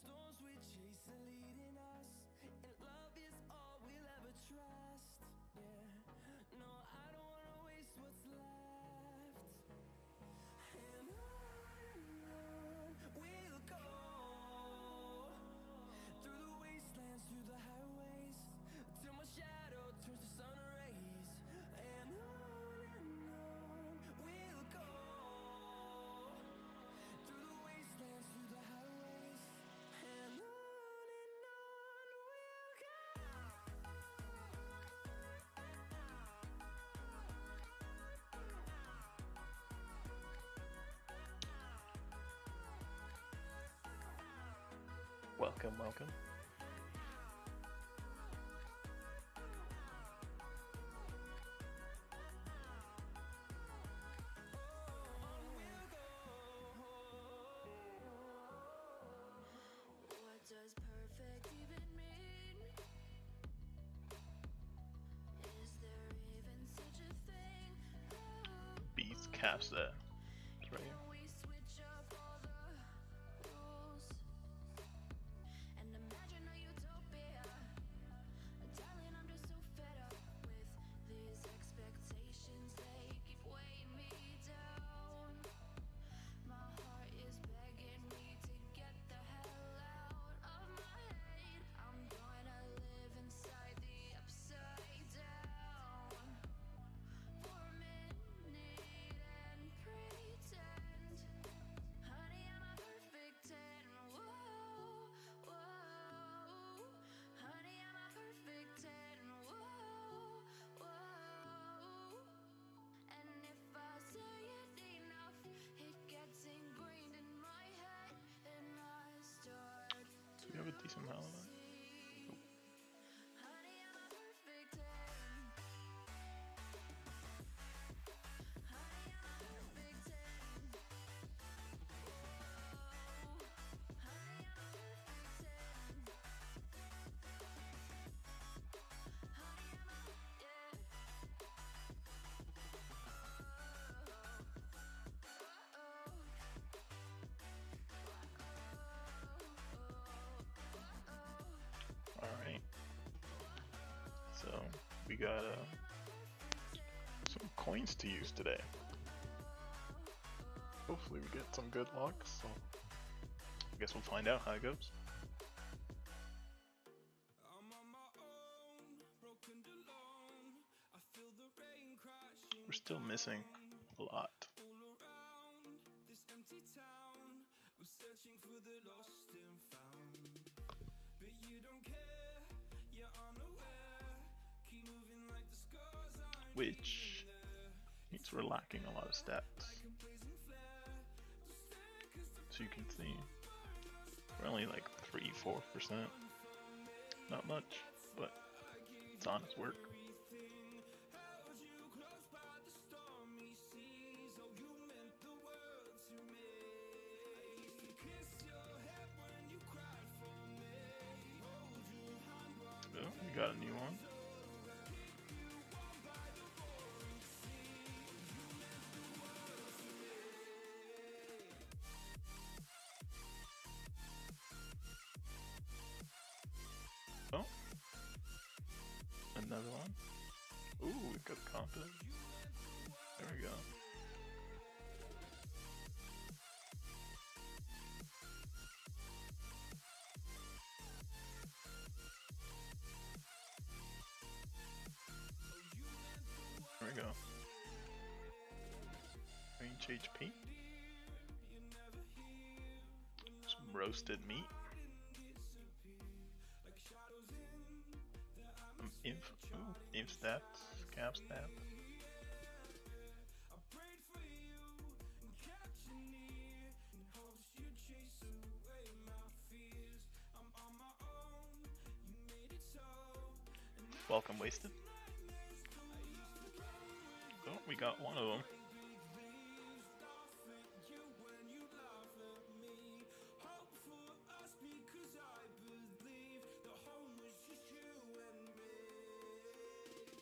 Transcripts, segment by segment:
storms we chase are leading us, and love is all we'll ever trust. Yeah, no, I don't wanna waste what's left. And on we'll go, through the wastelands, through the highways, till my shadow turns to sun rays. And on we'll go, through the wastelands, through the highways, and on we'll Welcome, welcome. What does perfect even mean? Is there even such a thing? Beats caps that. It's right here. Can we switch up all the rules and imagine a utopia? Darling, I'm just so fed up with these expectations. They keep weighing me down. My heart is begging me to get the hell out of my head. I'm gonna live inside the upside down for a minute and pretend, honey, I'm a perfect 10. Whoa, whoa, honey, I'm a perfect 10. Whoa, whoa, and if I say it enough, it gets ingrained in my head, and I start So we have a decent amount of that. see. Honey, I'm a perfect 10. Honey, I'm a perfect 10. Whoa, honey, I'm a perfect 10. Honey, I'm a, yeah. Alright. So we got some coins to use today. Hopefully we get some good luck, so I guess we'll find out how it goes. I'm on my own, broken alone. I feel the rain crashing We're still missing a lot. all around this empty town. I'm searching for the lost and found, but you don't care, you're unaware. Keep moving like the scars aren't Which even there. means we're lacking a lot of stats. Like a blazing flare, don't stare 'cause the So you can see we're only like 3-4%. Not much, but it's honest work. everything held you close by the stormy seas. Oh, you meant the world to me. I used to kiss your head when you cried for me. Hold your hand while Oh, we got a new one. keep you warm by the roaring sea. You meant the world to me. Oh, another one. Ooh, we got a compass. There we go. There we go. Range HP. Some roasted meat. Some inf stats, cap stats. I prayed for you and kept you near in hopes you'd chase away my fears. I'm on my own, you made it so. And now Welcome, wasted. nightmares come. I used to run with Oh, we got one of them. big dreams, laugh at you when you laugh at me. Hope for us because I believe the home was just you and me.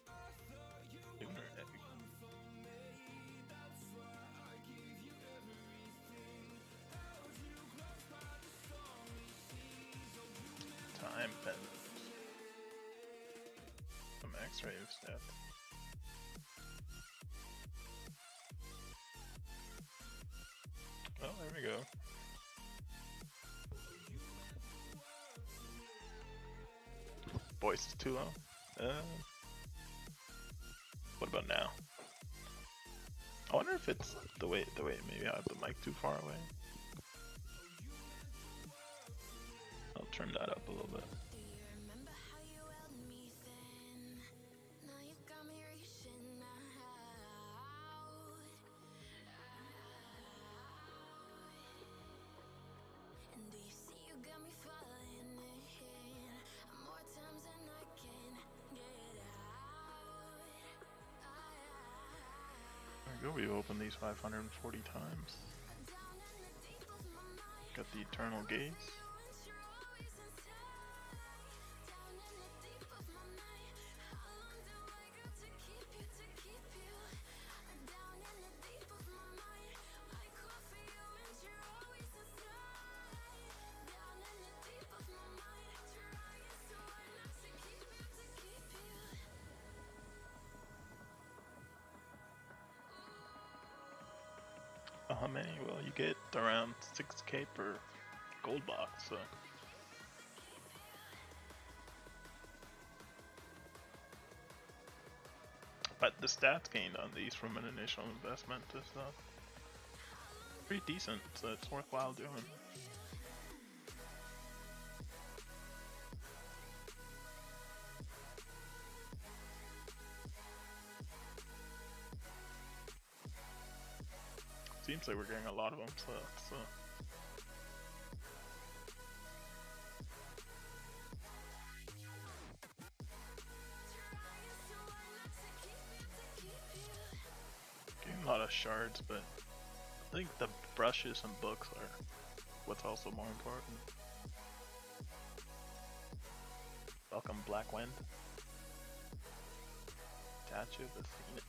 I thought you Lunar were the egg. one for me. That's why I give you everything. Held you close by the stormy sea. X-ray stats. Oh, there we go. Voice is too low. What about now? I wonder if it's the way maybe I have the mic too far away. I'll turn that up a little bit. Do you remember how you held me then? Now you got me reaching out. And do you see you got me falling in more times than I can get out. There we go, we've opened these 540 times. Down in the deep of my mind, Got the eternal gaze. once you're always inside. Down in the deep of my mind, how long do I got to keep you, to keep you? Down in the deep of my mind, I call for you and you're always inside. Down in the deep of my mind, trying so hard not to keep you, to keep you. How many? Well, you get around 6k per gold box, so. But the stats gained on these from an initial investment is pretty decent, so it's worthwhile doing. Seems like we're getting a lot of them, so that's getting a lot of shards, but I think the brushes and books are what's also more important. Welcome, Black Wind. Statue of Athena.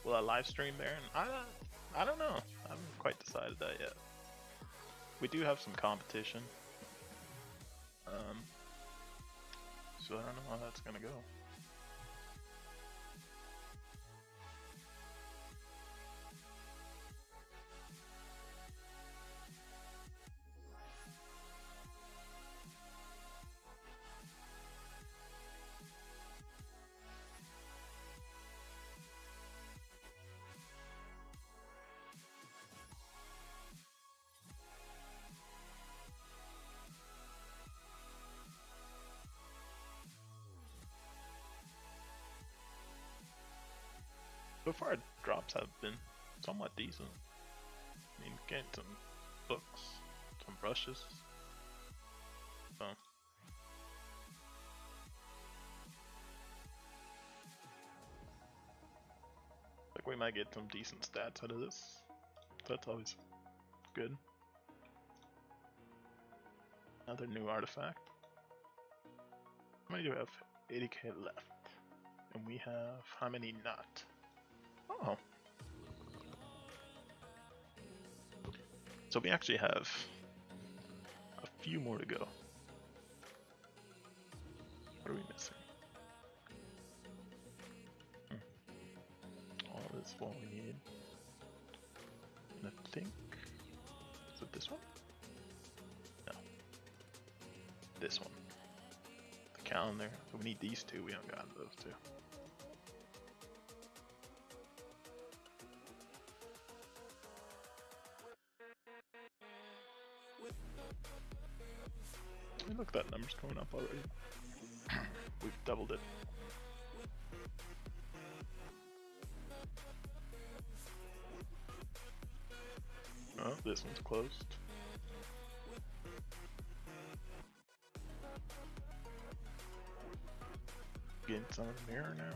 Will I live stream Baron? I don't know. I haven't quite decided that yet. We do have some competition. So I don't know how that's gonna go. So far, drops have been somewhat decent. I mean, getting some books, some brushes. So. Like, we might get some decent stats out of this. That's always good. Another new artifact. How many do we have? 80k left. And we have how many not? Oh. So we actually have a few more to go. What are we missing? All this is what we need. And I think... is it this one? No. This one. The calendar. So we need these two. We haven't gotten those two. Look, that number's going up already. We've doubled it. Oh, this one's closed. Getting some of the mirror now.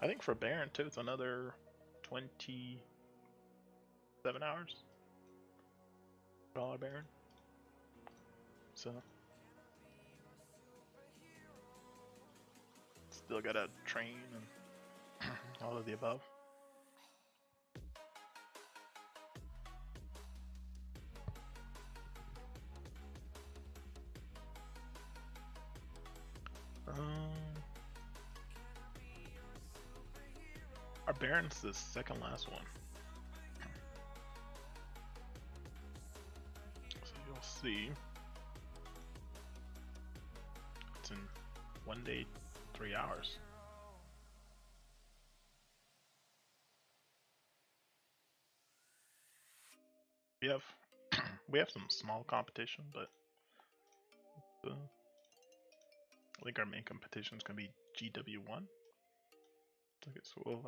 I think for Baron too, it's another 27 hours. $1 Baron. So still gotta train and All of the above. Our Baron's the second last one. So you'll see. It's in 1 day, 3 hours. We have some small competition, but I think our main competition is gonna be GW1. I guess we'll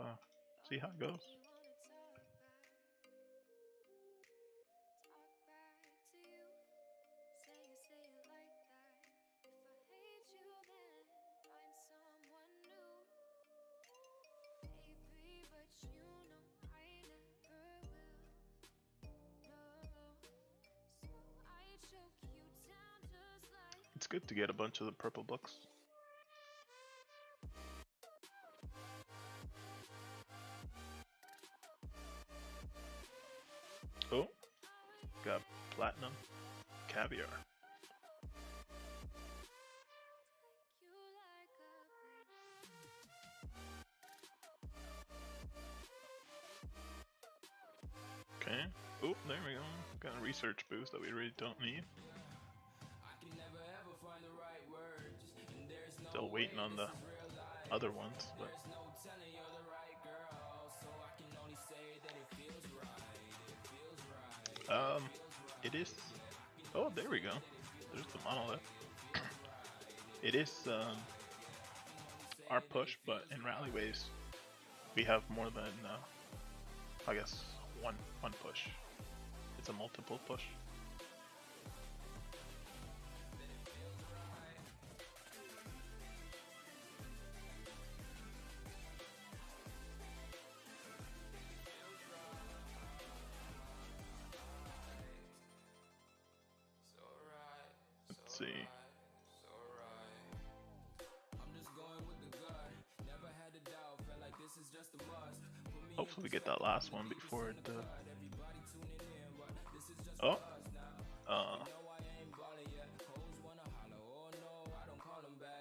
see how it goes. It's good to get a bunch of the purple books. Oh, got platinum caviar. Okay. Oh, there we go. Got a research boost that we really don't need. Still waiting on the other ones, but it is. Oh, there we go. There's the monolith. It is our push, but in rallyways, we have more than I guess one push. It's a multiple push. Let's see. Hopefully we get that last one before it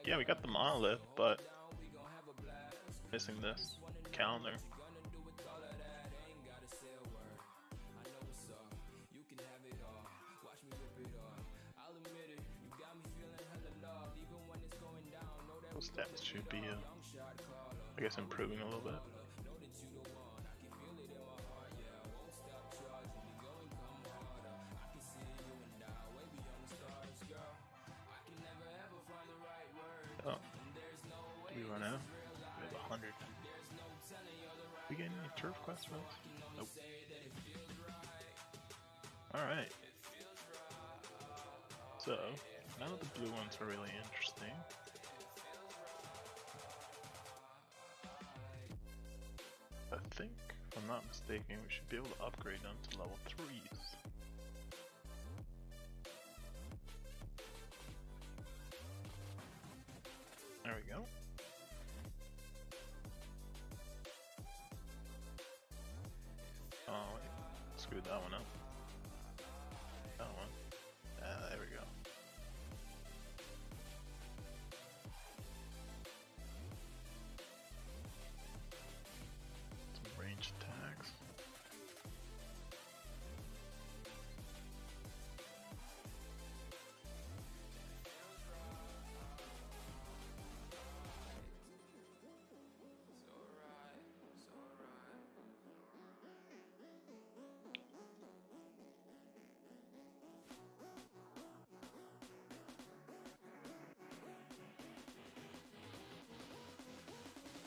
yeah, we got the monolith, but missing this calendar. Those stats should be, I guess, improving a little bit. Oh, did we run out? We have 100. We get any turf quests for this? Nope. Alright. So, none of the blue ones are really interesting. I think, if I'm not mistaken, we should be able to upgrade them to level 3s. There we go. Oh wait, screwed that one up. That one. There we go. Some range attacks.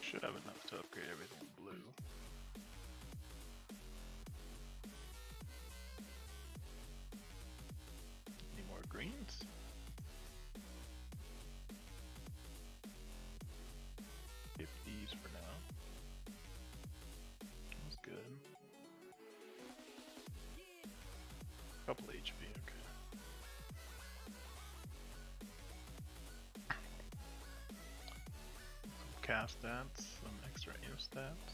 Should have enough to upgrade everything blue. Any more greens? Skip these for now. That's good. Couple HP, okay. Cast stats, some extra extra aim stats.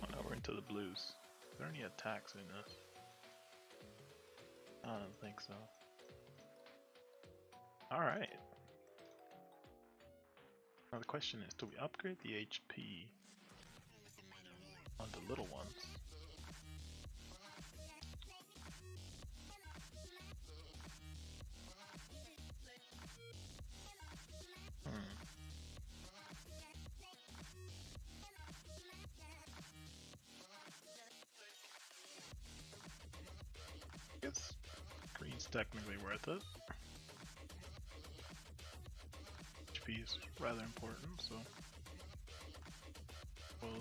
Oh, now we're into the blues. Are there any attacks in this? I don't think so. Alright. Now the question is, do we upgrade the HP on the little ones? I guess green's technically worth it. HP is rather important, so we'll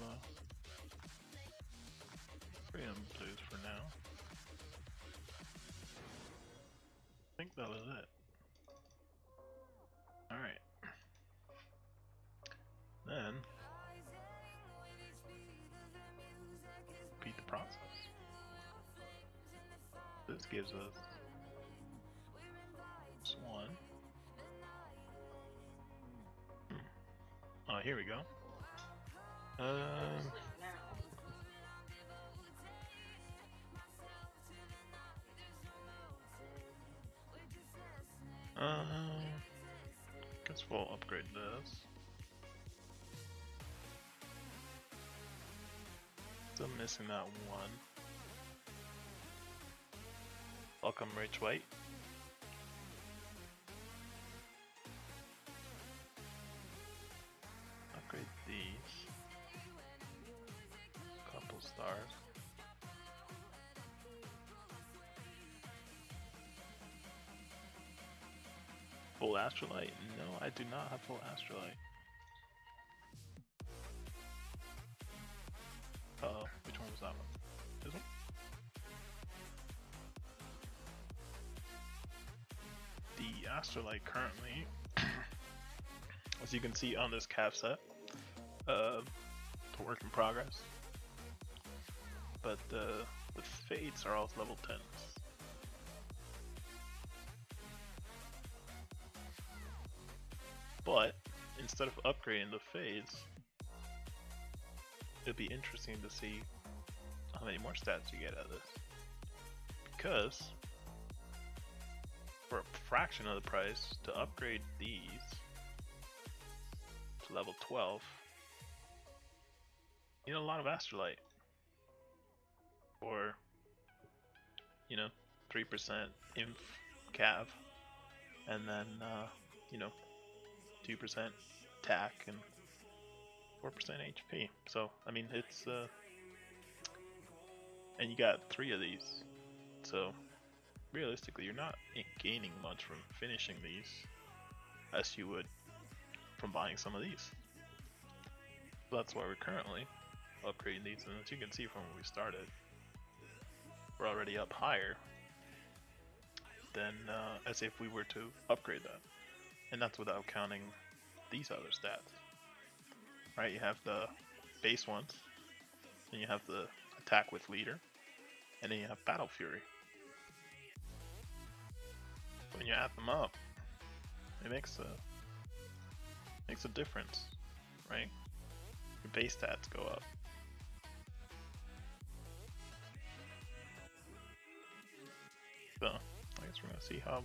bring them blues for now. I think that was it. Alright. Then repeat the process. This gives us just one. Oh, here we go. Guess we'll upgrade this. Still missing that one. Welcome, Rich White. Upgrade these. Couple stars. Full Astrolite? No, I do not have full Astrolite. Uh-oh, which one was that one? This one? The Astrolite currently, as you can see on this calf set, it's a work in progress. But the Fates are all level 10s. But instead of upgrading the Fates, it'd be interesting to see how many more stats you get out of this. Because for a fraction of the price to upgrade these to level 12, you need a lot of Astrolite. Or, 3% inf cav, and then 2% attack and 4% HP. So I mean, it's and you got 3 of these, so realistically you're not gaining much from finishing these as you would from buying some of these. So that's why we're currently upgrading these, and as you can see from when we started, we're already up higher than as if we were to upgrade that. And that's without counting these other stats. Right, you have the base ones, then you have the attack with leader, and then you have battle fury. When you add them up, it makes a difference, right? Your base stats go up. So, I guess we're gonna see how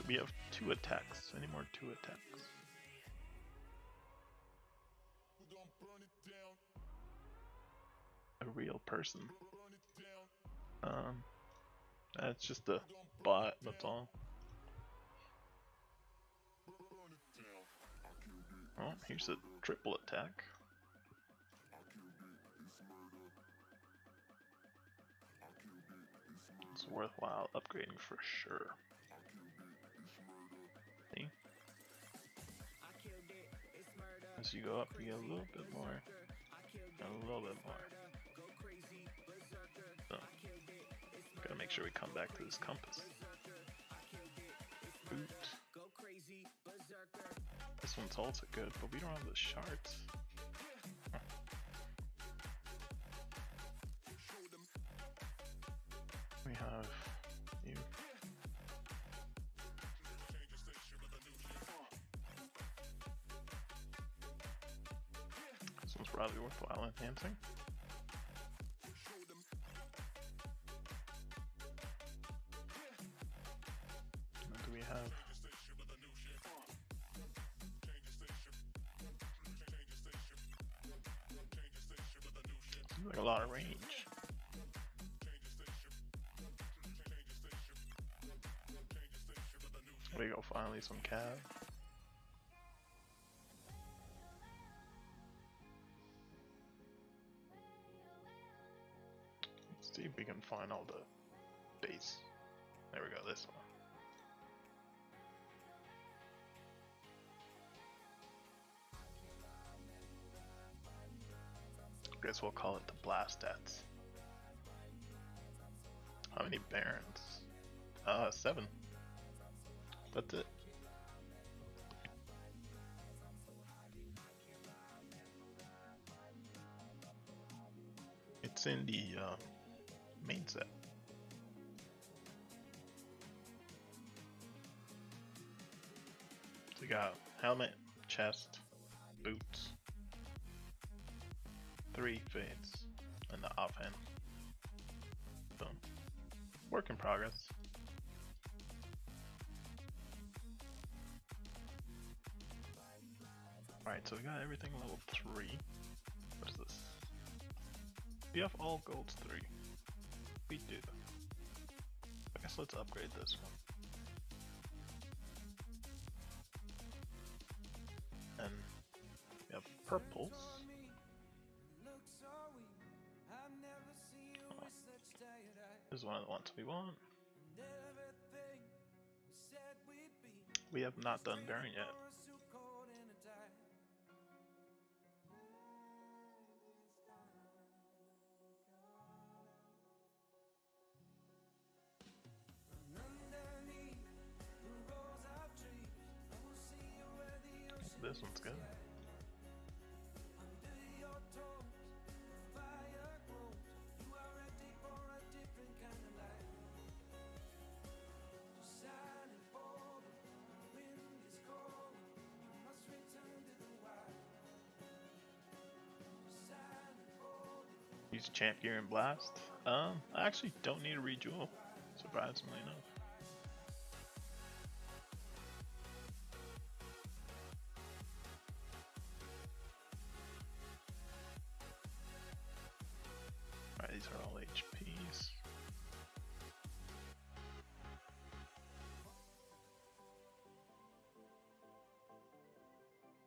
we have 2 attacks. Any more 2 attacks? A real person. That's just a bot, that's all. Oh, here's a triple attack. It's worthwhile upgrading for sure. See? as you go up, you get a little bit more, and a little bit more. So, gotta make sure we come back to this compass. Boot. This one's also good, but we don't have the shards. Huh. We have you. This one's probably worthwhile enhancing. What do we have? Seems like a lot of range. There we go, finally some cav. Let's see if we can find all the base. There we go, this one. I guess we'll call it the blast stats. How many barons? 7. That's it. It's in the main set. So we got helmet, chest, boots, 3 fades, and the offhand. So, work in progress. Alright, so we got everything level 3. What is this? We have all golds 3. We do. I guess let's upgrade this one. And we have purples. Oh. This is one of the ones we want. We have not done Baron yet. This one's good. Use champ gear and blast. I actually don't need a rejewel, surprisingly enough. Alright, these are all HPs.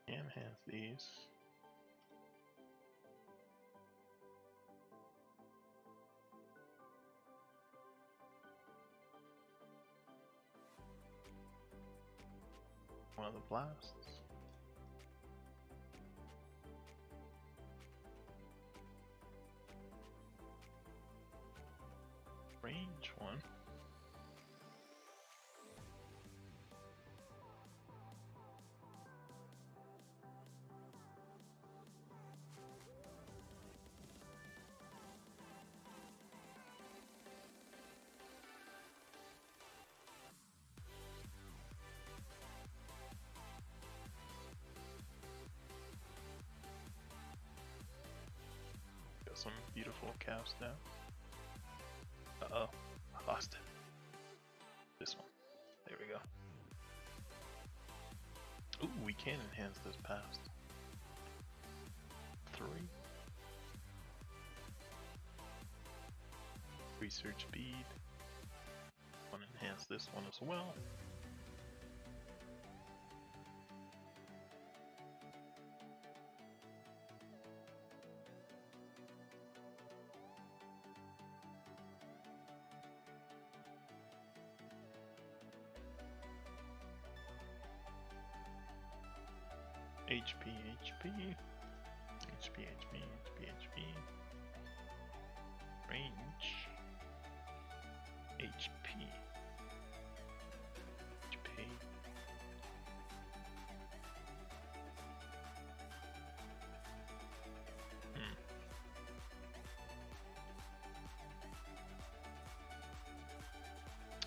Enhance these. One of the blasts. Range one. Got some beautiful calves now. Uh-oh, I lost it. This one. There we go. Ooh, we can enhance this past. 3. Research speed. Want to enhance this one as well. HP, HP, HP, HP, HP, HP. Range. HP. HP.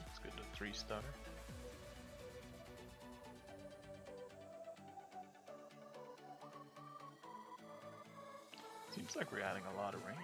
Let's go to 3-star. Seems like we're adding a lot of range.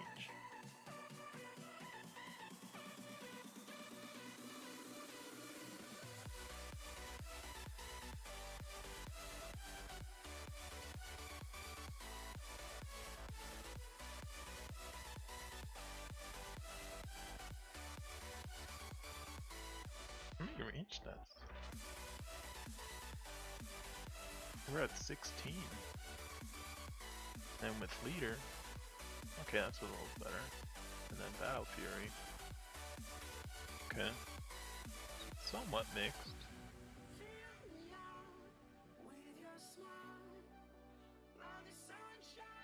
How many range stats? We're at 16. And with leader, okay, that's a little better. And then Battle Fury. Okay. Somewhat mixed.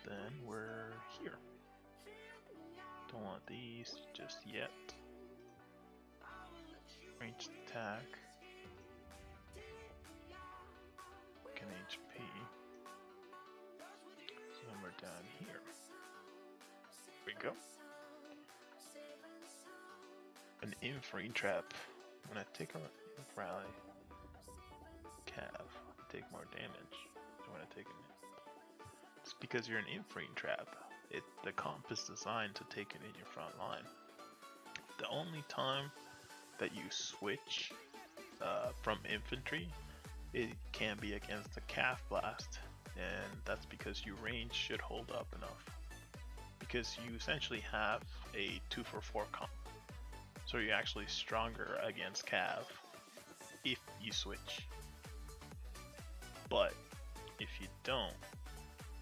Then we're here. Don't want these just yet. Ranged attack. Can HP. So then we're down here. There we go. An infrared trap. When I take a rally, Cav, take more damage than when I take an. It's because you're an infrared trap. The comp is designed to take it in your front line. The only time that you switch from infantry, it can be against a calf blast, and that's because your range should hold up enough. Because you essentially have a 2-for-4 comp, so you're actually stronger against cav if you switch. But if you don't,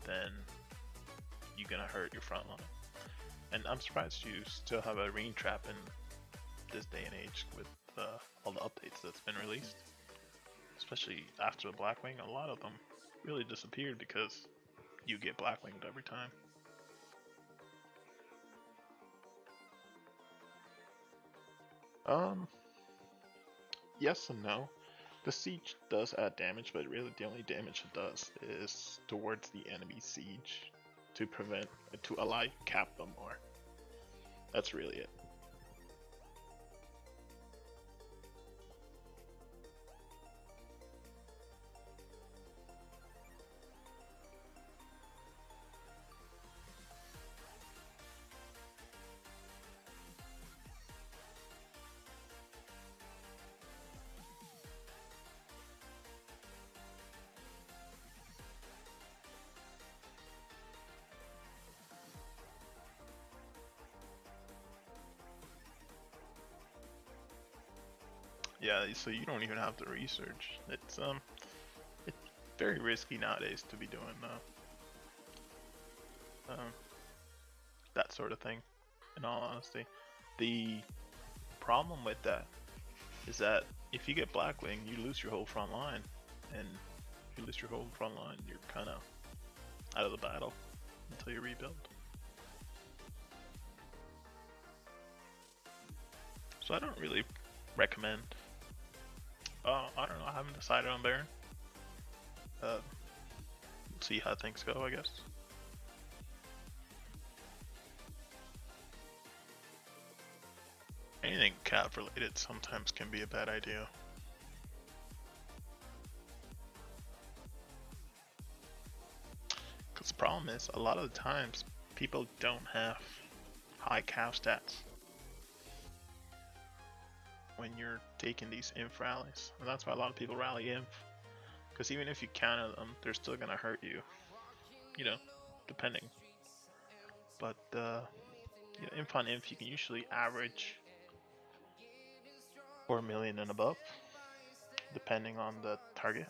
then you're gonna hurt your front line. And I'm surprised you still have a range trap in this day and age with all the updates that's been released. Especially after the Blackwing, a lot of them really disappeared because you get Blackwinged every time. Yes and no. The siege does add damage, but really the only damage it does is towards the enemy siege to allow you to cap them more. That's really it. Yeah, so you don't even have to research. It's very risky nowadays to be doing that sort of thing. In all honesty, the problem with that is that if you get Blackwing, you lose your whole front line, and if you lose your whole front line, you're kind of out of the battle until you rebuild. So I don't really recommend. I don't know, I haven't decided on Baron. See how things go, I guess. Anything cap related sometimes can be a bad idea. Because the problem is, a lot of the times, people don't have high cap stats when you're taking these inf rallies. And that's why a lot of people rally inf. Because even if you counter them, they're still gonna hurt you. You know, depending. But inf on inf, you can usually average 4 million and above, depending on the target.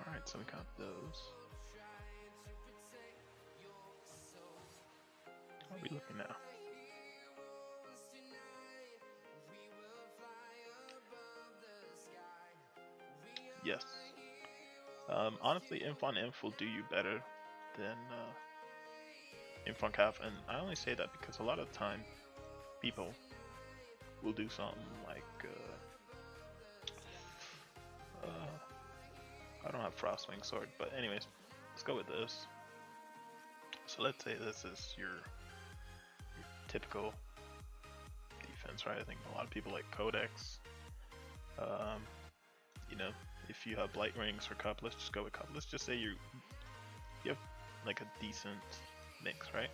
Alright, so we got those. What are we looking at? Yes. Honestly, Inf on Inf will do you better than Inf on Calf, and I only say that because a lot of time people will do something like I don't have Frostwing Sword, but anyways, let's go with this. So let's say this is your typical defense, right? I think a lot of people like Codex. You know, if you have Blight Rings or Cup, let's just go with Cup. Let's just say you have like a decent mix, right?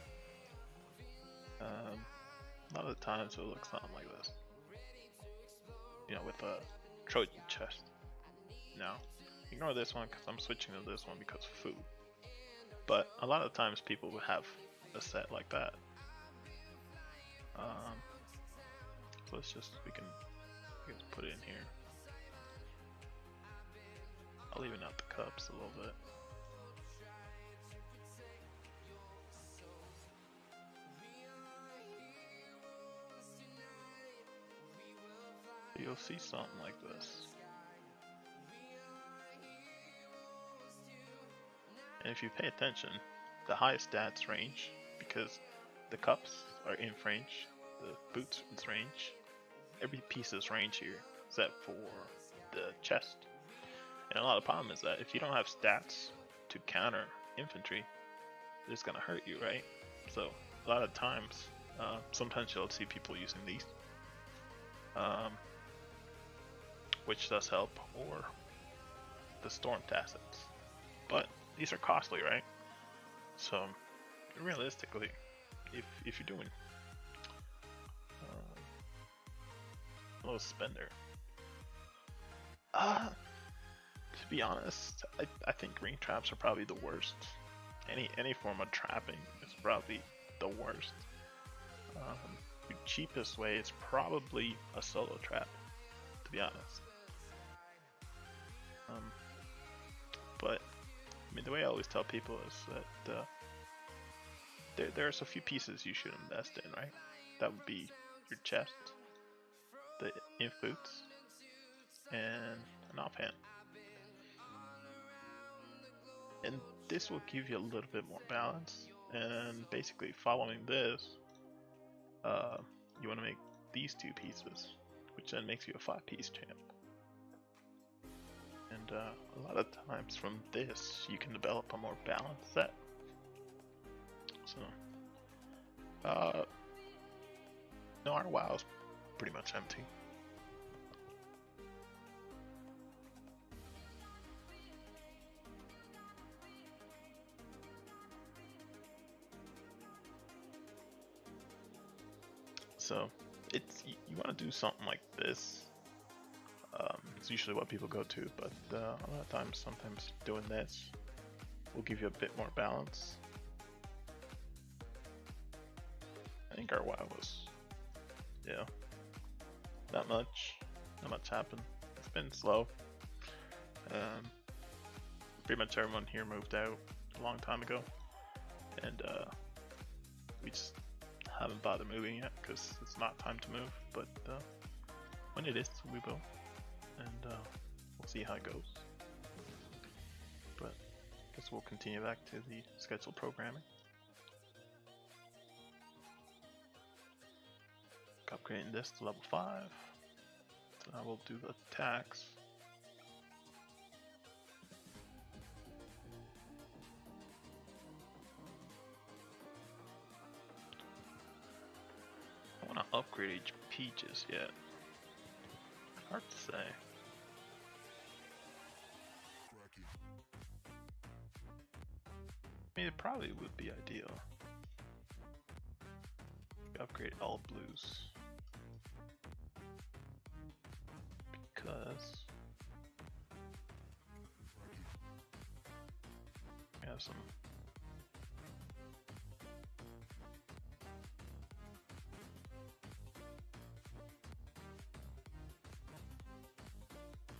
A lot of the times it'll look something like this. You know, with a Trojan chest. Now, ignore this one because I'm switching to this one because of food. But a lot of times people will have a set like that. So let's just, we can put it in here. I'll even out the cups a little bit. You'll see something like this. And if you pay attention, the highest stats range, because the cups are in range, the boots is range, every piece is range here, except for the chest. And a lot of the problem is that if you don't have stats to counter infantry, it's gonna hurt you, right? So a lot of times, sometimes you'll see people using these, which does help, or the Storm Tassets. But these are costly, right? So realistically, if you're doing a low spender, to be honest, I think green traps are probably the worst. Any form of trapping is probably the worst. The cheapest way is probably a solo trap, to be honest. But I mean, the way I always tell people is that there's a few pieces you should invest in, right? That would be your chest, the inf boots, and an offhand. And this will give you a little bit more balance. And basically, following this, you want to make these two pieces, which then makes you a 5-piece champ. And a lot of times from this, you can develop a more balanced set. So, no, our WoW is pretty much empty. So, you want to do something like this. It's usually what people go to, but a lot of times, sometimes doing this will give you a bit more balance. I think our WoW was, yeah, not much happened. It's been slow. Pretty much everyone here moved out a long time ago, and we just haven't bothered moving yet because it's not time to move. But when it is, we will, and we'll see how it goes. But I guess we'll continue back to the scheduled programming. Upgrading this to level 5. So I will do the attacks. I want to upgrade HP just yet. Hard to say. I mean, it probably would be ideal. Upgrade all blues. Because we have some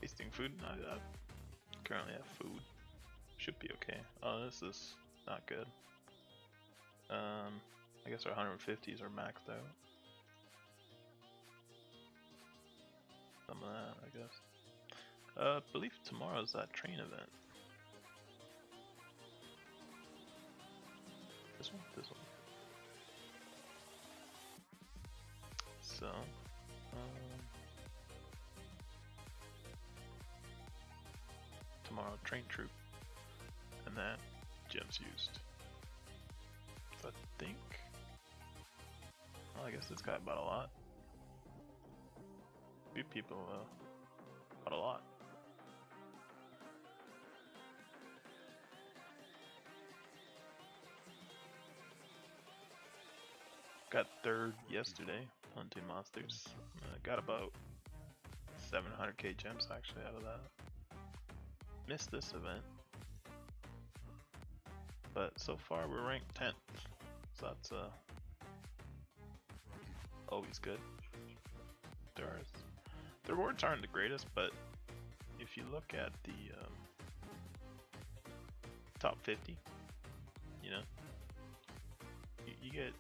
wasting food. I currently have food. Should be okay. Oh, this is not good. I guess our 150s are maxed out. Some of that, I guess. I believe tomorrow's that train event. This one? This one. So, tomorrow train troop, and then gems used. So I think, well, I guess this guy bought a lot. A few people bought a lot. Got third yesterday on Team Monsters. Got about 700k gems actually out of that. Missed this event, but so far we're ranked 10th, so that's always good. The rewards aren't the greatest, but if you look at the top 50, you know, you get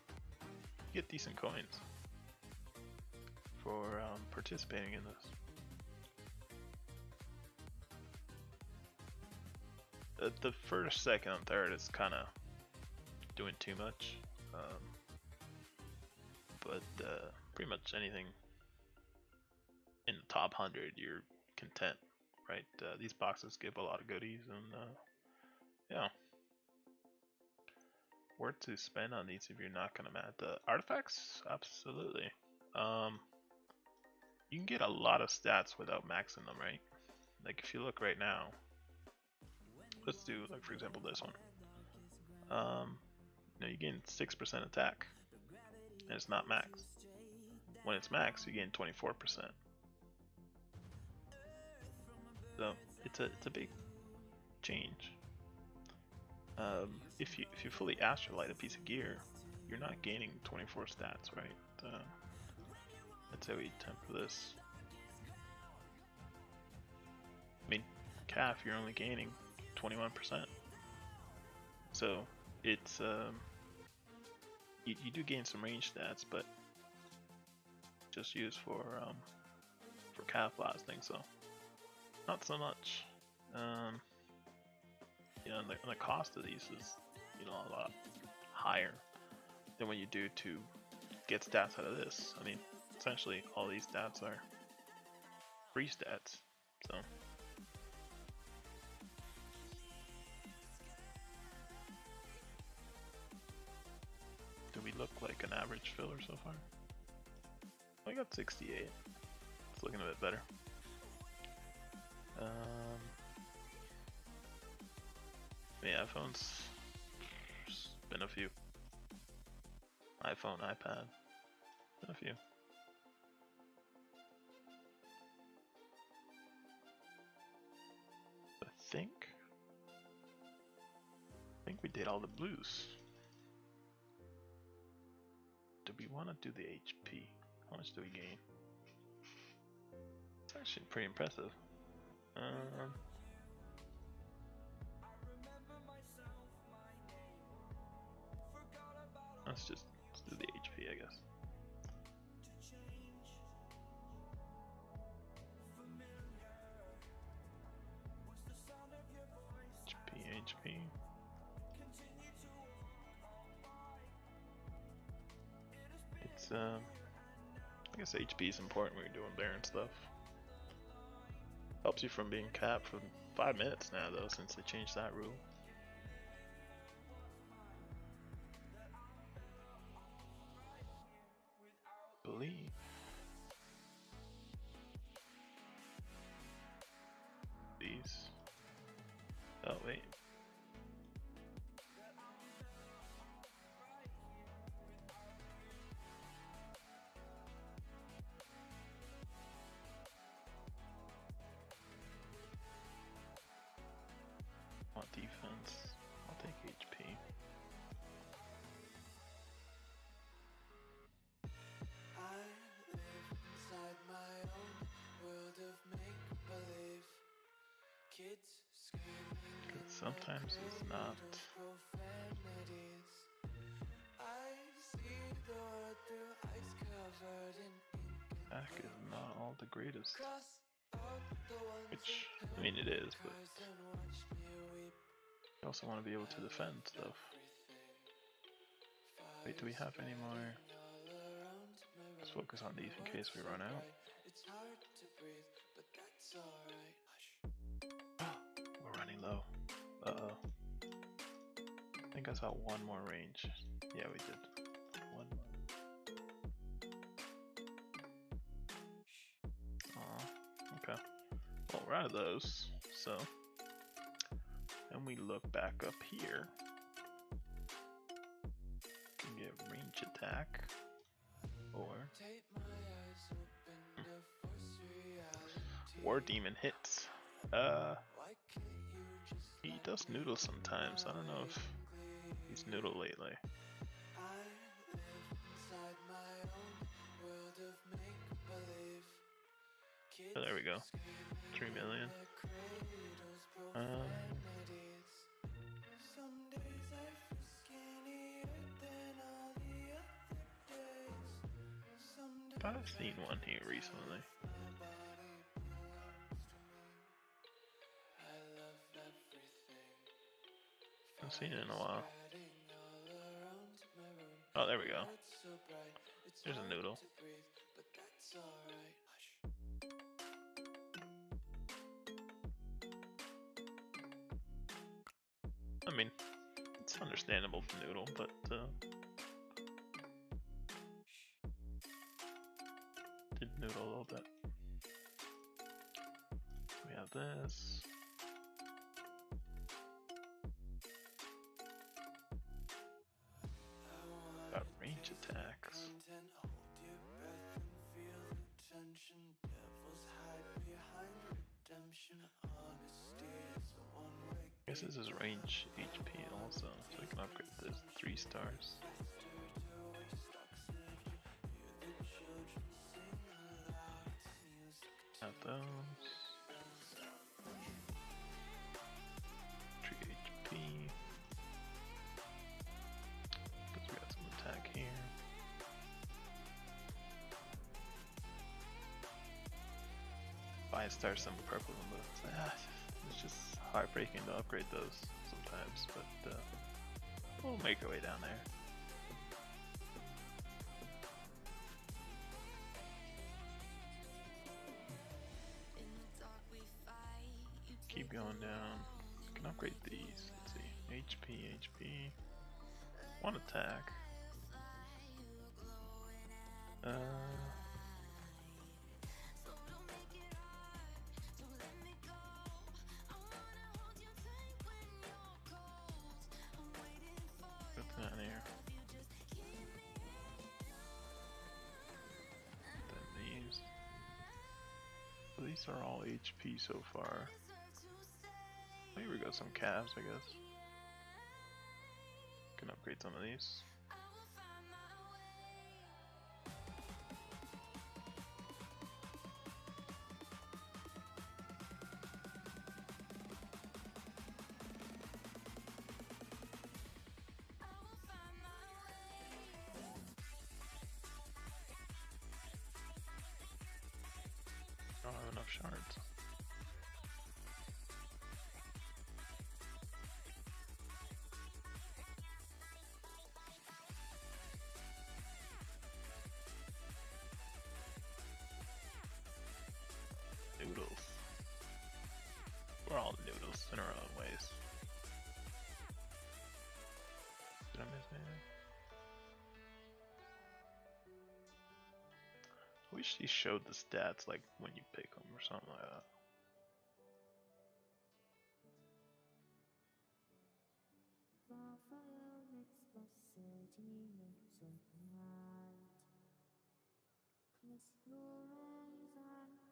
decent coins for participating in this. The first, second, and third is kind of doing too much, but pretty much anything in the top 100, you're content, right? These boxes give a lot of goodies, and yeah. Where to spend on these if you're not gonna match the artifacts? Absolutely. You can get a lot of stats without maxing them, right? Like if you look right now, let's do like for example this one. You know, you gain 6% attack, and it's not max. When it's max, you gain 24%. So it's a big change. If you fully astrolight a piece of gear, you're not gaining 24 stats, right? Let's say we temper this. I mean, calf, you're only gaining 21%. So it's you do gain some range stats, but just used for calf blasting, so not so much. You know, and the cost of these is, you know, a lot higher than what you do to get stats out of this. I mean, essentially all these stats are free stats, so. Do we look like an average filler so far? I got 68. It's looking a bit better. Yeah, iPhones. Been a few. iPhone, iPad. Been a few. I think we did all the blues. Do we want to do the HP? How much do we gain? It's actually pretty impressive. Let's do the HP, I guess. HP. It's I guess HP is important when you're doing Baron stuff. Helps you from being capped for 5 minutes now though, since they changed that rule. Believe. These. Oh wait. Want defense. I'll take HP. I live inside my own world of make-believe. Kids screaming in Sometimes it's not. profanities. I see Back is not all the greatest. Which, I mean, it is, but you also want to be able to defend stuff. Wait, do we have any more? Let's focus on these in case we run out. We're running low. Uh-oh. I think I saw one more range. Yeah, we did. One more. Okay. Well, we're out of those, so. And we look back up here. Can get range attack. Or. War Demon hits. He does noodle sometimes. I don't know if he's noodle lately. Oh, there we go. 3 million. I've seen one here recently. I've seen it in a while. Oh, there we go. There's a noodle. I mean, it's understandable for noodle, but did noodle a little bit. We have this. Got range attacks. I guess this is range HP also, so we can upgrade this 3 stars. Have those. 3 HP. Because we got some attack here. 5 stars, some purple and blue. It's just heartbreaking to upgrade those sometimes, but we'll make our way down there. Keep going down. We can upgrade these. Let's see. HP. One attack. Put that in here. Then these. So these are all HP so far. Here we go, some calves, I guess. Can upgrade some of these. I don't have enough shards. Noodles. We're all noodles in our own ways. Did I miss anything? I wish he showed the stats like when you pick them or something like that.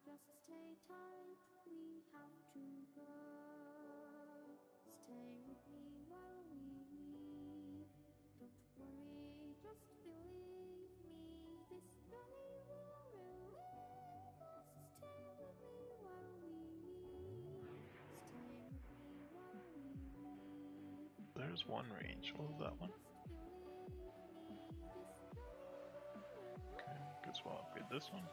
Just stay tight, we have to go. Stay with me while we leave. Don't worry, just believe me. This journey will relieve us. Stay with me while we leave. Stay with me while we leave. There's one range. What was that one? as well upgrade this one.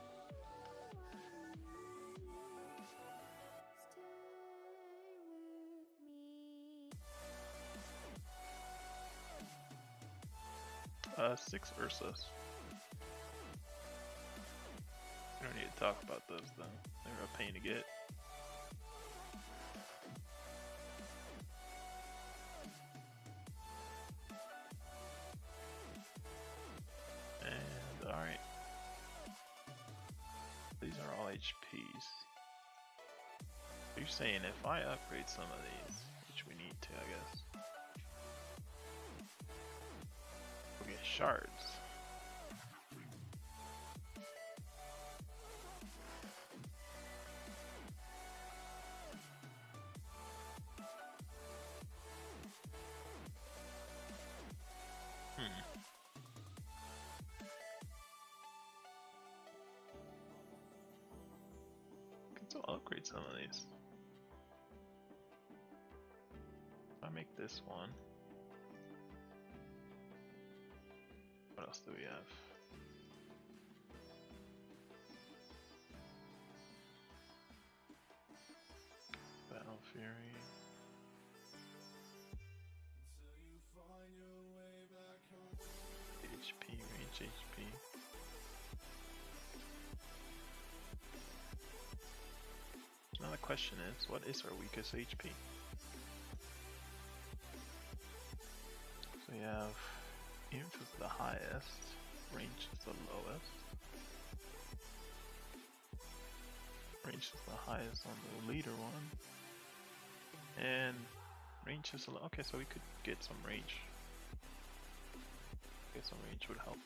Stay with me. 6 Ursas. We don't need to talk about those though. They're a pain to get. And alright. These are all HPs. You're saying if I upgrade some of these, which we need to, I guess, we'll get shards. So I'll upgrade some of these. If I make this one. What else do we have? Battle Fury. HP, range HP. Now the question is, what is our weakest HP? So we have Inf is the highest, range is the lowest. Range is the highest on the leader one. And range is the low. Okay, so we could get some range. Get some range would help.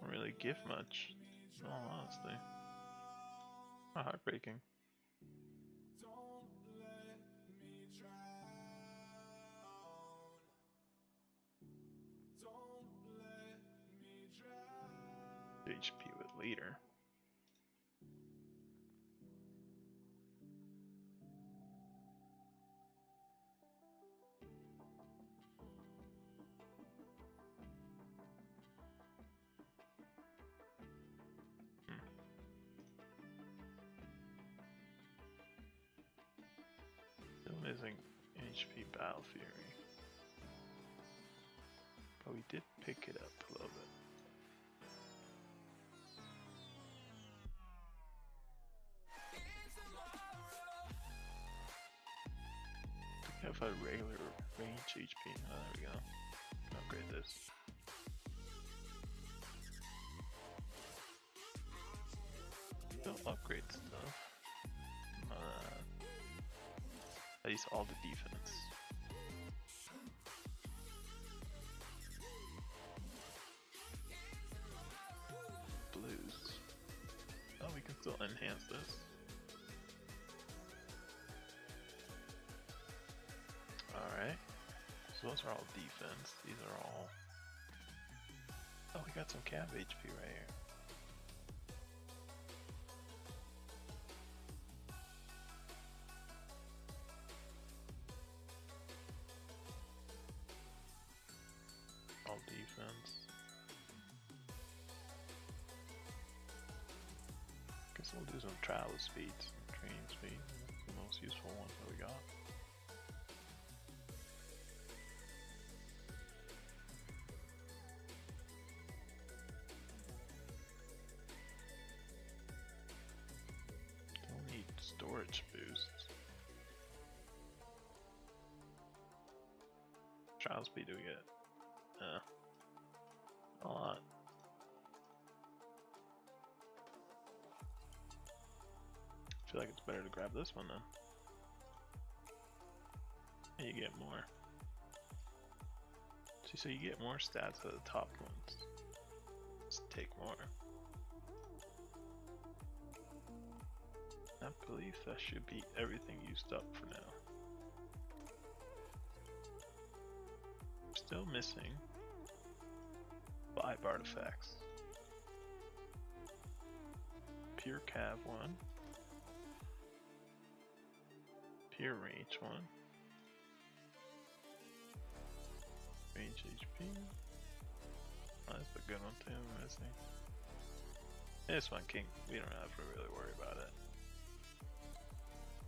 Don't really give much, in all honesty. Heartbreaking. HP with leader. Still missing HP Battle Fury. But we did pick it up a little bit. I have a regular range HP. Oh, there we go. Upgrade this. Don't upgrade stuff. At least all the defense. Blues. Oh, we can still enhance this. Alright. So those are all defense. These are all... Oh, we got some Cav HP right here. All defense. Guess we'll do some travel speeds, training speed. That's the most useful one that we got. Don't need storage boosts. Travel speed do we get? A lot. I feel like it's better to grab this one then. And you get more. See, so you get more stats at the top ones. Just take more. I believe that should be everything used up for now. still missing 5 artifacts. Pure Cav 1. Pure Range 1. Range HP. That's a good one too, missing. This one we don't have to really worry about it.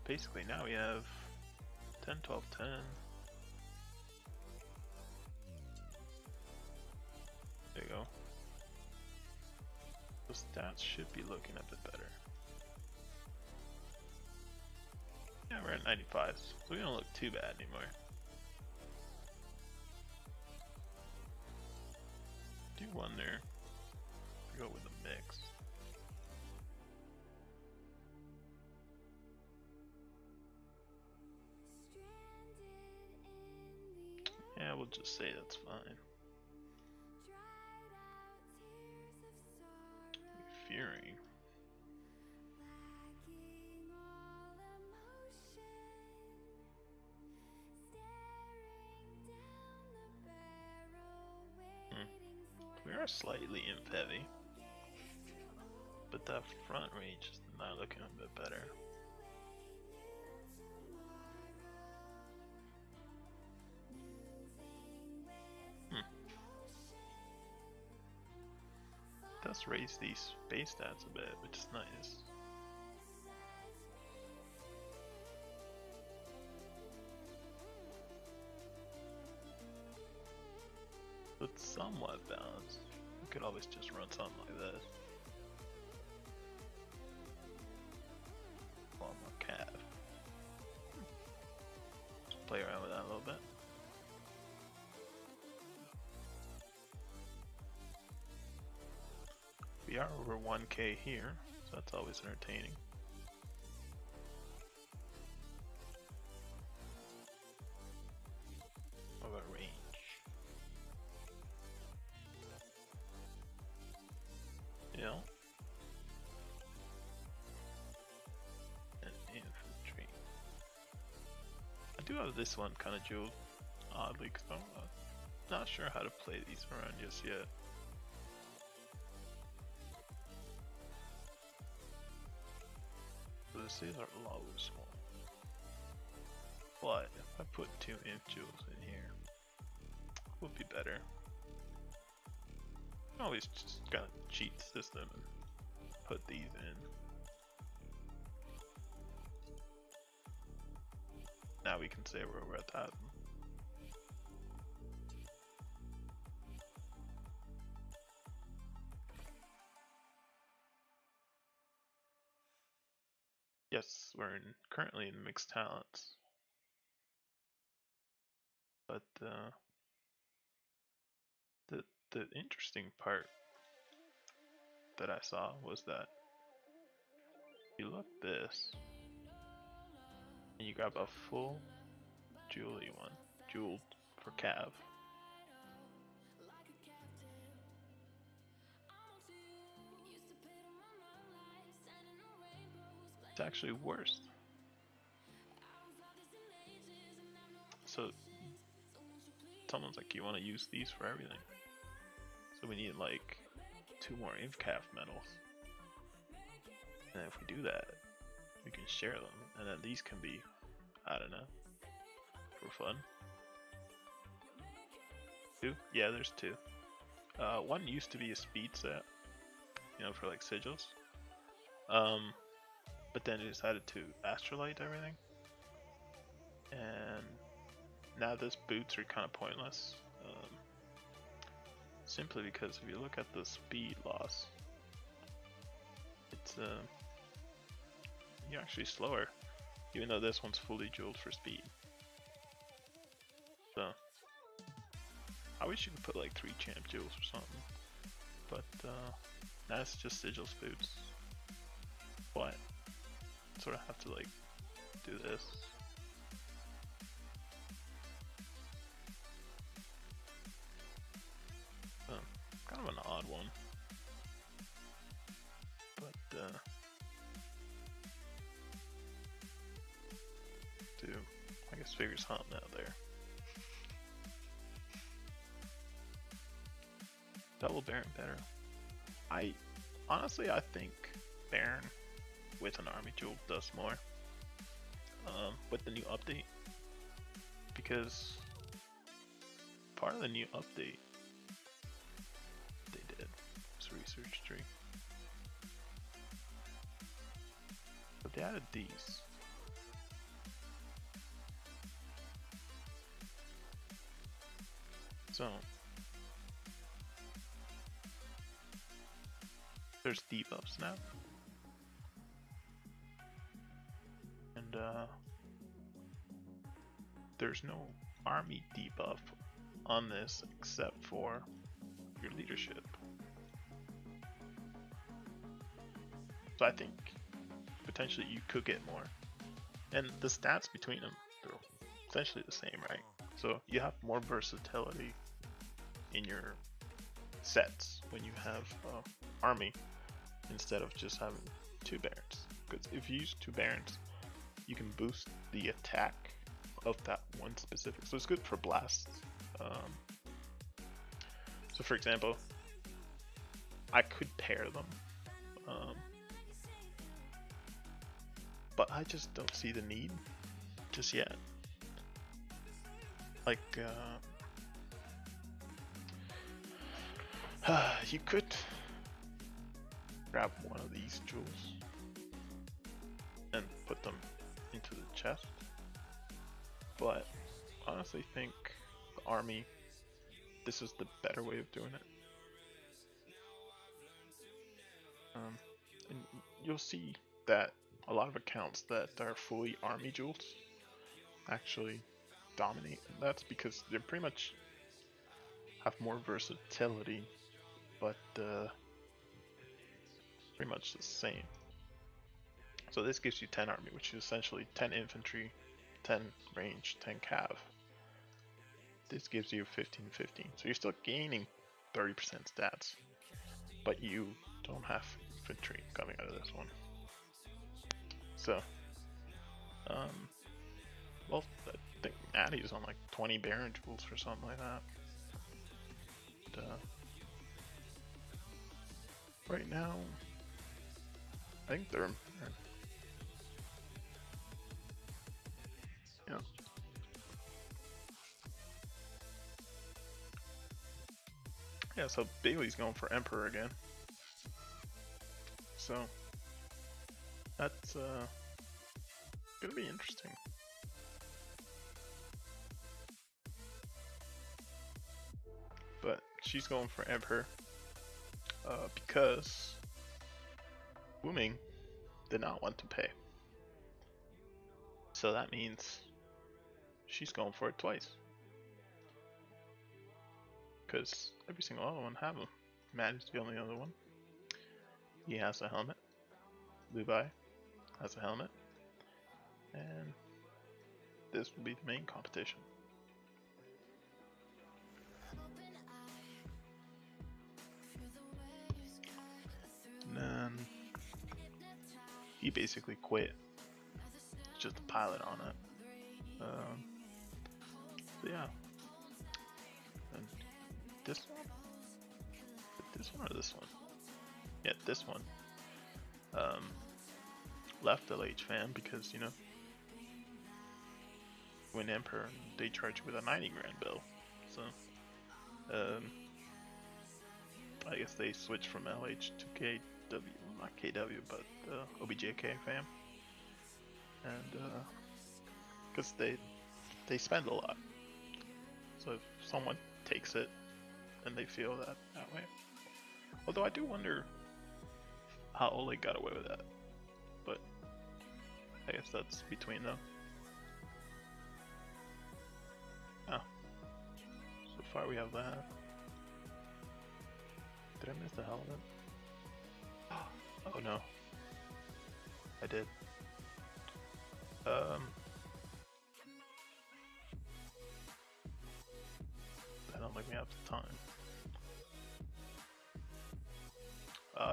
Basically now we have 10, 12, 10. There you go. The stats should be looking a bit better. Yeah, we're at 95, so we don't look too bad anymore. Do wonder if we go with a mix. Yeah, we'll just say that's fine. Fury. We are slightly imp heavy, but that front range is not looking a bit better. It does raise these base stats a bit, which is nice. It's somewhat balanced. We could always just run something like this. One more Cav. Just play around with that a little bit. We are over 1k here, so that's always entertaining. Of our range. Yeah. And infantry. I do have this one kind of jeweled, oddly, because I'm not sure how to play these around just yet. So this is our lowest one. But if I put 2 inf jewels in here, it would be better. Always just gotta cheat the system and put these in. Now we can say where we're at that. Yes, we're currently in mixed talents. But the interesting part that I saw was that if you look this and you grab a full jewelry one, jeweled for Cav. It's actually worse. So someone's like, you want to use these for everything. So we need like 2 more InfCaf medals. And if we do that, we can share them. And then these can be, I don't know, for fun. 2? Yeah, there's 2. One used to be a speed set, you know, for like sigils. But then it decided to astrolight everything. And now those boots are kind of pointless. Simply because if you look at the speed loss, it's you're actually slower, even though this one's fully jeweled for speed. So I wish you could put like 3 champ jewels or something, but that's just sigils boots. But sort of have to like do this. Kind of an odd one, but I guess figure something out there. Double Baron better? Honestly, I think Baron with an army jewel does more with the new update, because part of the new update they did was research tree. But they added these. So there's debuffs now. And there's no army debuff on this except for your leadership. So I think potentially you could get more. And the stats between them, they're essentially the same, right? So you have more versatility in your sets when you have army instead of just having 2 barons. Because if you use 2 barons, you can boost the attack of that one specific. So it's good for blasts. So for example, I could pair them, but I just don't see the need just yet. Like, you could grab one of these jewels and put them into the chest, but honestly think the army, this is the better way of doing it. And you'll see that a lot of accounts that are fully army jewels actually dominate, and that's because they pretty much have more versatility, but pretty much the same. So this gives you 10 army, which is essentially 10 infantry, 10 range, 10 cav. This gives you 15-15. So you're still gaining 30% stats, but you don't have infantry coming out of this one. So, well, I think Maddie's on like 20 Baron jewels or something like that. But, right now, I think they're yeah. Yeah, so Bailey's going for Emperor again. So that's gonna be interesting. But she's going for Emperor because Booming did not want to pay. So that means she's going for it twice. Because every single other one have them. Matt is the only other one. He has a helmet. Levi has a helmet. And this will be the main competition. And then he basically quit. Just a pilot on it. So yeah. And this one? This one or this one? Yeah, this one. Left LH fan because, you know, when Emperor, they charge you with a 90 grand bill. So, I guess they switched from LH to KW, not KW, but OBJK fam. And, because they spend a lot. So if someone takes it, and they feel that way. Although I do wonder how Ole got away with that. But I guess that's between them. Oh. So far we have that. Did I miss the hell of it? Oh no. I did. I don't think we have the time.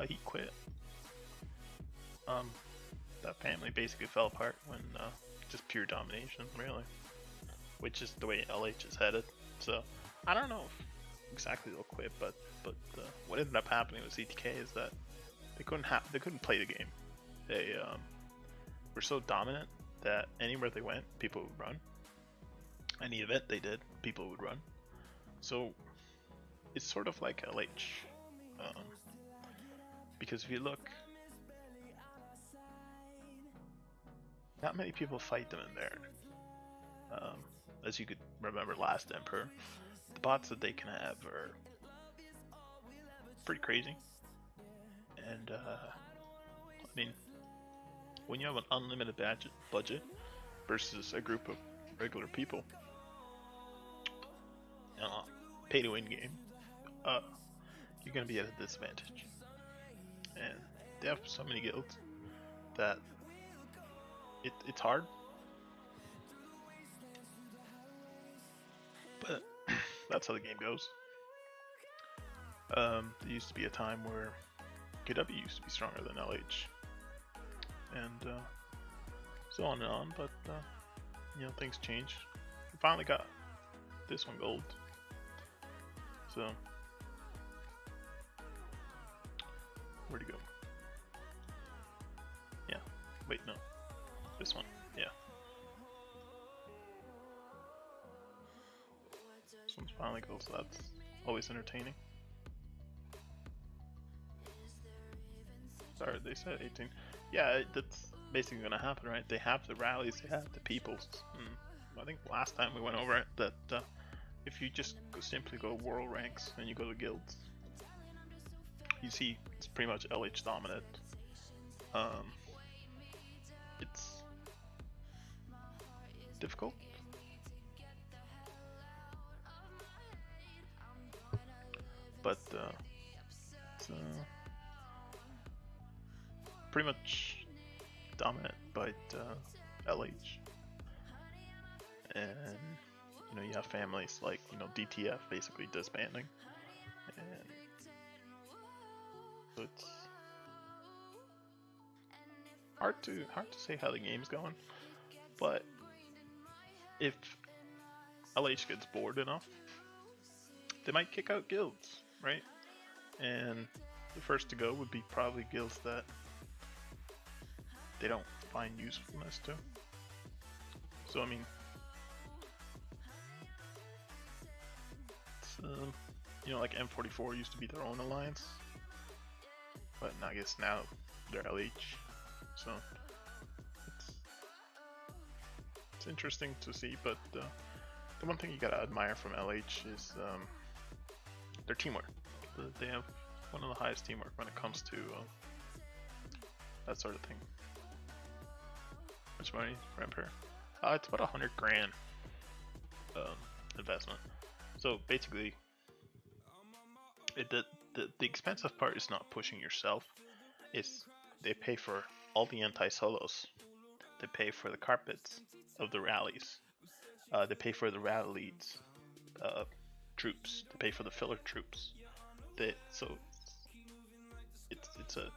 He quit. That family basically fell apart when just pure domination, really. Which is the way LH is headed. So I don't know if exactly they'll quit, but what ended up happening with CTK is that they couldn't play the game. They were so dominant that anywhere they went, people would run. Any event they did, people would run. So it's sort of like LH, because if you look, not many people fight them in there. As you could remember last Emperor, the bots that they can have are pretty crazy. And I mean, when you have an unlimited budget versus a group of regular people, pay to win game, you're gonna be at a disadvantage. And they have so many guilds that it's hard. But that's how the game goes. There used to be a time where KW used to be stronger than LH, and so on and on. But you know, things change. We finally got this one gold. So where'd he go? Yeah. Wait, no. This one. Yeah. This one's finally gold, so that's always entertaining. Sorry, they said 18. Yeah, that's basically gonna happen, right? They have the rallies, they have the peoples. I think last time we went over it that if you just simply go world ranks and you go to guilds, you see it's pretty much LH dominant. It's difficult. But it's pretty much dominant by LH. And you know, you have families like, you know, DTF basically disbanding, and so it's hard to say how the game's going. But if LH gets bored enough, they might kick out guilds, right? And the first to go would be probably guilds that they don't find usefulness to. So I mean, it's, you know, like M44 used to be their own alliance, but I guess now they're LH. So it's interesting to see. But the one thing you gotta admire from LH is their teamwork. They have one of the highest teamwork when it comes to that sort of thing. Much money for Emperor? It's about 100 grand investment. So basically, the expensive part is not pushing yourself. It's they pay for all the anti-solos. They pay for the carpets of the rallies. They pay for the rally leads troops. They pay for the filler troops. So it's a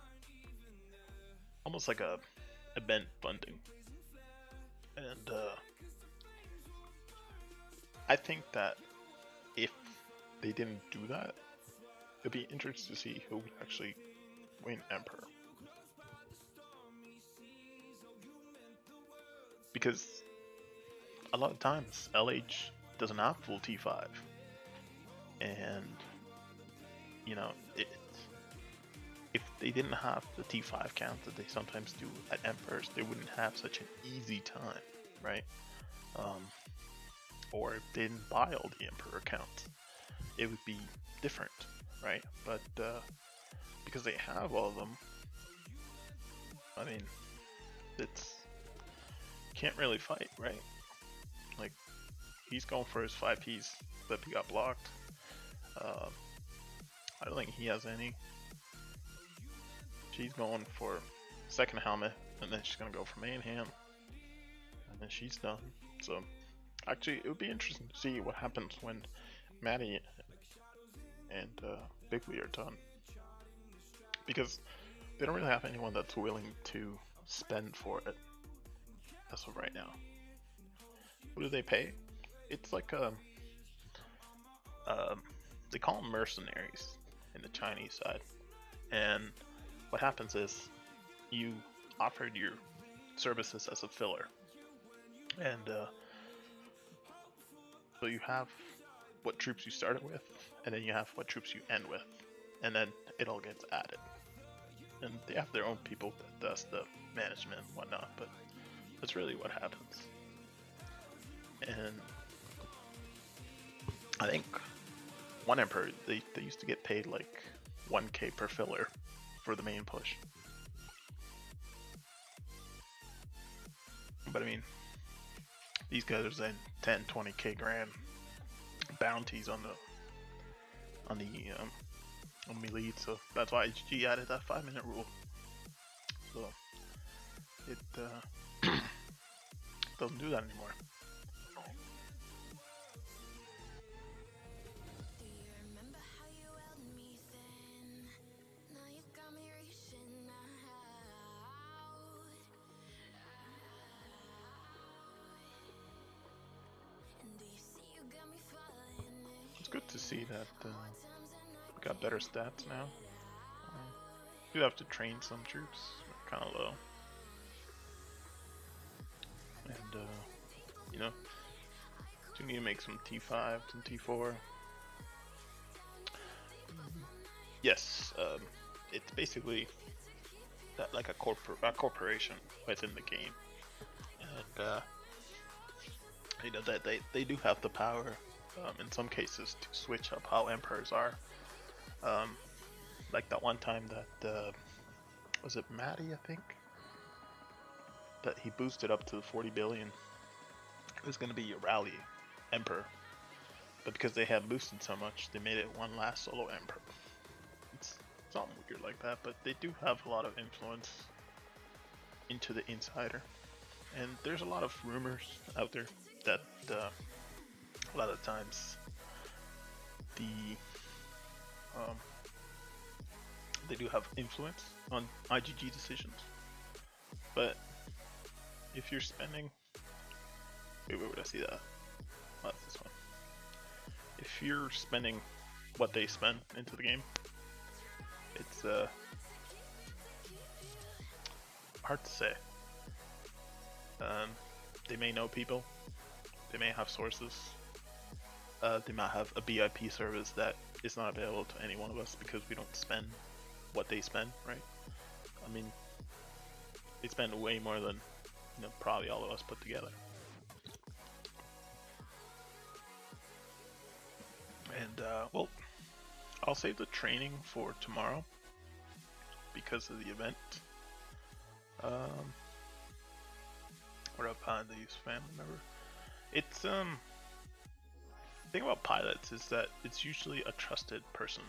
almost like a event funding. And I think that if they didn't do that, it'd be interesting to see who would actually win Emperor. Because a lot of times LH doesn't have full T5, and you know, if they didn't have the T5 count that they sometimes do at Emperors, they wouldn't have such an easy time, right? Or if they didn't buy all the Emperor counts, it would be different, right? But because they have all of them, I mean, it's can't really fight, right? Like, he's going for his 5Ps that he got blocked. I don't think he has any. She's going for second helmet, and then she's gonna go for main hand, and then she's done. So actually, it would be interesting to see what happens when Maddie and Bigly are done, because they don't really have anyone that's willing to spend for it as of right now. What do they pay? It's like they call them mercenaries in the Chinese side. And what happens is you offered your services as a filler, and so you have what troops you started with, and then you have what troops you end with, and then it all gets added. And they have their own people that does the management and whatnot, but that's really what happens. And I think one emperor, they used to get paid like 1k per filler for the main push. But I mean, these guys are saying 10, 20k grand bounties on the lead, so that's why HG added that 5-minute rule. So it doesn't do that anymore. Do you remember how you held me then? Now you got me reaching out. And do you see you got me falling? It's good to see that we got better stats now. You have to train some troops, kind of low, and you know, do need to make some T5, some T4. Yes, it's basically that like a corporation within the game, and you know that they do have the power in some cases to switch up how emperors are. Like that one time that was it Matty, I think, that he boosted up to 40 billion. It was going to be a rally emperor, but because they had boosted so much, they made it one last solo emperor. It's something weird like that, but they do have a lot of influence into the insider, and there's a lot of rumors out there that a lot of times they do have influence on IGG decisions. But if you're spending, where would I see that? Oh, that's this one. If you're spending what they spend into the game, it's hard to say. They may know people, they may have sources, they might have a BIP service that is not available to any one of us because we don't spend what they spend, right? I mean, they spend way more than, you know, probably all of us put together. And well, I'll save the training for tomorrow because of the event. What up, Pond? They use family member. It's the thing about pilots is that it's usually a trusted person,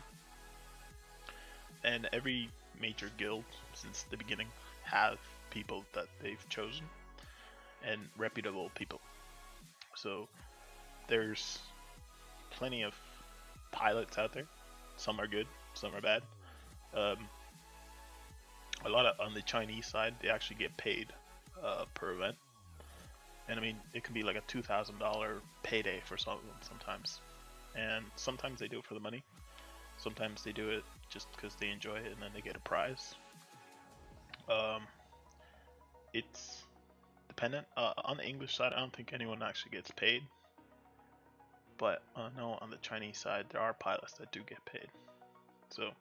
and every major guild since the beginning have people that they've chosen and reputable people. So there's plenty of pilots out there. Some are good, some are bad. A lot of on the Chinese side, they actually get paid per event, and I mean it can be like a $2,000 payday for some of them sometimes. And sometimes they do it for the money. Sometimes they do it just because they enjoy it, and then they get a prize. It's dependent. On the English side, I don't think anyone actually gets paid. But no, on the Chinese side, there are pilots that do get paid. So,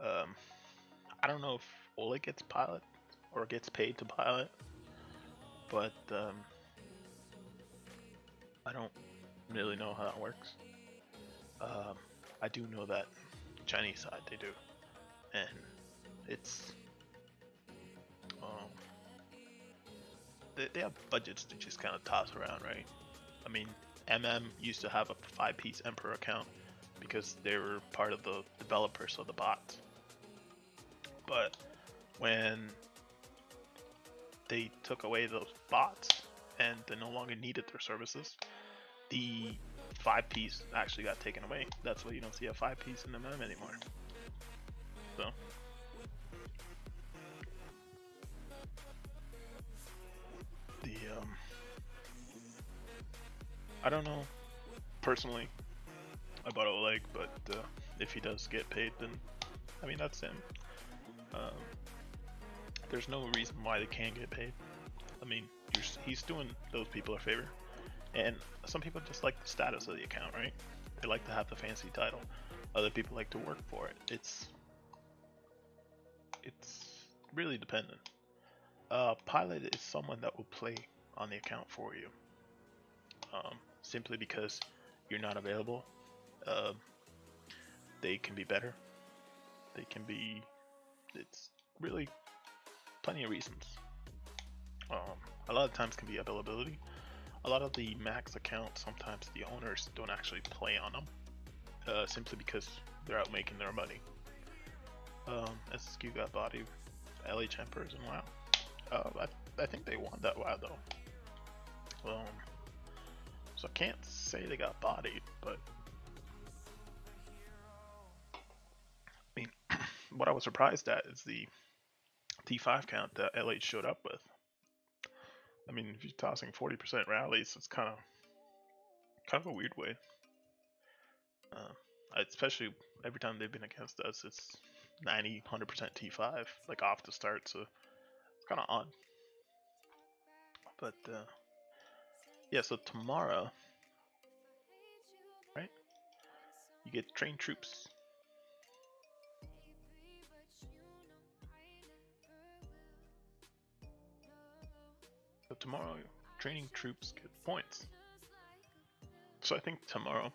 I don't know if Oleg gets pilot or gets paid to pilot, but I don't really know how that works. I do know that Chinese side they do, and it's they have budgets to just kind of toss around, right? I mean, used to have a 5-piece Emperor account because they were part of the developers of the bots. But when they took away those bots and they no longer needed their services, the 5-piece actually got taken away. That's why you don't see a 5-piece in MM anymore. So I don't know personally I bought Oleg, but if he does get paid, then I mean that's him. Um, there's no reason why they can't get paid. I mean, he's doing those people a favor, and some people just like the status of the account, right? They like to have the fancy title. Other people like to work for it. It's really dependent. Pilot is someone that will play on the account for you, simply because you're not available. Uh, they can be better. They can be. It's really plenty of reasons. A lot of times can be availability. A lot of the max accounts, sometimes the owners don't actually play on them, simply because they're out making their money. SSQ got bodied, LH Emperors and WoW. I think they won that WoW though. So I can't say they got bodied, but I mean, what I was surprised at is the T5 count that LH showed up with. I mean, if you're tossing 40% rallies, it's kind of a weird way. Especially every time they've been against us, it's 90, 100% T5, like off the start, so it's kind of odd. But yeah, so tomorrow, right? You get trained troops. So tomorrow, training troops get points. So I think tomorrow,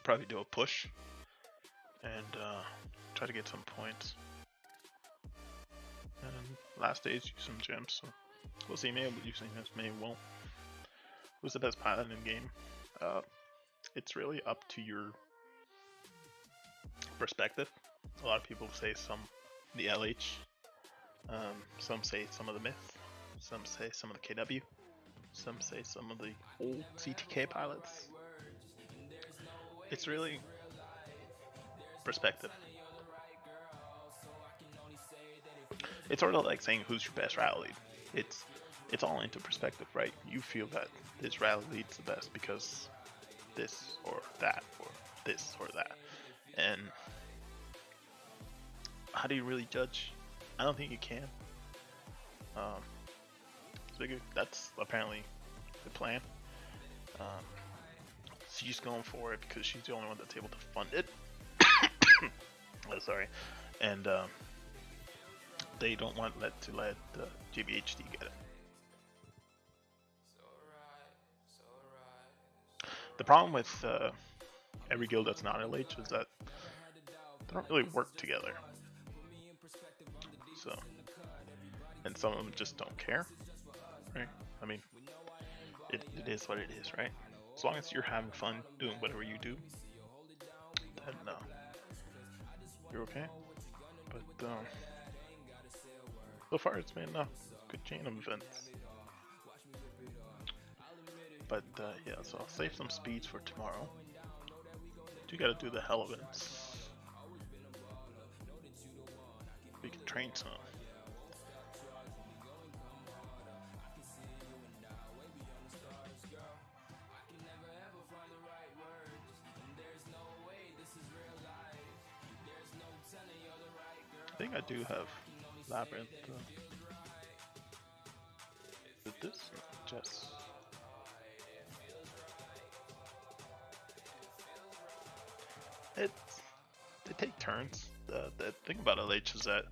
probably do a push and try to get some points. And last days, use some gems. So we'll see. Maybe using this, maybe won't. Who's the best pilot in game? It's really up to your perspective. A lot of people say the LH. Some say some of the myth. Some say some of the KW. Some say some of the old CTK pilots. It's really perspective. It's sort of like saying who's your best rally lead. It's all into perspective, right? You feel that this rally lead's the best because this or that or this or that. And how do you really judge? I don't think you can. So that's apparently the plan. She's going for it because she's the only one that's able to fund it. Oh, sorry. And they don't want to let JBHD get it. The problem with every guild that's not LH is that they don't really work together. So, and some of them just don't care, right? I mean, it is what it is, right? As long as you're having fun doing whatever you do, then you're okay. But so far it's been a good chain of events. But yeah, so I'll save some speeds for tomorrow. You gotta do the hell events. We can train some. I think I do have Labyrinth. With this? Just. They take turns. The thing about LH is that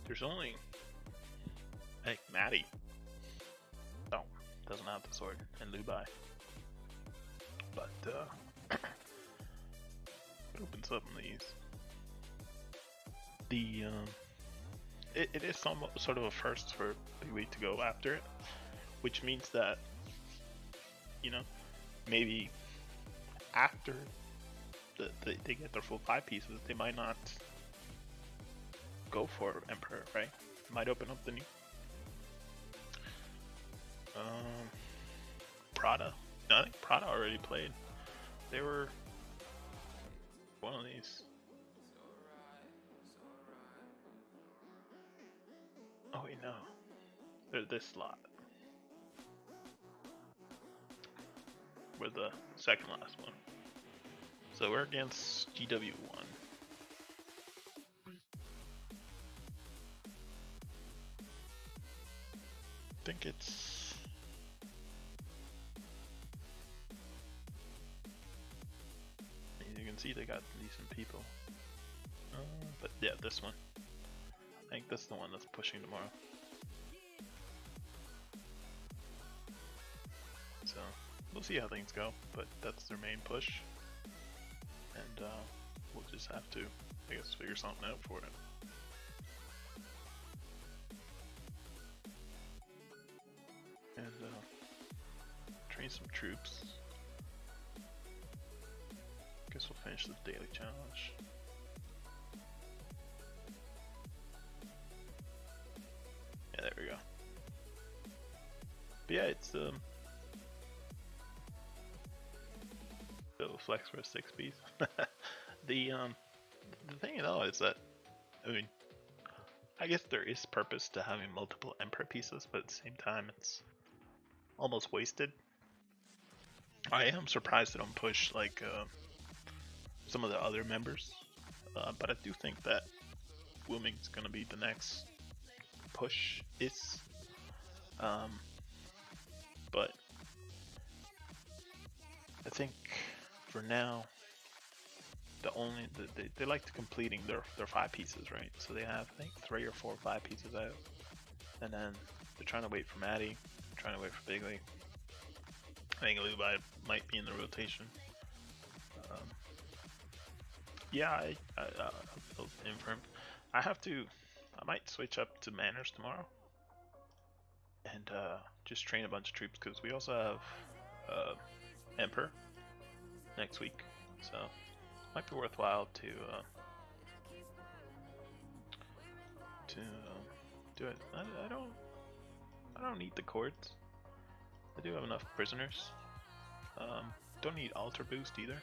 there's only. Hey, Maddie. Oh, doesn't have the sword. And Lubai. But, it opens up in these. It is somewhat sort of a first for Big League to go after it, which means that, you know, maybe after they get their full 5 pieces, they might not go for Emperor, right? It might open up the new Prada. No, I think Prada already played. They were one of these. Oh wait, no. They're this slot. We're the second last one. So we're against GW1. I think it's... As you can see, they got decent people. But yeah, this one. I think this is the one that's pushing tomorrow. So we'll see how things go, but that's their main push. And we'll just have to, I guess, figure something out for it. And train some troops. Guess we'll finish the daily challenge. Yeah, there we go. But yeah, it's so flex for a 6-piece. The thing though is that, I mean, I guess there is purpose to having multiple Emperor pieces, but at the same time it's almost wasted. I am surprised they don't push like some of the other members, but I do think that Wooming's gonna be the next push. But I think for now, they like to completing their 5 pieces, right? So they have, I think, 3 or 4 or 5 pieces out, and then they're trying to wait for Maddie, trying to wait for Bigley. I think Lubai might be in the rotation. Yeah, I'll inform. I might switch up to Manners tomorrow, and just train a bunch of troops, because we also have Emperor next week, so it might be worthwhile to do it. I don't need the courts. I do have enough prisoners. Don't need altar boost either.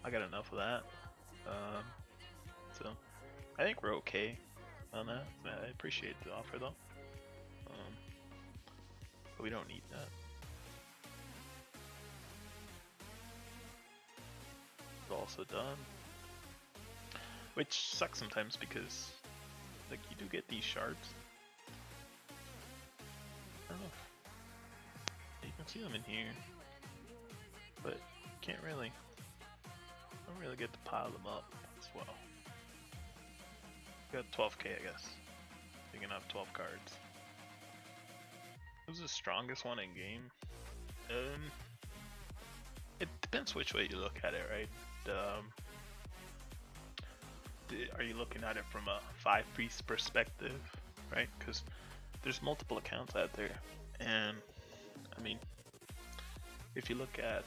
I got enough of that. So I think we're okay on that. I appreciate the offer though. But we don't need that. It's also done. Which sucks sometimes because like you do get these shards. I don't know. You can see them in here, but you can't really, don't really get to pile them up as well. Got 12k, I guess. You can have 12 cards. Who's the strongest one in game? It depends which way you look at it, right? Are you looking at it from a 5-piece perspective, right? Because there's multiple accounts out there, and I mean, if you look at,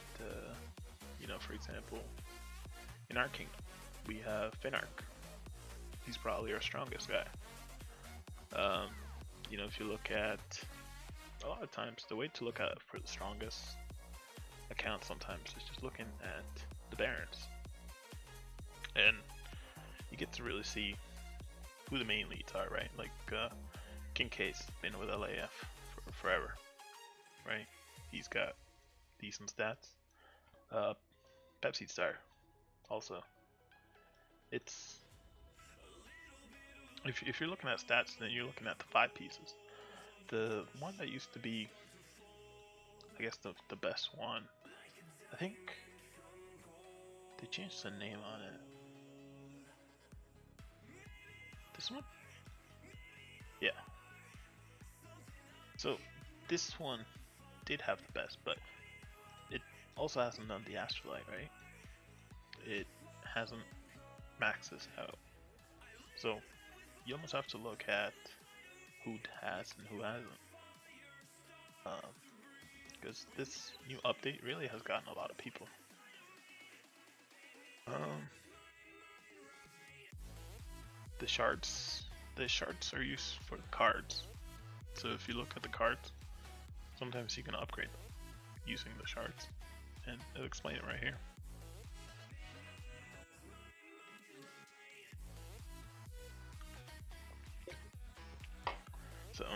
you know, for example, in our kingdom, we have Finarch. He's probably our strongest guy. You know, if you look at, a lot of times, the way to look at it for the strongest account sometimes is just looking at the barons. And you get to really see who the main leads are, right? Like, King K's been with LAF for forever, right? He's got decent stats. Pepsi Star, also. It's, if you're looking at stats, then you're looking at the 5 pieces. The one that used to be, I guess, the best one, I think they changed the name on it. This one? Yeah. So this one did have the best, but it also hasn't done the Astrolite, right? It hasn't maxed this out. So you almost have to look at who has and who hasn't. Because this new update really has gotten a lot of people. The shards are used for the cards. So if you look at the cards, sometimes you can upgrade them using the shards, and it'll explain it right here. So,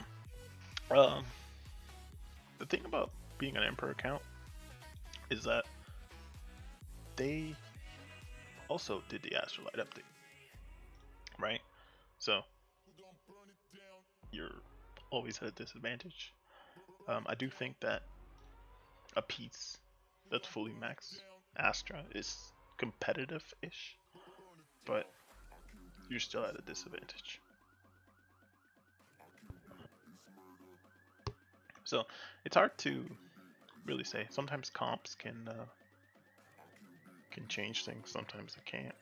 the thing about being an Emperor account is that they also did the Astrolight update, right? So you're always at a disadvantage. I do think that a piece that's fully max Astra is competitive-ish, but you're still at a disadvantage. So it's hard to really say. Sometimes comps can change things. Sometimes they can't.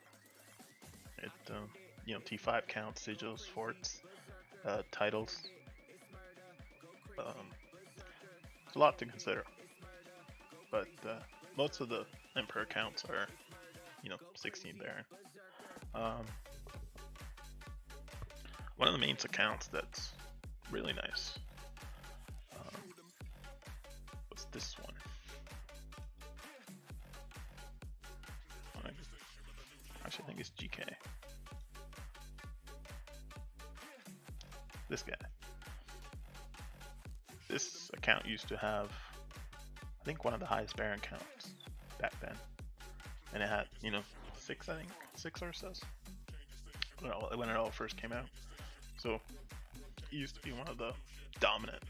It T5 counts, sigils, forts, titles. It's a lot to consider. But most of the Emperor counts are 16 Baron. One of the main accounts that's really nice. What's this one? Actually, I think it's GK. This guy. This account used to have, I think, one of the highest Baron counts back then, and it had 6, I think 6 or so when it all first came out. So it used to be one of the dominant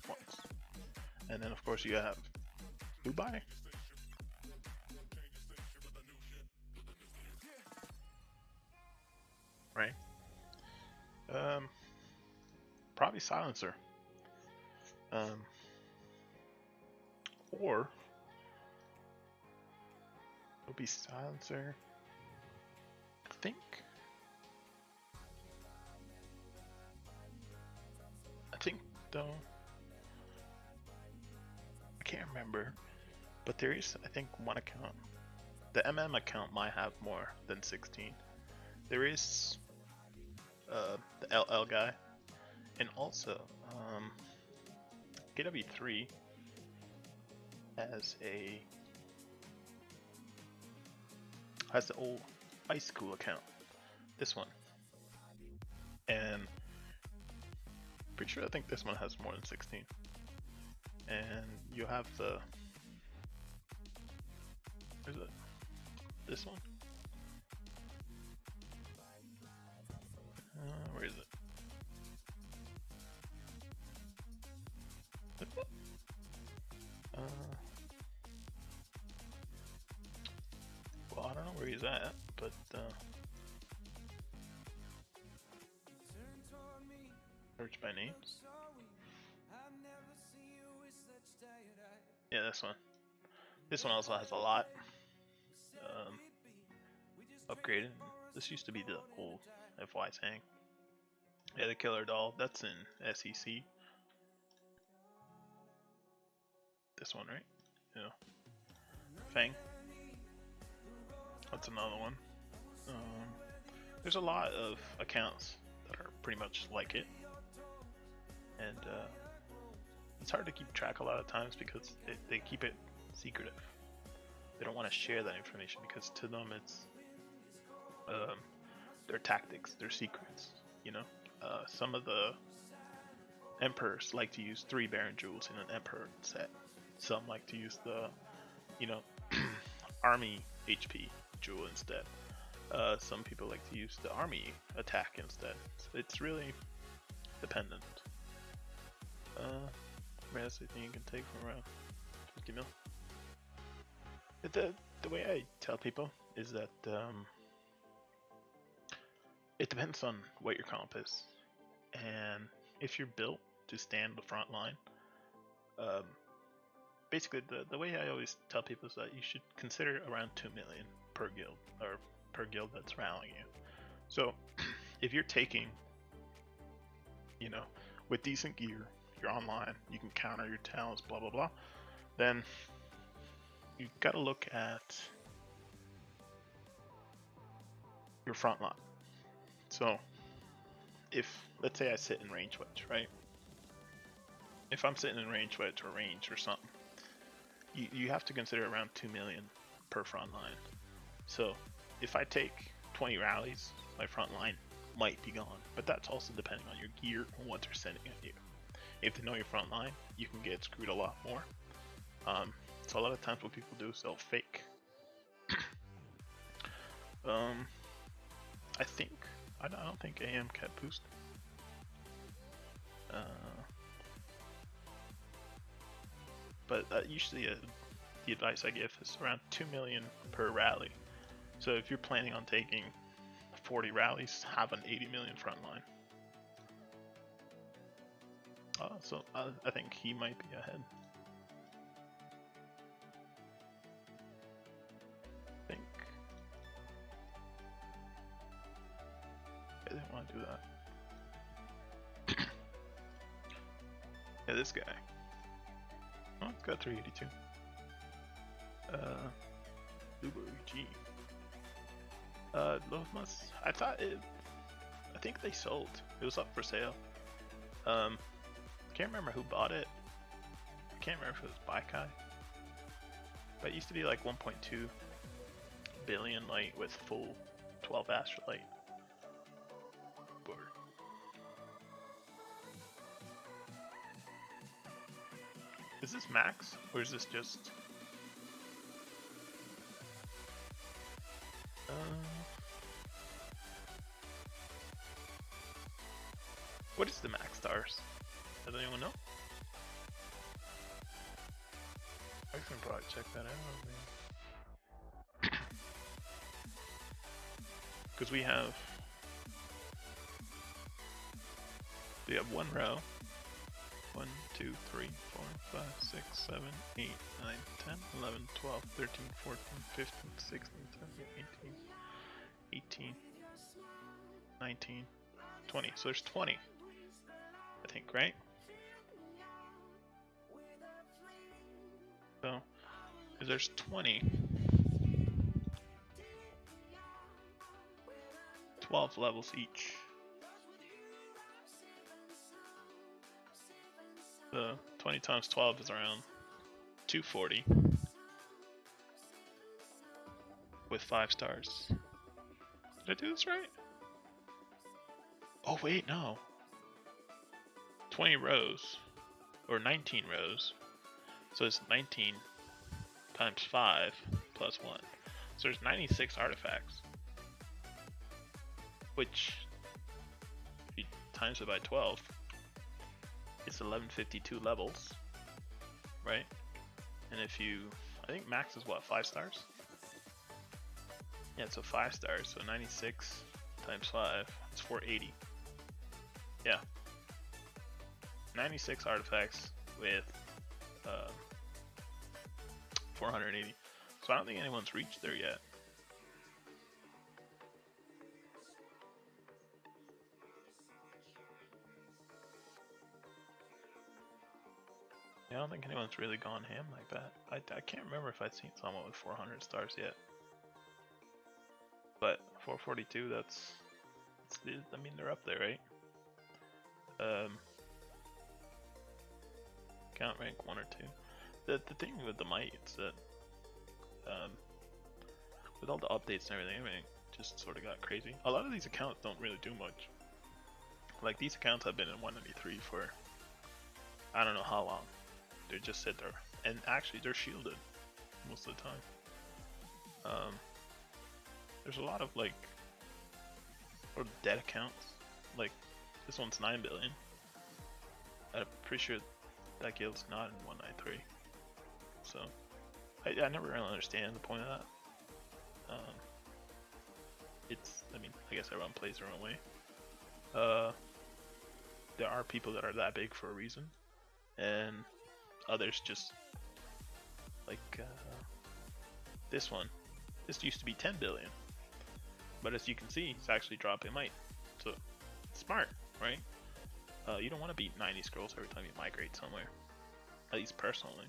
ones. And then of course you have Dubai. Right? Probably Silencer. Or it'll be Silencer. I think though, I can't remember, but there is, I think, one account. The account might have more than 16. There is the LL guy, and also KW3 has the old Ice School account. This one, and pretty sure I think this one has more than 16. And you have the, where's it? This one? Where is it? Well, I don't know where he's at, but search by names. Yeah, this one. This one also has a lot upgraded. This used to be the old FY tank. Yeah, the Killer Doll. That's in SEC. This one, right? Yeah. Fang. That's another one. There's a lot of accounts that are pretty much like it, and it's hard to keep track a lot of times because they keep it secretive. They don't want to share that information because to them it's their tactics, their secrets. Some of the emperors like to use 3 Baron jewels in an emperor set. Some like to use the army HP jewel instead. Some people like to use the army attack instead. So it's really dependent. Where else do you think you can take from around 50 mil? The way I tell people is that it depends on what your comp is, and if you're built to stand the front line, basically the way I always tell people is that you should consider around 2 million per guild, or per guild that's rallying you. So if you're taking, with decent gear, you're online, you can counter your talents, blah blah blah, then you've got to look at your front line. So if, let's say I sit in range wedge, right? If I'm sitting in range wedge or range or something, you have to consider around 2 million per front line. So if I take 20 rallies, my front line might be gone, but that's also depending on your gear and what they're sending at you. If they know your front line, you can get screwed a lot more. So a lot of times what people do is they'll fake I think I don't think AM can boost. But usually the advice I give is around 2 million per rally. So if you're planning on taking 40 rallies, have an 80 million front line. So I think he might be ahead. I think. I didn't want to do that. Yeah, this guy. Oh, it's got 382. WoodyQ8. Lothmas. I think they sold. It was up for sale. Can't remember who bought it. I can't remember if it was Baikai. But it used to be like 1.2 billion light with full 12 astrolight. Is this max, or is this just... What is the max stars? Does anyone know? I can probably check that out. Because we have one row. 1, 2, 3, 4, 5, 6, 7, 8, 9, 10, 11, 12, 13, 14, 15, 16, 17, 18, 18, 19, 20. So there's 20, I think, right? So, if there's 20, 12 levels each. 20 times 12 is around 240 with 5 stars. Did I do this right? Oh wait, no. 20 rows, or 19 rows. So it's 19 times 5 plus 1. So there's 96 artifacts. Which, if you times it by 12, it's 1152 levels, right? And if you, I think max is what, 5 stars? Yeah, so 5 stars, so 96 times 5, it's 480. Yeah. 96 artifacts with 480. So I don't think anyone's reached there yet. Yeah, I don't think anyone's really gone ham like that. I can't remember if I'd seen someone with 400 stars yet. But 442, that's I mean, they're up there, right? Can't rank 1 or 2. The thing with the might is that with all the updates and everything just sort of got crazy. A lot of these accounts don't really do much. Like, these accounts have been in 193 for I don't know how long. They just sit there, and actually they're shielded most of the time. There's a lot of like sort of dead accounts. Like this one's 9 billion. I'm pretty sure that guild's not in 193. So I never really understand the point of that. I mean, I guess everyone plays their own way. There are people that are that big for a reason, and others just like this one. This used to be 10 billion, but as you can see, it's actually dropping might. So it's smart, right? You don't want to beat 90 scrolls every time you migrate somewhere, at least personally.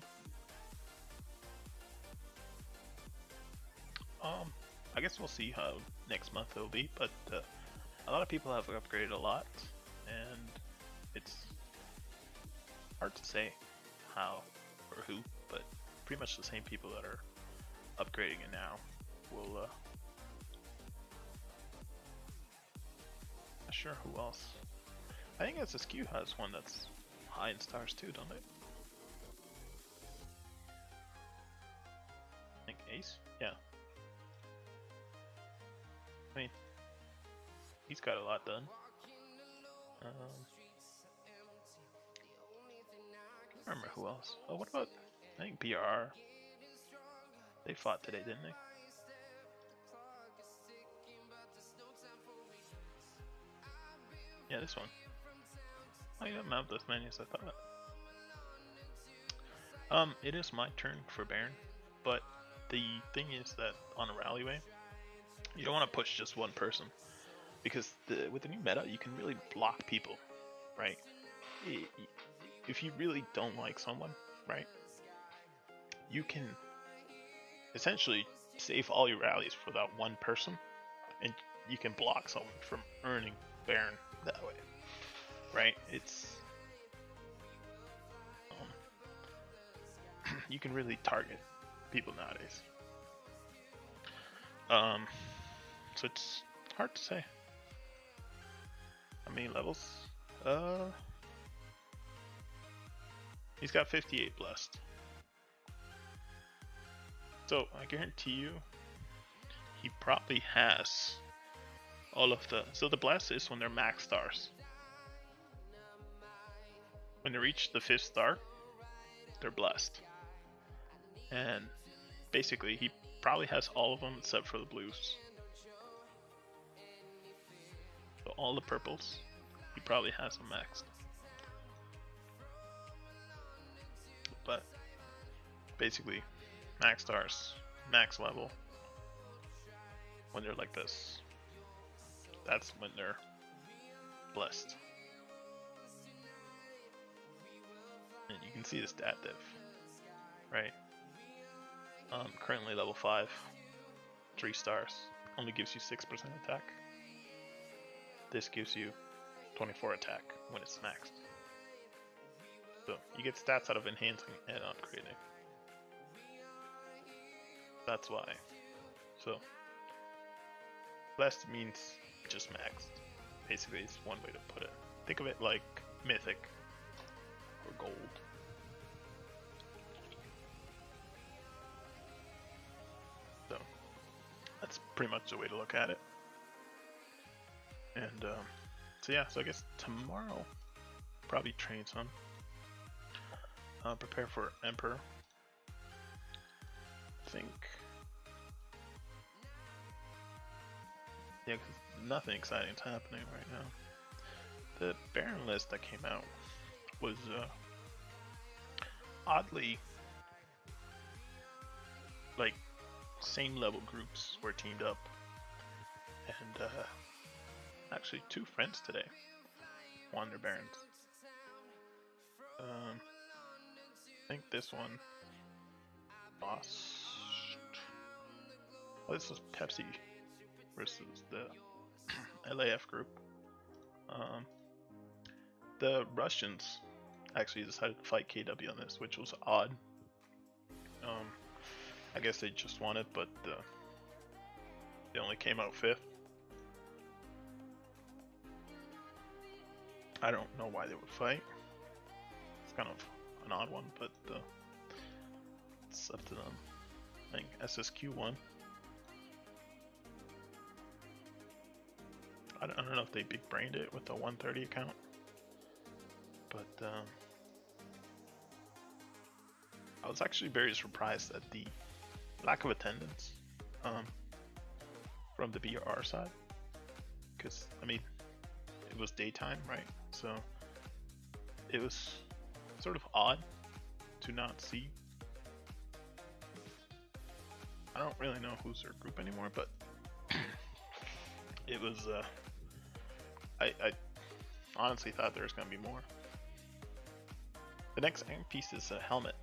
I guess we'll see how next month it'll be, but a lot of people have upgraded a lot, and it's hard to say how or who, but pretty much the same people that are upgrading it now will not sure who else. I think SSQ has one that's high in stars too, don't they? I think Ace? Yeah. He's got a lot done. I don't remember who else. Oh, what about, I think BR. They fought today, didn't they? Yeah, this one. Oh, you don't mount this many as I thought. It is my turn for Baron, but the thing is that on a rallyway, you don't want to push just one person, because with the new meta, you can really block people, right? If you really don't like someone, right, you can essentially save all your rallies for that one person, and you can block someone from earning Baron that way, right? It's you can really target people nowadays. So it's hard to say. How many levels? He's got 58 blessed. So I guarantee you, he probably has all of the. So the bless is when they're max stars. When they reach the 5th star, they're blessed. And basically, he probably has all of them except for the blues. So all the purples, he probably has them maxed. But basically, max stars, max level, when they're like this, that's when they're blessed. And you can see the stat diff, right? Currently level 5, 3 stars, only gives you 6% attack. This gives you 24 attack when it's maxed. So you get stats out of enhancing and upgrading. That's why. So blessed means just maxed. Basically, it's one way to put it. Think of it like mythic or gold. So that's pretty much the way to look at it. And so yeah, so I guess tomorrow probably train some. Prepare for Emperor. I think. Yeah, because nothing exciting is happening right now. The Baron list that came out was oddly like same level groups were teamed up, and actually 2 friends today won their Barons. I think this one lost. Oh, this was Pepsi versus the LAF group. The Russians actually decided to fight KW on this, which was odd. I guess they just won it, but they only came out 5th. I don't know why they would fight. It's kind of an odd one, but it's up to them. I think SSQ won. I don't know if they big brained it with the 130 account, but I was actually very surprised at the lack of attendance from the BR side, because I mean it was daytime, right? So it was sort of odd to not see. I don't really know who's their group anymore, but it was I honestly thought there was gonna be more. The next iron piece is a helmet.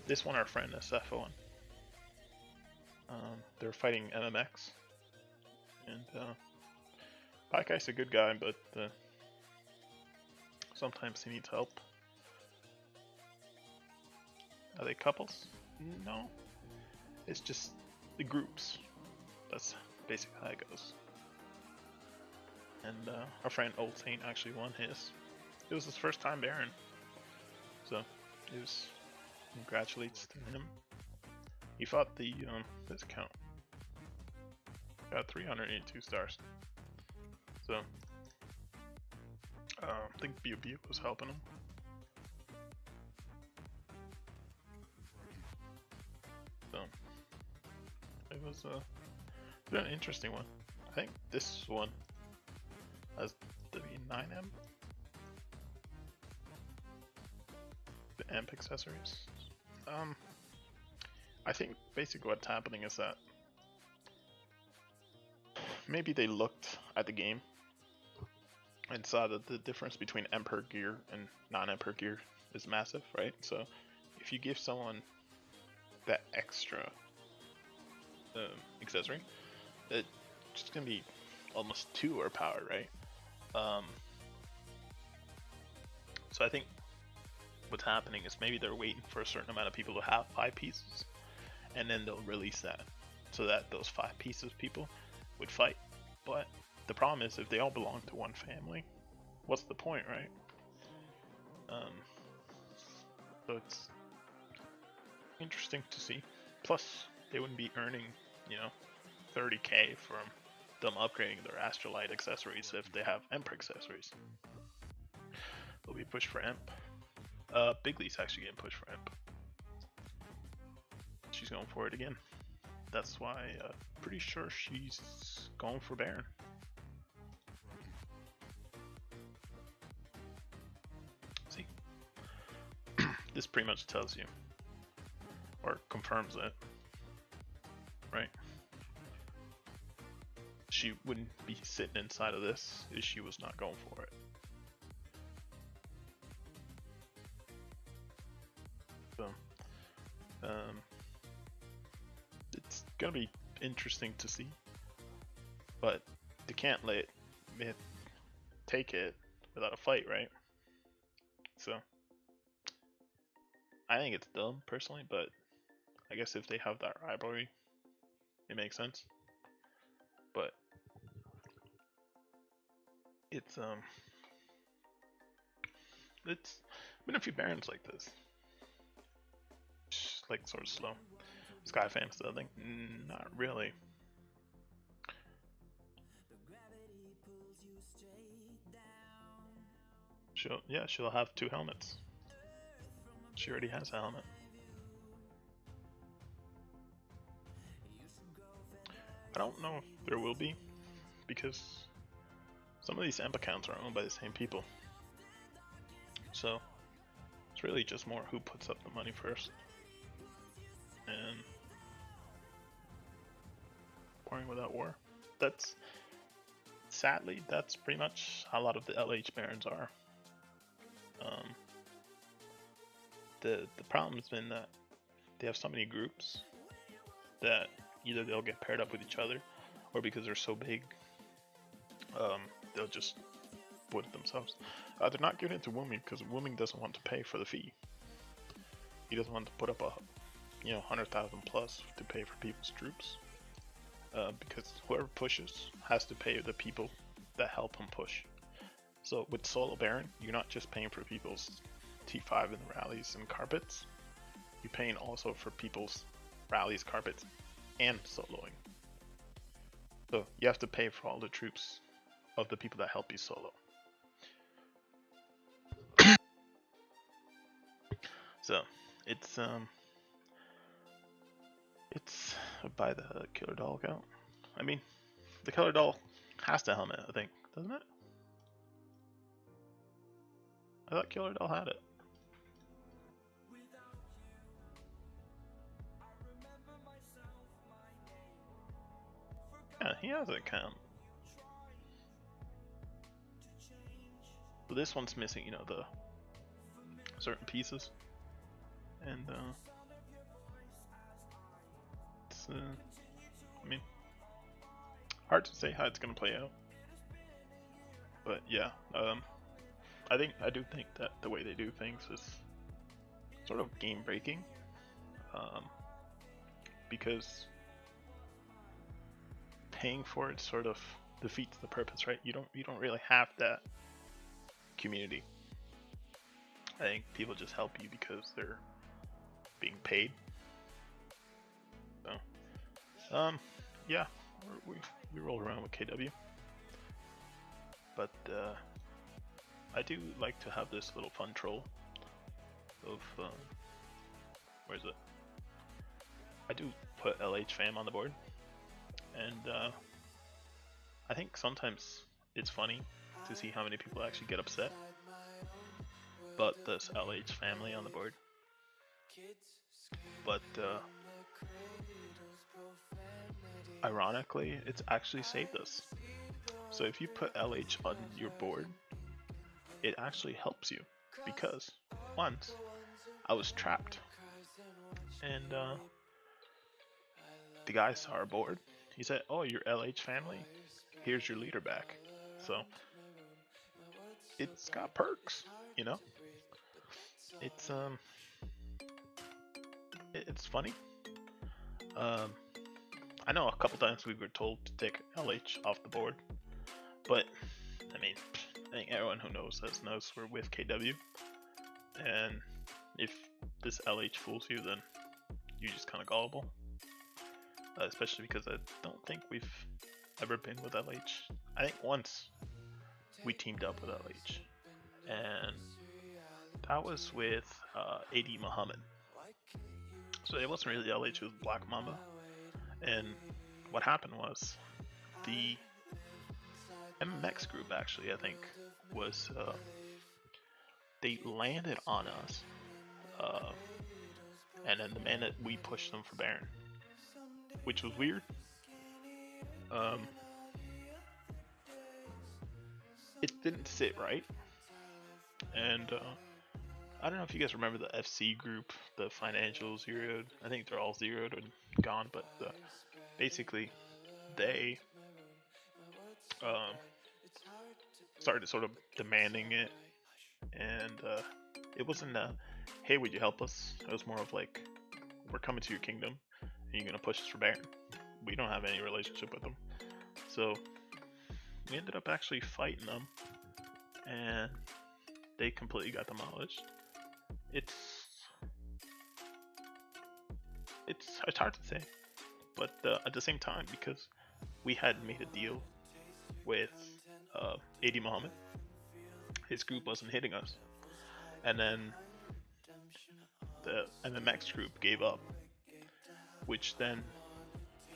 This one our friend SF won. They're fighting MMX, and Paikai's a good guy, but sometimes he needs help. Are they couples? No. It's just the groups. That's basically how it goes. And our friend Old Saint actually won his. It was his first time Baron. So it was congratulates to him. He fought the this account. got 382 stars. So I think BB was helping him. So it was an interesting one. I think this one has the 9M. The amp accessories. I think basically what's happening is that maybe they looked at the game and saw that the difference between Emperor gear and non-Emperor gear is massive, right? So if you give someone that extra accessory, it's just gonna be almost 2 overpowered, right? So I think what's happening is maybe they're waiting for a certain amount of people to have 5 pieces, and then they'll release that so that those 5 pieces people would fight. But the problem is, if they all belong to one family, what's the point, right? So it's interesting to see. Plus, they wouldn't be earning, 30k from them upgrading their Astrolite accessories if they have Emp accessories. They'll be pushed for Emp. Bigley's actually getting pushed for Emp. She's going for it again. That's why pretty sure she's going for Baron. See? This pretty much tells you, or confirms it, right? She wouldn't be sitting inside of this if she was not going for it. So, it's gonna be interesting to see, but they can't let it take it without a fight, right? So, I think it's dumb personally, but I guess if they have that rivalry, it makes sense. But it's been a few Barons like this. Just like sort of slow. Sky Fam still, I think not really. She'll have 2 helmets. She already has a helmet. I don't know if there will be, because some of these amp accounts are owned by the same people. So it's really just more who puts up the money first. And Warring Without War. Sadly, that's pretty much how a lot of the LH Barons are. The problem has been that they have so many groups that either they'll get paired up with each other, or because they're so big, they'll just put it themselves. They're not giving it to Wooming because Wooming doesn't want to pay for the fee. He doesn't want to put up a 100,000 plus to pay for people's troops, because whoever pushes has to pay the people that help him push. So with Solo Baron, you're not just paying for people's T5 in the rallies and carpets, you're paying also for people's rallies, carpets, and soloing. So you have to pay for all the troops of the people that help you solo. So it's by the Killer Doll account. I mean, the Killer Doll has the helmet, I think, doesn't it? I thought Killer Doll had it. Yeah, he has an account. But this one's missing, the certain pieces. And it's I mean, hard to say how it's gonna play out. But yeah, I do think that the way they do things is sort of game breaking, because paying for it sort of defeats the purpose, right? You don't really have that community. I think people just help you because they're being paid. So, yeah, we roll around with KW. But I do like to have this little fun troll of where is it? I do put LH fam on the board, and I think sometimes it's funny to see how many people actually get upset. But this LH family on the board. But ironically, it's actually saved us. So if you put LH on your board, it actually helps you, because once I was trapped, and the guy saw our board. He said, "Oh, you're LH family. Here's your leader back." So it's got perks, you know. It's it's funny. Um, I know a couple times we were told to take LH off the board, but I mean, I think everyone who knows us knows we're with KW, and if this LH fools you, then you're just kind of gullible. Especially because I don't think we've ever been with LH. I think once we teamed up with LH, and that was with AD Muhammad. So it wasn't really LH, it was Black Mamba. And what happened was the MMX group, actually, I think, was they landed on us, and then the minute we pushed them for Baron, which was weird. It didn't sit right, and I don't know if you guys remember the FC group, the financial zeroed. I think they're all zeroed and gone, but basically they started sort of demanding it, and it wasn't a, "Hey, would you help us?" It was more of like, "We're coming to your kingdom, and you're gonna push us for Baron." We don't have any relationship with them, so we ended up actually fighting them, and they completely got demolished. It's hard to say, but at the same time, because we had made a deal with AD Muhammad, his group wasn't hitting us, and then the MMX group gave up, which then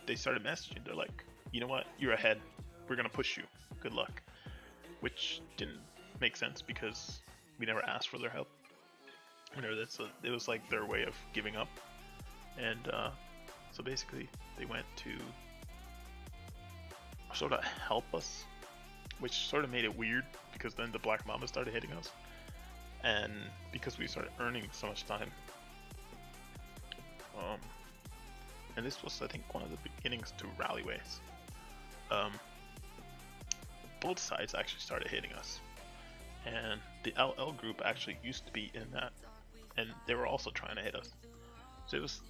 they started messaging. They're like, "You know what? You're ahead. We're gonna push you. Good luck," which didn't make sense because we never asked for their help. It was like their way of giving up, and so basically they went to sort of help us, which sort of made it weird because then the Black Mamba started hitting us, and because we started earning so much time. And this was, I think, one of the beginnings to rallyways. Both sides actually started hitting us, and the LL group actually used to be in that, and they were also trying to hit us. So it was,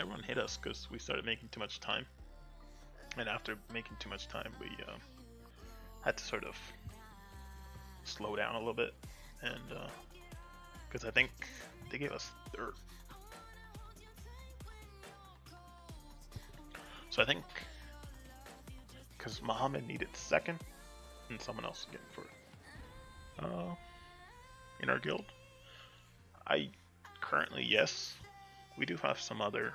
everyone hit us because we started making too much time, and after making too much time, we had to sort of slow down a little bit, and because I think they gave us third. So I think because Muhammad needed second, and someone else was getting first. In our guild, I currently, yes, we do have some other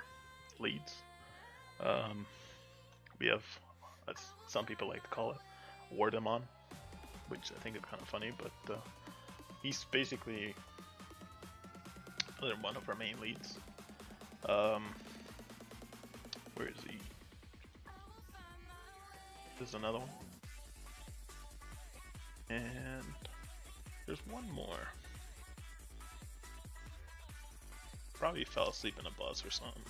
leads. We have, as some people like to call it, Wardemon, which I think is kind of funny, but he's basically one of our main leads. Where is he? There's another one. And there's one more. Probably fell asleep in a bus or something.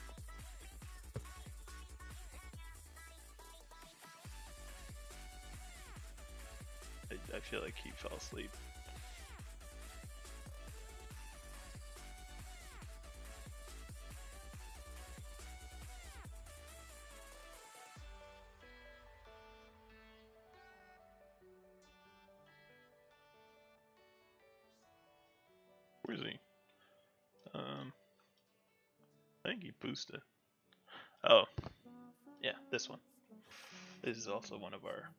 I feel like he fell asleep. Where is he? I think he boosted. Oh, yeah, this one. This is also one of our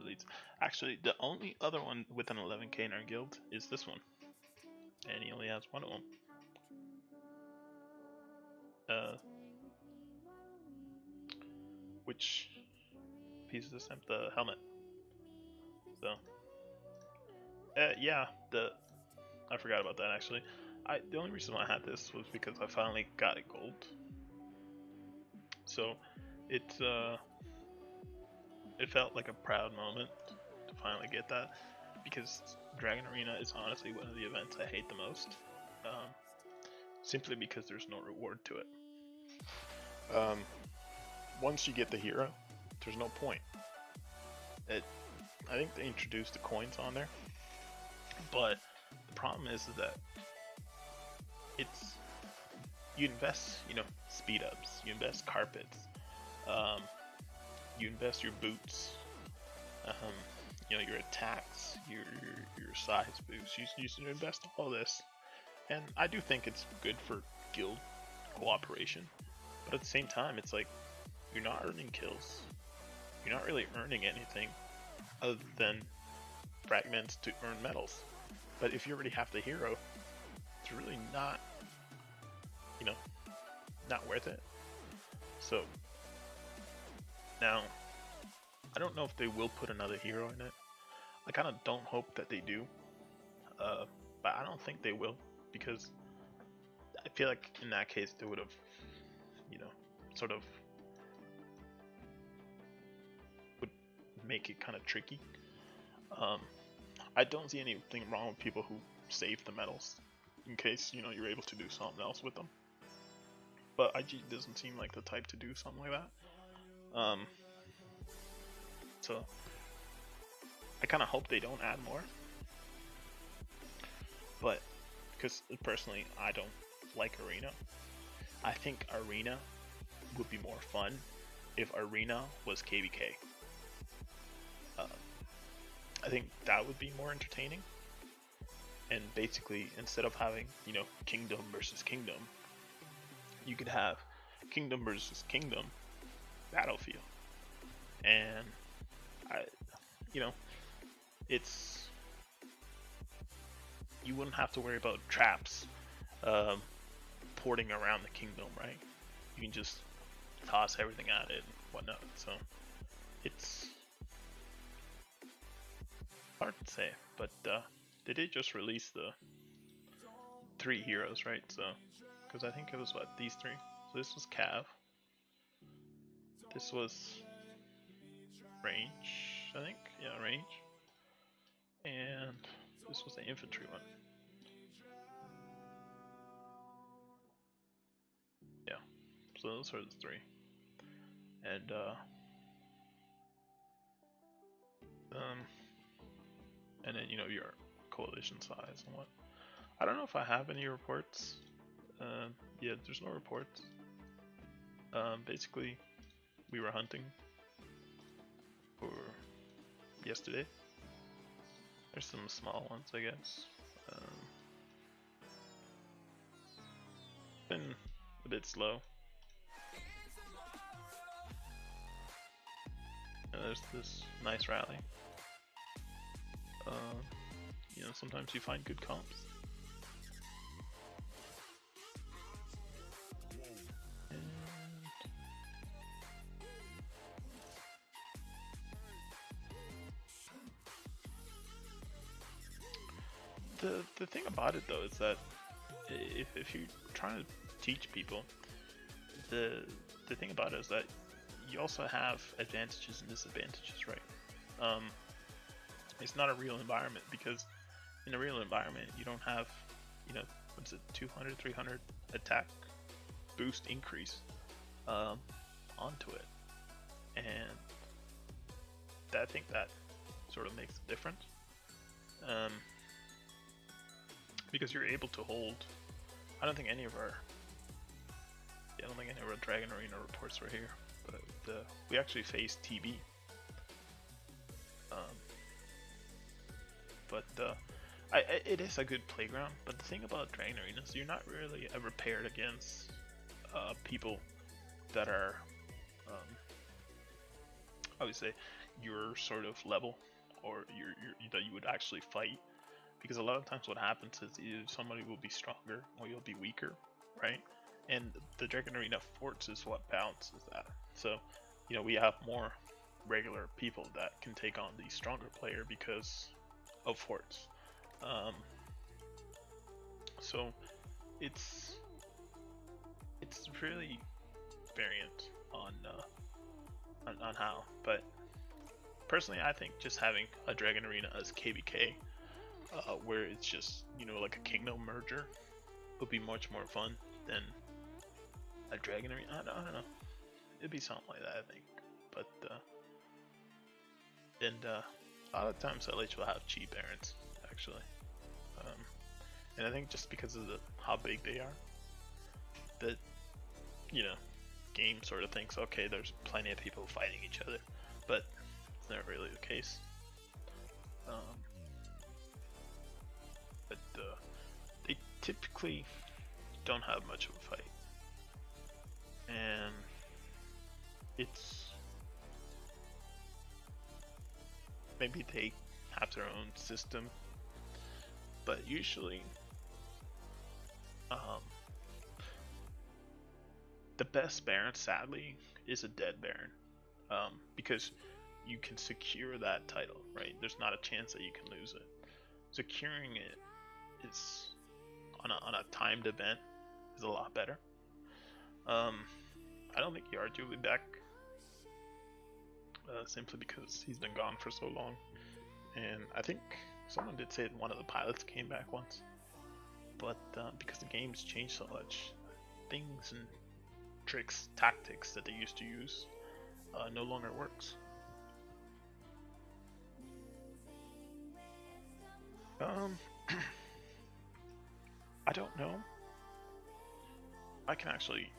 leads. Actually, the only other one with an 11k in our guild is this one, and he only has one of them. Which piece is this? The helmet. So, yeah, I forgot about that actually. The only reason why I had this was because I finally got it gold. So, it felt like a proud moment to finally get that, because Dragon Arena is honestly one of the events I hate the most. Simply because there's no reward to it. Once you get the hero, there's no point. I think they introduced the coins on there, but the problem is that you invest, speed ups, you invest carpets, you invest your boots, your attacks, your size boosts. You invest all this, and I do think it's good for guild cooperation. But at the same time, it's like you're not earning kills. You're not really earning anything other than fragments to earn medals. But if you already have the hero, it's really not, not worth it. So now, I don't know if they will put another hero in it. I kind of don't hope that they do, but I don't think they will, because I feel like in that case they would have, sort of would make it kind of tricky. I don't see anything wrong with people who save the medals in case you're able to do something else with them. But IG doesn't seem like the type to do something like that. So I kind of hope they don't add more. But because personally, I don't like Arena. I think Arena would be more fun if Arena was KVK. I think that would be more entertaining. And basically, instead of having, Kingdom versus Kingdom, you could have Kingdom versus Kingdom battlefield. And it's, you wouldn't have to worry about traps porting around the kingdom, right? You can just toss everything at it and whatnot. So it's hard to say, but they did just release the 3 heroes, right? So, because I think it was these 3. So this was Cav. This was Range, I think. Yeah, Range. And this was the infantry one. Yeah. So those are the 3. And and then your coalition size and what. I don't know if I have any reports. Yeah, there's no reports. Basically, we were hunting for yesterday. There's some small ones, I guess. Been a bit slow. There's this nice rally. Sometimes you find good comps. The thing about it though is that if you're trying to teach people, the thing about it is that you also have advantages and disadvantages, right? It's not a real environment, because in a real environment you don't have, what's it, 200, 300 attack boost increase onto it, and I think that sort of makes a difference. Because you're able to hold. I don't think any of our Dragon Arena reports were here, but we actually faced TB. It is a good playground. But the thing about Dragon Arena is you're not really ever paired against people that are I would say, your sort of level, or that you would actually fight. Because a lot of times what happens is either somebody will be stronger or you'll be weaker, right? And the Dragon Arena forts is what balances that. So, we have more regular people that can take on the stronger player because of forts. So it's really variant on how, but personally, I think just having a Dragon Arena as KVK, where it's just like a kingdom merger, would be much more fun than a Dragon Arena. I don't know. It'd be something like that, I think. But a lot of times LH will have cheap errands, actually. And I think just because of how big they are, that game sort of thinks, okay, there's plenty of people fighting each other, but it's not really the case. But they typically don't have much of a fight, and it's maybe they have their own system, but usually the best Baron, sadly, is a dead Baron, because you can secure that title, right? There's not a chance that you can lose it. Securing it is on a timed event is a lot better. I don't think Yarju will be back, simply because he's been gone for so long, and I think someone did say that one of the pilots came back once, but because the game's changed so much, things and tricks, tactics that they used to use no longer works. I don't know. I can actually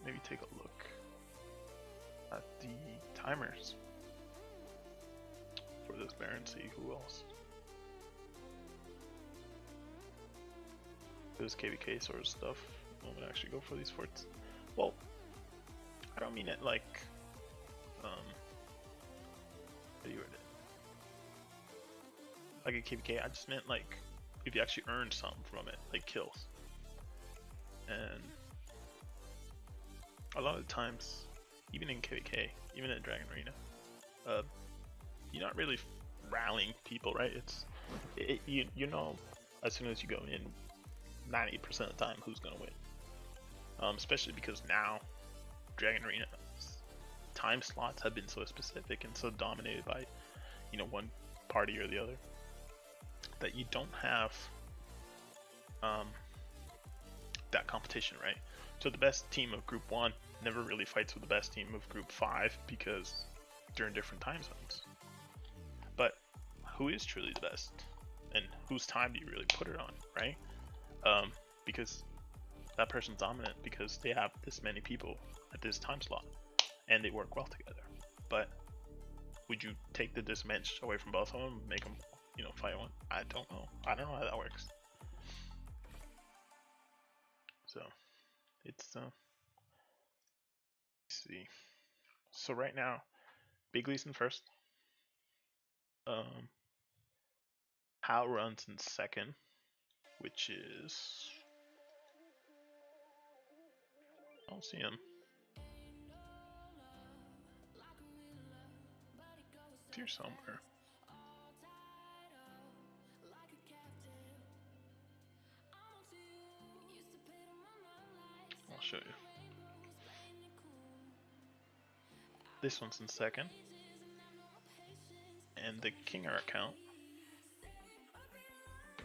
maybe take a look at the timers for this Baron, see who else. This KVK sort of stuff would actually go for these forts. Well, I don't mean it like what do you word it? Like a KVK, I just meant like if you actually earned something from it, like kills. And a lot of times, even in KVK, even in Dragon Arena, you're not really rallying people, right? You know as soon as you go in, 90% of the time who's gonna win. Especially because now Dragon Arena time slots have been so specific and so dominated by one party or the other, that you don't have that competition, right? So the best team of Group 1 never really fights with the best team of Group 5 because they're in different time zones. But who is truly the best? And whose time do you really put it on, right? Because that person's dominant because they have this many people at this time slot and they work well together. But would you take the disadvantage away from both of them, make them fight one? I don't know. I don't know how that works. So it's let's see. So right now, Big Lee's in first. Hal runs in second, which is, I don't see him. He's here somewhere. I'll show you. This one's in second, and the Kinger account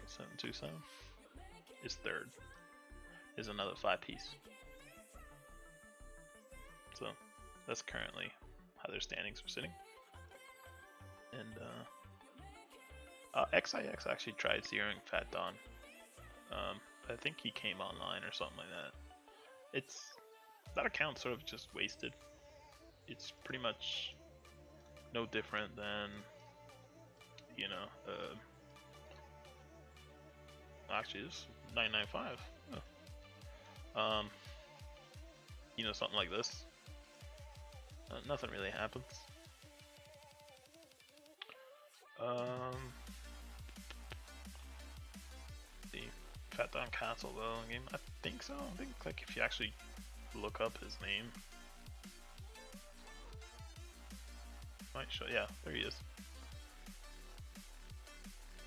727 is third. Is another 5-piece. So that's currently how their standings are sitting. And XIX actually tried zeroing Fat Don. I think he came online or something like that. That account sort of just wasted. It's pretty much no different than actually it's 995. Something like this. Nothing really happens. The Fat Don Castle though game. I think so. I think like if you actually look up his name, might show. Yeah, there he is.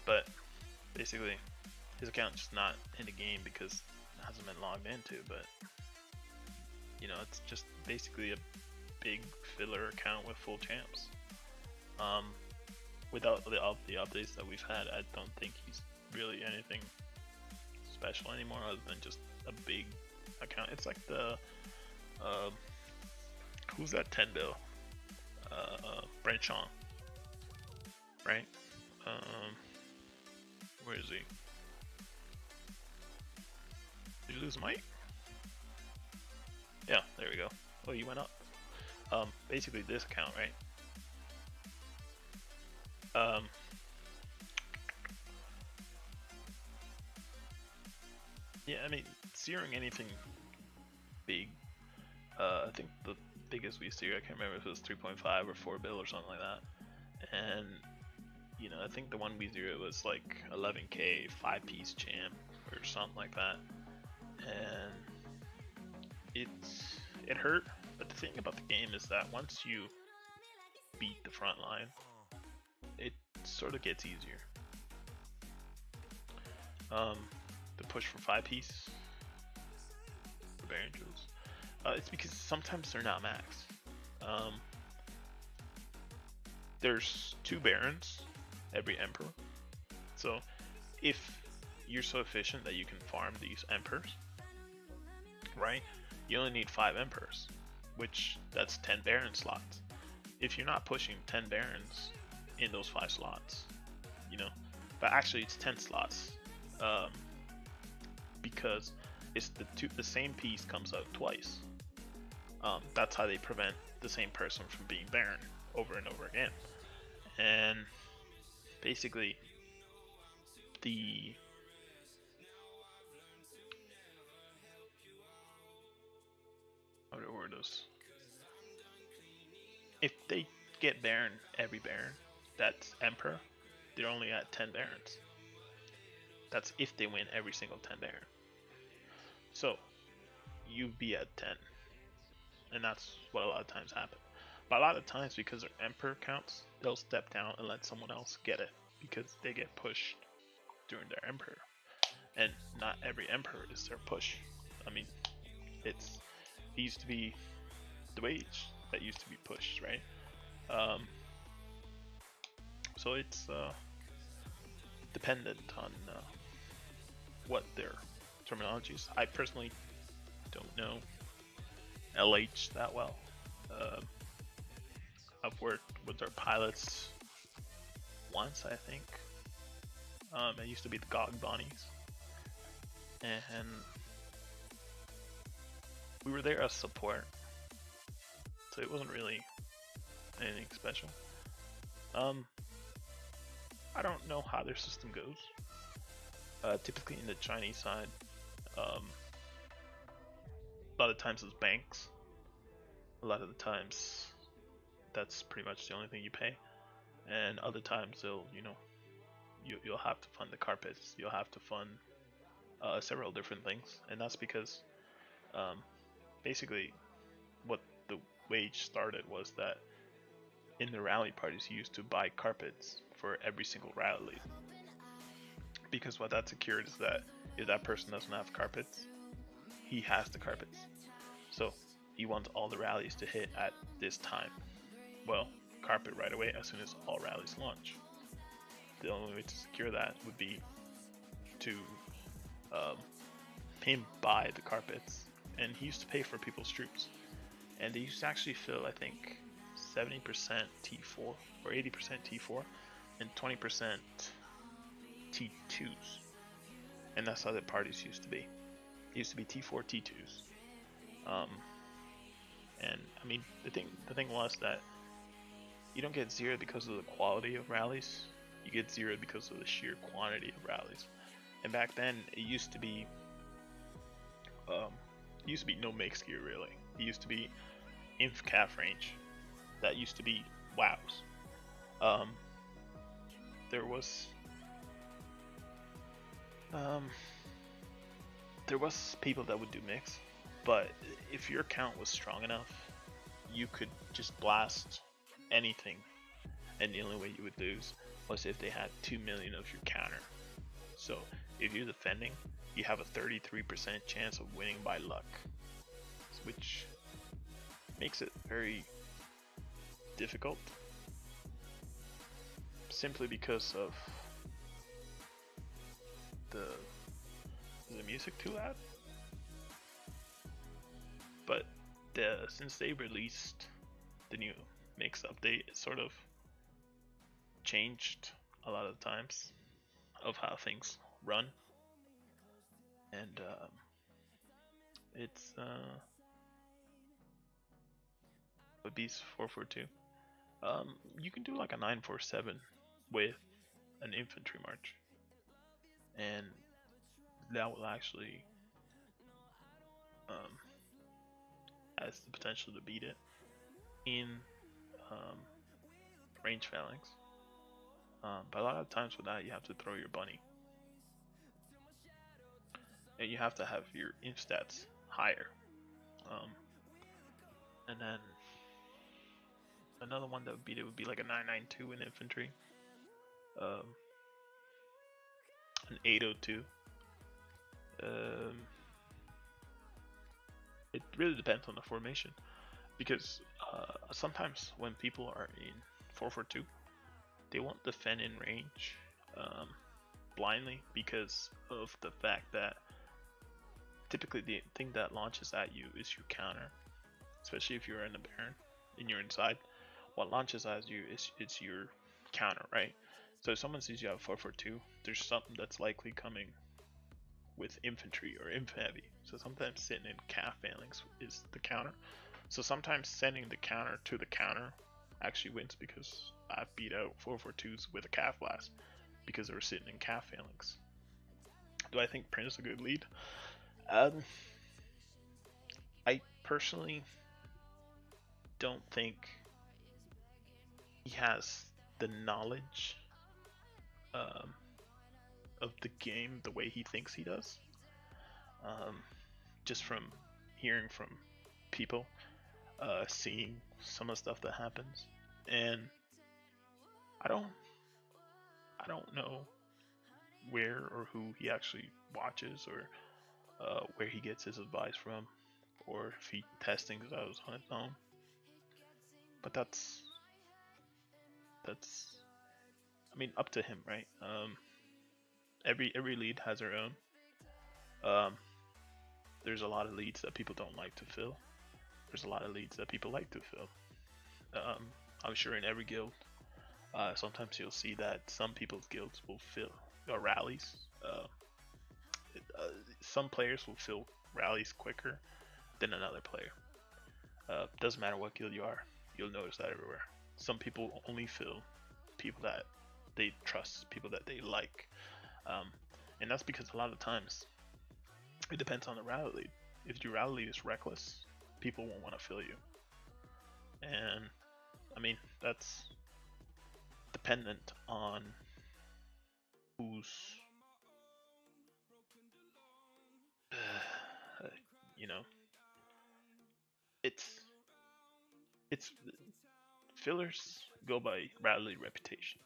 But basically, his account's just not in the game because it hasn't been logged into. But you know, it's just basically a big filler account with full champs. Without the updates that we've had, I don't think he's really anything special anymore other than just a big account. It's like the who's that 10 bill? Brent Shaw, right? Where is he? Did you lose Mike? Yeah, there we go. Oh, you went up. Basically this account, right? Yeah, I mean, searing anything big, I think the biggest we seared, I can't remember if it was 3.5 or 4 bill or something like that. And, you know, I think the one we zeroed was like 11k 5-piece champ or something like that. And it hurt, but the thing about the game is that once you beat the front line, it sort of gets easier. The push for 5-piece for Baron Jewels, it's because sometimes they're not max. There's 2 Barons every Emperor, so if you're so efficient that you can farm these Emperors, right, you only need 5 Emperors, which that's 10 Baron slots. If you're not pushing 10 Barons in those 5 slots, you know, but actually it's 10 slots, because it's the same piece comes out twice. That's how they prevent the same person from being Baron over and over again. And basically the how do I word this? If they get Baron every Baron that's Emperor, they're only at 10 Barons. That's if they win every single 10 Baron. So you be at 10, and that's what a lot of times happen. But a lot of times, because their Emperor counts, they'll step down and let someone else get it because they get pushed during their Emperor. And not every Emperor is their push. I mean, it used to be the wage that used to be pushed, right? So it's dependent on what their terminology is. I personally don't know LH that well. I've worked with their pilots once, I think. It used to be the GOG Bonnies, and we were there as support, so it wasn't really anything special. I don't know how their system goes. Typically in the Chinese side, a lot of times it's banks. A lot of the times that's pretty much the only thing you pay, and other times they'll, you know, you'll have to fund the carpets, you'll have to fund several different things, and that's because basically what the wage started was that in the rally parties you used to buy carpets for every single rally, because what that secured is that if that person doesn't have carpets, he has the carpets. So he wants all the rallies to hit at this time. Well, carpet right away as soon as all rallies launch. The only way to secure that would be to him buy the carpets, and he used to pay for people's troops, and they used to actually fill, I think, 70% T4 or 80% T4 and 20% T2s, and that's how the parties used to be. It used to be T4 T2s. And I mean, the thing was that you don't get zero because of the quality of rallies, you get zero because of the sheer quantity of rallies. And back then it used to be no mix gear really. It used to be inf calf range. That used to be wows. there was um, there was people that would do mix, but if your count was strong enough, you could just blast anything, and the only way you would lose was if they had 2 million of your counter. So if you're defending, you have a 33% chance of winning by luck, which makes it very difficult, simply because of the music too loud. But since they released the new mix update, it sort of changed a lot of times of how things run, and it's with Beast 442. You can do like a 947 with an infantry march, and that will actually has the potential to beat it in range phalanx. But a lot of times with that, you have to throw your bunny, and you have to have your inf stats higher. And then another one that would beat it would be like a 992 in infantry, an 802. It really depends on the formation, because sometimes when people are in 442, they won't defend in range blindly because of the fact that typically the thing that launches at you is your counter, especially if you're in the Baron and you're inside. What launches at you is it's your counter, right? So if someone sees you have 442, there's something that's likely coming with infantry or inf heavy. So sometimes sitting in calf phalanx is the counter. So sometimes sending the counter to the counter actually wins, because I've beat out 442s with a calf blast because they were sitting in calf phalanx. Do I think Print is a good lead? I personally don't think he has the knowledge of the game the way he thinks he does. Just from hearing from people, seeing some of the stuff that happens, and I don't know where or who he actually watches, or where he gets his advice from, or if he tests things out on his own. But that's I mean, up to him, right? Every lead has their own. There's a lot of leads that people don't like to fill. There's a lot of leads that people like to fill. I'm sure in every guild, sometimes you'll see that some people's guilds will fill rallies. Some players will fill rallies quicker than another player. Doesn't matter what guild you are, you'll notice that everywhere. Some people only fill people that they trust, people that they like, and that's because a lot of times it depends on the rally lead. If your rally lead is reckless, people won't want to fill you, and I mean that's dependent on who's you know, it's fillers go by rally reputation.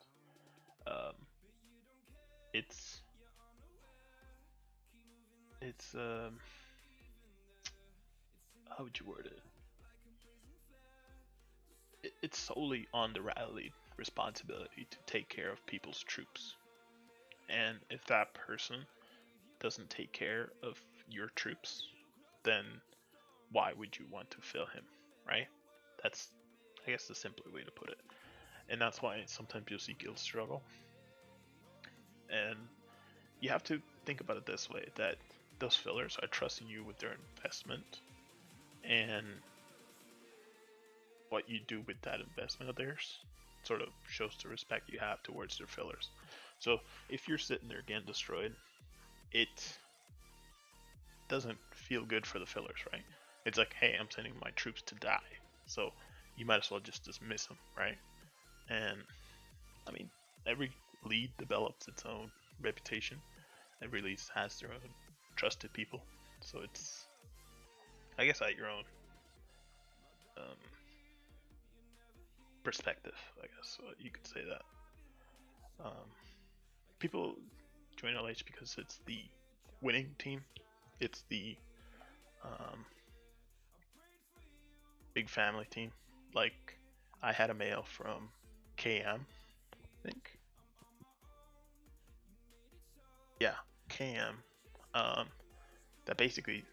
Um, it's how would you word it? It's solely on the rally responsibility to take care of people's troops, and if that person doesn't take care of your troops, then why would you want to fill him, right? That's, I guess, the simpler way to put it. And that's why sometimes you'll see guilds struggle. And you have to think about it this way, that those fillers are trusting you with their investment, and what you do with that investment of theirs sort of shows the respect you have towards their fillers. So if you're sitting there getting destroyed, it doesn't feel good for the fillers, right? It's like, hey, I'm sending my troops to die, so you might as well just dismiss them, right? And I mean, every lead develops its own reputation and really has their own trusted people. So it's, I guess, at your own um, perspective, I guess you could say that. People join LH because it's the winning team. It's the um, big family team. Like, I had a mail from KM, I think. Yeah, KM. Um, that basically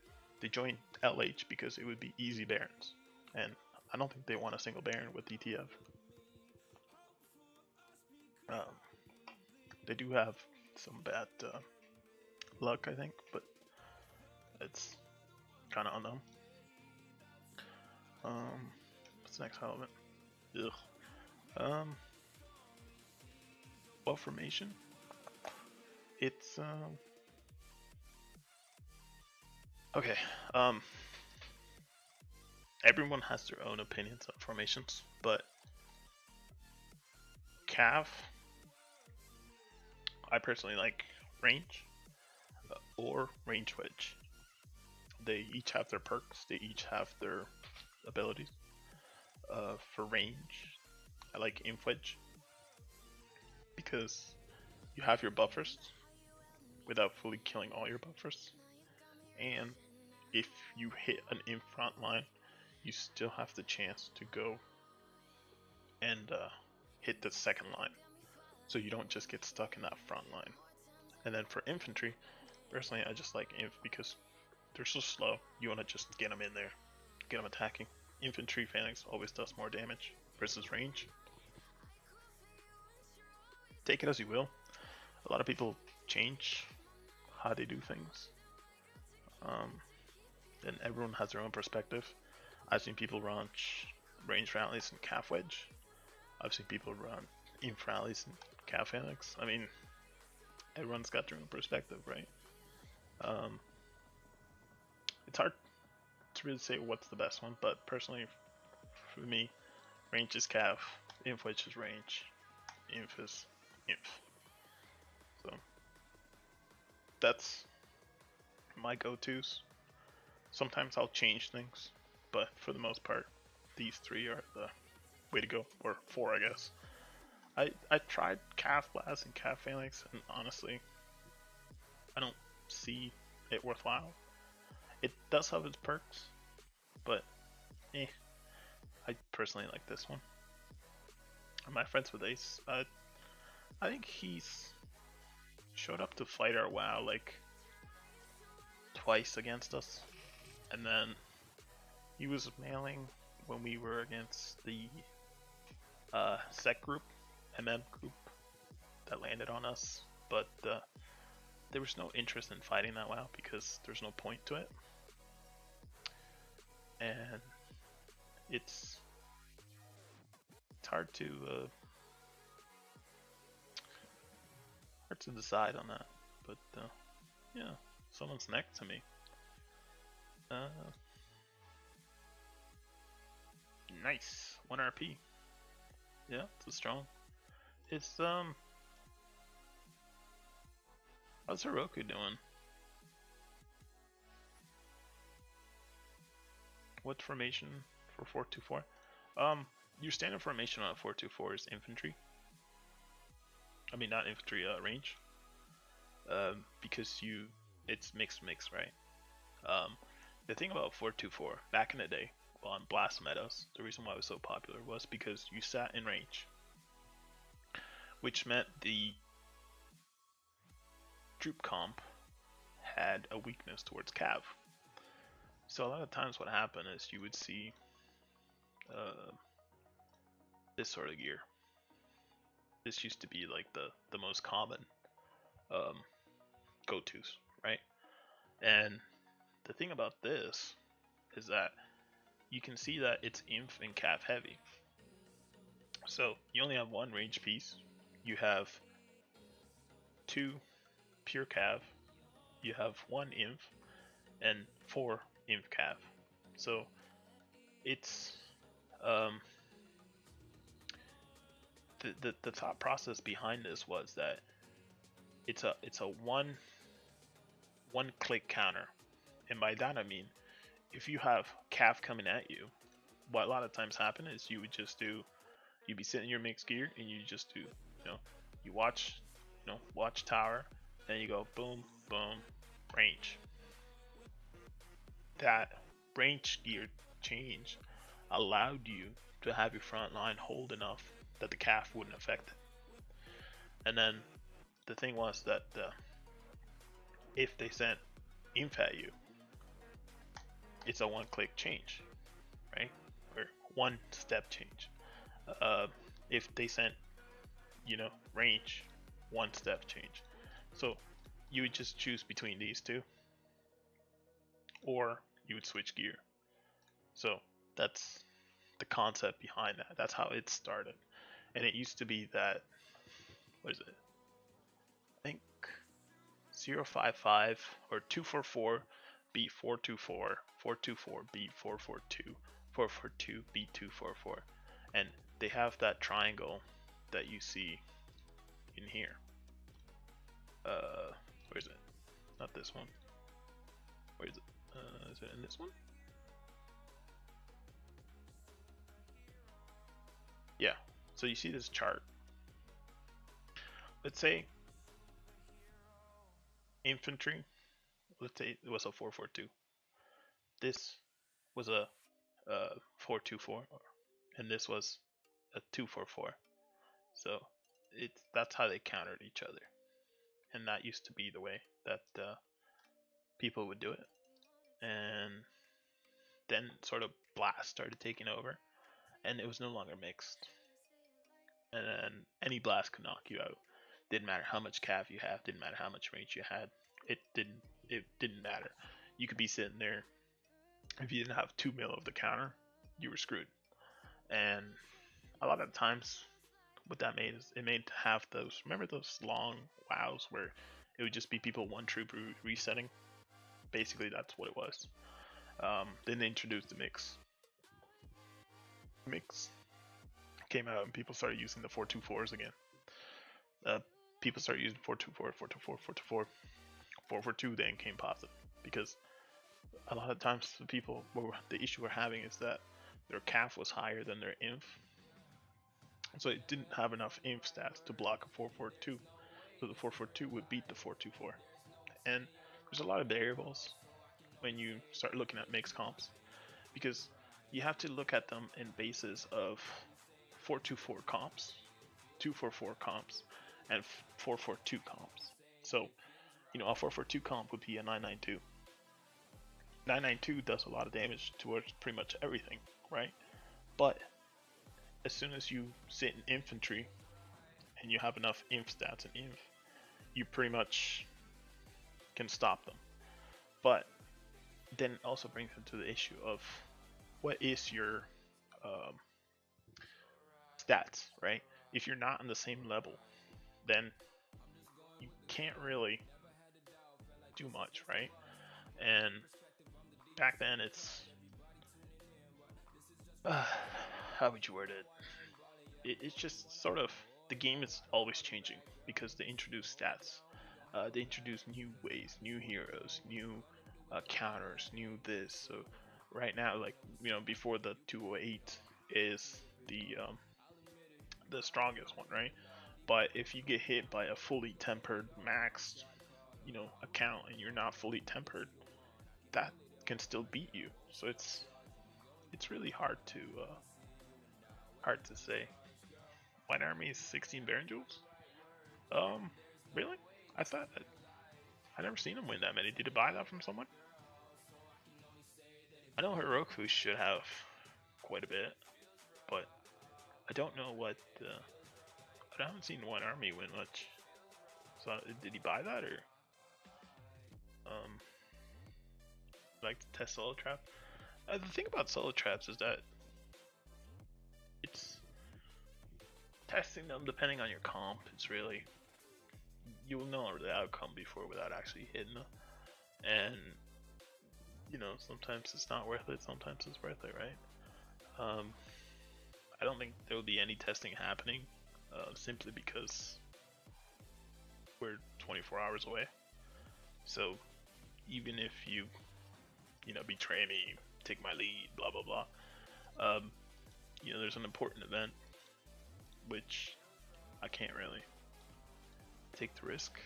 they joined LH because it would be easy Barons, and I don't think they want a single Baron with DTF. Um, they do have some bad luck, I think, but it's kind of on them. What's the next element? Ugh. What formation? It's okay. Everyone has their own opinions on formations, but Cav, I personally like range or range wedge. They each have their perks. They each have their abilities. For range, I like inf wedge because you have your buffers without fully killing all your buffers, and if you hit an in front line, you still have the chance to go and hit the second line, so you don't just get stuck in that front line. And then for infantry, personally, I just like inf because they're so slow. You want to just get them in there, get them attacking. Infantry phalanx always does more damage versus range. Take it as you will. A lot of people change how they do things, and everyone has their own perspective. I've seen people run range rallies and calf wedge. I've seen people run inf rallies and calf phalanx. I mean, everyone's got their own perspective, right? It's hard to really say what's the best one, but personally, for me, range is calf, inf wedge is range, inf is inf. So that's my go-tos. Sometimes I'll change things, but for the most part, these three are the way to go, or four, I guess. I tried calf blast and calf phalanx, and honestly, I don't see it worthwhile. It does have its perks, but I personally like this one. My friends with Ace, I think he's showed up to fight our WoW like twice against us, and then he was mailing when we were against the sec group, MM group that landed on us, but there was no interest in fighting that WoW because there's no point to it, and it's hard to decide on that. But yeah, someone's next to me. Nice, 1 RP. Yeah, it's a strong. It's how's Heroku doing? What formation for 424? Your standard formation on 424 is infantry. I mean, not infantry, range. Because it's mix, right? The thing about 424 back in the day on Blast Meadows, the reason why it was so popular was because you sat in range, which meant the troop comp had a weakness towards cav. So a lot of times what happened is you would see this sort of gear. This used to be like the most common go-tos, right? And the thing about this is that you can see that it's inf and cav heavy. So you only have one range piece. You have 2 pure cav. You have 1 inf and 4 inf cav. So it's the thought process behind this was that it's a one click counter, and by that I mean if you have calf coming at you, what a lot of times happen is you'd be sitting in your mixed gear and you just do you watch watch tower, then you go boom boom range. That range gear change allowed you to have your front line hold enough that the calf wouldn't affect it. And then the thing was that if they sent inf at you, it's a one-click change, right? Or one step change. If they sent, range, one step change. So you would just choose between these two, or you would switch gear. So that's the concept behind that. That's how it started. And it used to be that, what is it? I think 055 or 244 B424, 424 B442, 442 B244. And they have that triangle that you see in here. Where is it? Not this one. Where is it? Is it in this one? Yeah. So you see this chart. Let's say infantry. Let's say it was a 442. This was a 424, and this was a 244. So that's how they countered each other, and that used to be the way that people would do it. And then sort of blast started taking over, and it was no longer mixed. And then any blast could knock you out. Didn't matter how much cav you have. Didn't matter how much range you had. It didn't matter. You could be sitting there. If you didn't have 2 mil of the counter, you were screwed. And a lot of times, what that made is it made to have those. Remember those long wows where it would just be people one troop resetting. Basically, that's what it was. Then they introduced the mix. Mix came out and people started using the 424s again. People started using 424, 424, 424. 442 then came positive because a lot of times the issue we're having is that their calf was higher than their inf, so it didn't have enough inf stats to block a 442. So the 442 would beat the 424, and there's a lot of variables when you start looking at mixed comps because you have to look at them in basis of 424 comps, 244 comps, and 442 comps. So, a 442 comp would be a 992. 992 does a lot of damage towards pretty much everything, right? But as soon as you sit in infantry and you have enough inf stats and inf, you pretty much can stop them. But then it also brings into the issue of what is your stats, right? If you're not on the same level, then you can't really do much, right? And back then it's how would you word it? It's just sort of the game is always changing because they introduce stats, they introduce new ways, new heroes, new counters, new this. So right now, like before the 208 is the strongest one, right? But if you get hit by a fully tempered maxed account and you're not fully tempered, that can still beat you. So it's really hard to say. White Army is 16 Baron Jewels? Really? I thought that I never seen him win that many. Did you buy that from someone? I know Heroku should have quite a bit, but I don't know what. I haven't seen White Army win much. So did he buy that or like to test solo trap? The thing about solo traps is that it's testing them depending on your comp. It's really you'll know the outcome before without actually hitting them, and sometimes it's not worth it. Sometimes it's worth it, right? I don't think there will be any testing happening simply because we're 24 hours away. So even if you betray me, take my lead, blah blah blah, there's an important event which I can't really take the risk.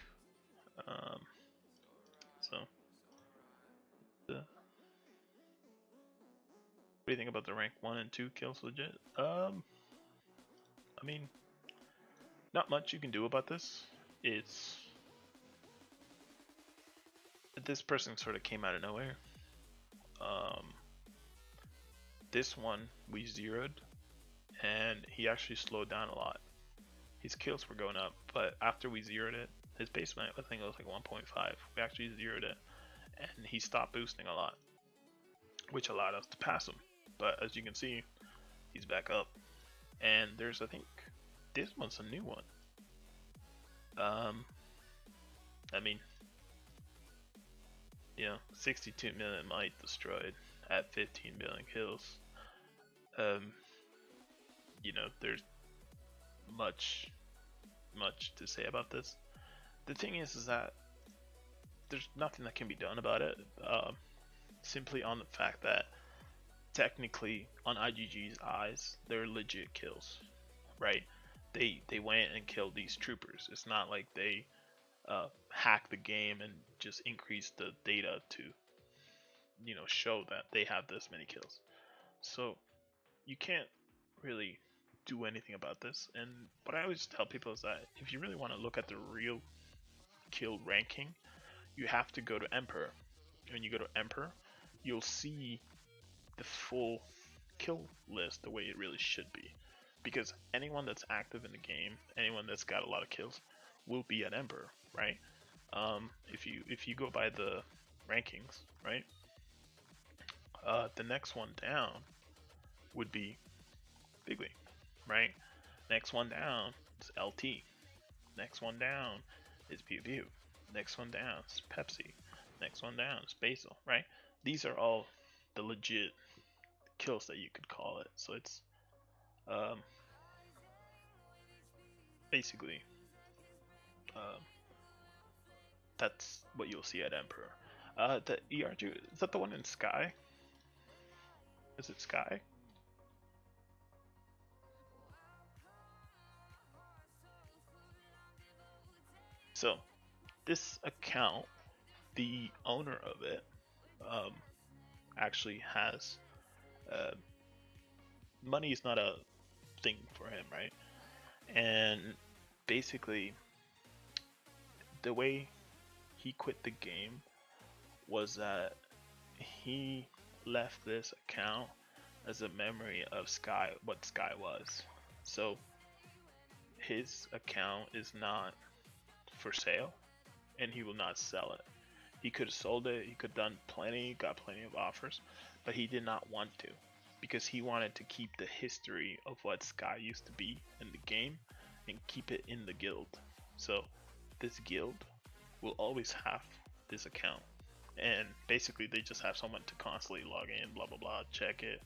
So, what do you think about the rank 1 and 2 kills legit? I mean, not much you can do about this. This person sort of came out of nowhere. This one we zeroed, and he actually slowed down a lot. His kills were going up, but after we zeroed it, his baseline, I think it was like 1.5. We actually zeroed it, and he stopped boosting a lot, which allowed us to pass him. But as you can see, he's back up, and there's, I think, this one's a new one. I mean, 62 million might destroyed at 15 billion kills. There's much to say about this. The thing is that there's nothing that can be done about it. Simply on the fact that technically, on IGG's eyes, they're legit kills, right? They went and killed these troopers. It's not like they hack the game and just increase the data to show that they have this many kills. So you can't really do anything about this. And what I always tell people is that if you really want to look at the real kill ranking, you have to go to Emperor. When you go to Emperor, you'll see the full kill list the way it really should be, because anyone that's active in the game, anyone that's got a lot of kills, will be at Emperor, right? If you go by the rankings, right? The next one down would be Bigly, right? Next one down is LT. Next one down is Pew Pew. Next one down is Pepsi. Next one down is Basil, right? These are all the legit kills that you could call it. So it's basically that's what you'll see at Emperor. The ER2, is that the one in Sky? Is it Sky? So this account, the owner of it, actually has money is not a thing for him, right? And basically, the way he quit the game was that he left this account as a memory of Sky, what Sky was. So his account is not for sale, and he will not sell it. He could have sold it, he could have done plenty, got plenty of offers, but he did not want to, because he wanted to keep the history of what Sky used to be in the game and keep it in the guild. So this guild will always have this account, and basically they just have someone to constantly log in, blah blah blah, check it.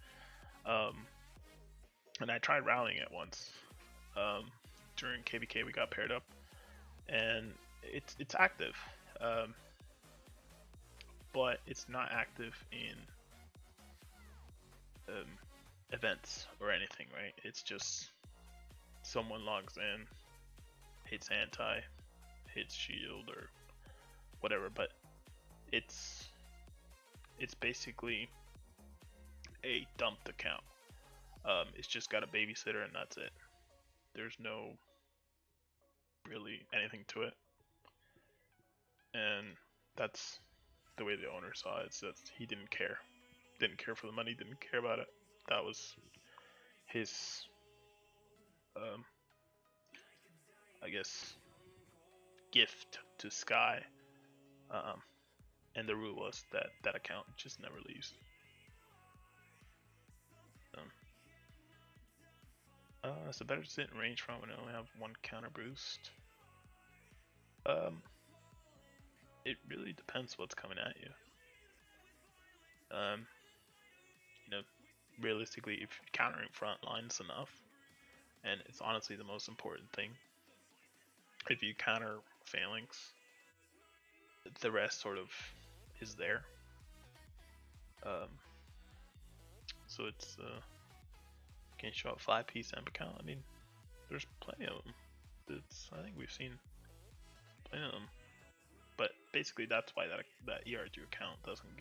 And I tried rallying it once. During KVK we got paired up, and it's active, but it's not active in events or anything, right? It's just someone logs in, hits anti, hits shield or whatever, but it's basically a dumped account. It's just got a babysitter and that's it. There's no really anything to it, and that's the way the owner saw it. So he didn't care for the money, didn't care about it. That was his I guess gift to Sky, and the rule was that that account just never leaves. So better to sit in range from when I only have one counter boost. It really depends what's coming at you. Realistically, if countering front lines enough and it's honestly the most important thing. If you counter phalanx, the rest sort of is there. Um, so it's can show up 5-piece amp account. I mean, there's plenty of them. I think we've seen plenty of them. But basically, that's why that ER2 account doesn't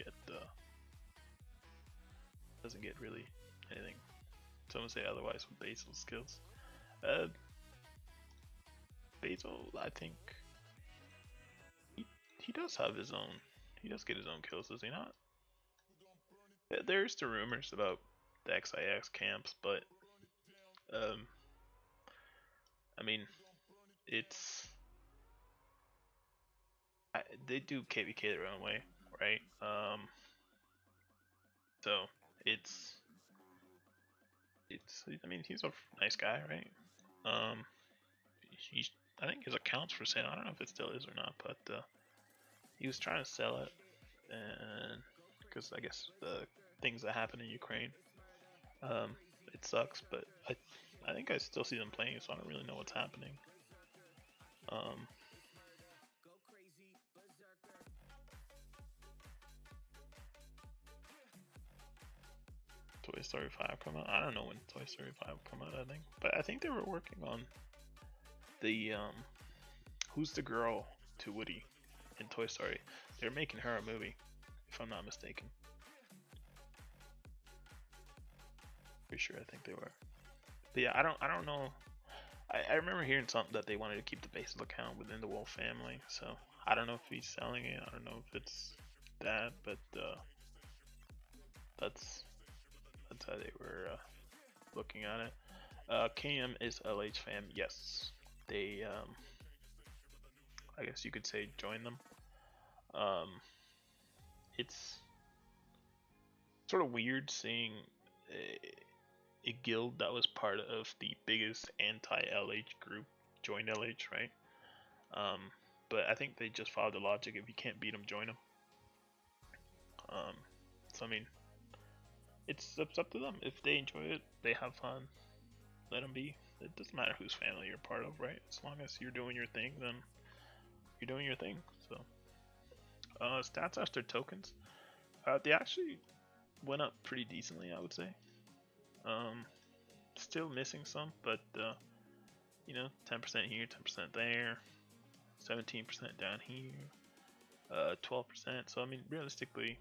get really anything. Someone say otherwise with Basil skills. Basil, I think he does have his own. He does get his own kills, does he not? There's the rumors about the XIX camps, but I mean, it's they do KVK their own way, right? So it's I mean, he's a nice guy, right? He's I think his account's for sale. I don't know if it still is or not, but he was trying to sell it, and because I guess the things that happen in Ukraine, it sucks. But I think I still see them playing, so I don't really know what's happening. Toy Story 5 come out? I don't know when Toy Story 5 come out, I think. But I think they were working on the who's the girl to Woody in Toy Story. They're making her a movie, if I'm not mistaken. Pretty sure I think they were. But yeah, I don't know. I remember hearing something that they wanted to keep the Basil account within the Wolf family, so I don't know if he's selling it. I don't know if it's that, but that's how they were looking at it. KM is LH fam. Yes, they I guess you could say join them. It's sort of weird seeing a guild that was part of the biggest anti-LH group join LH, right? But I think they just followed the logic: if you can't beat them, join them. So I mean, it's up to them. If they enjoy it, they have fun, let them be. It doesn't matter whose family you're part of, right? As long as you're doing your thing, then you're doing your thing. So stats after tokens, they actually went up pretty decently, I would say. Still missing some, but you know, 10% here, 10% there, 17% down here, 12%. So I mean, realistically,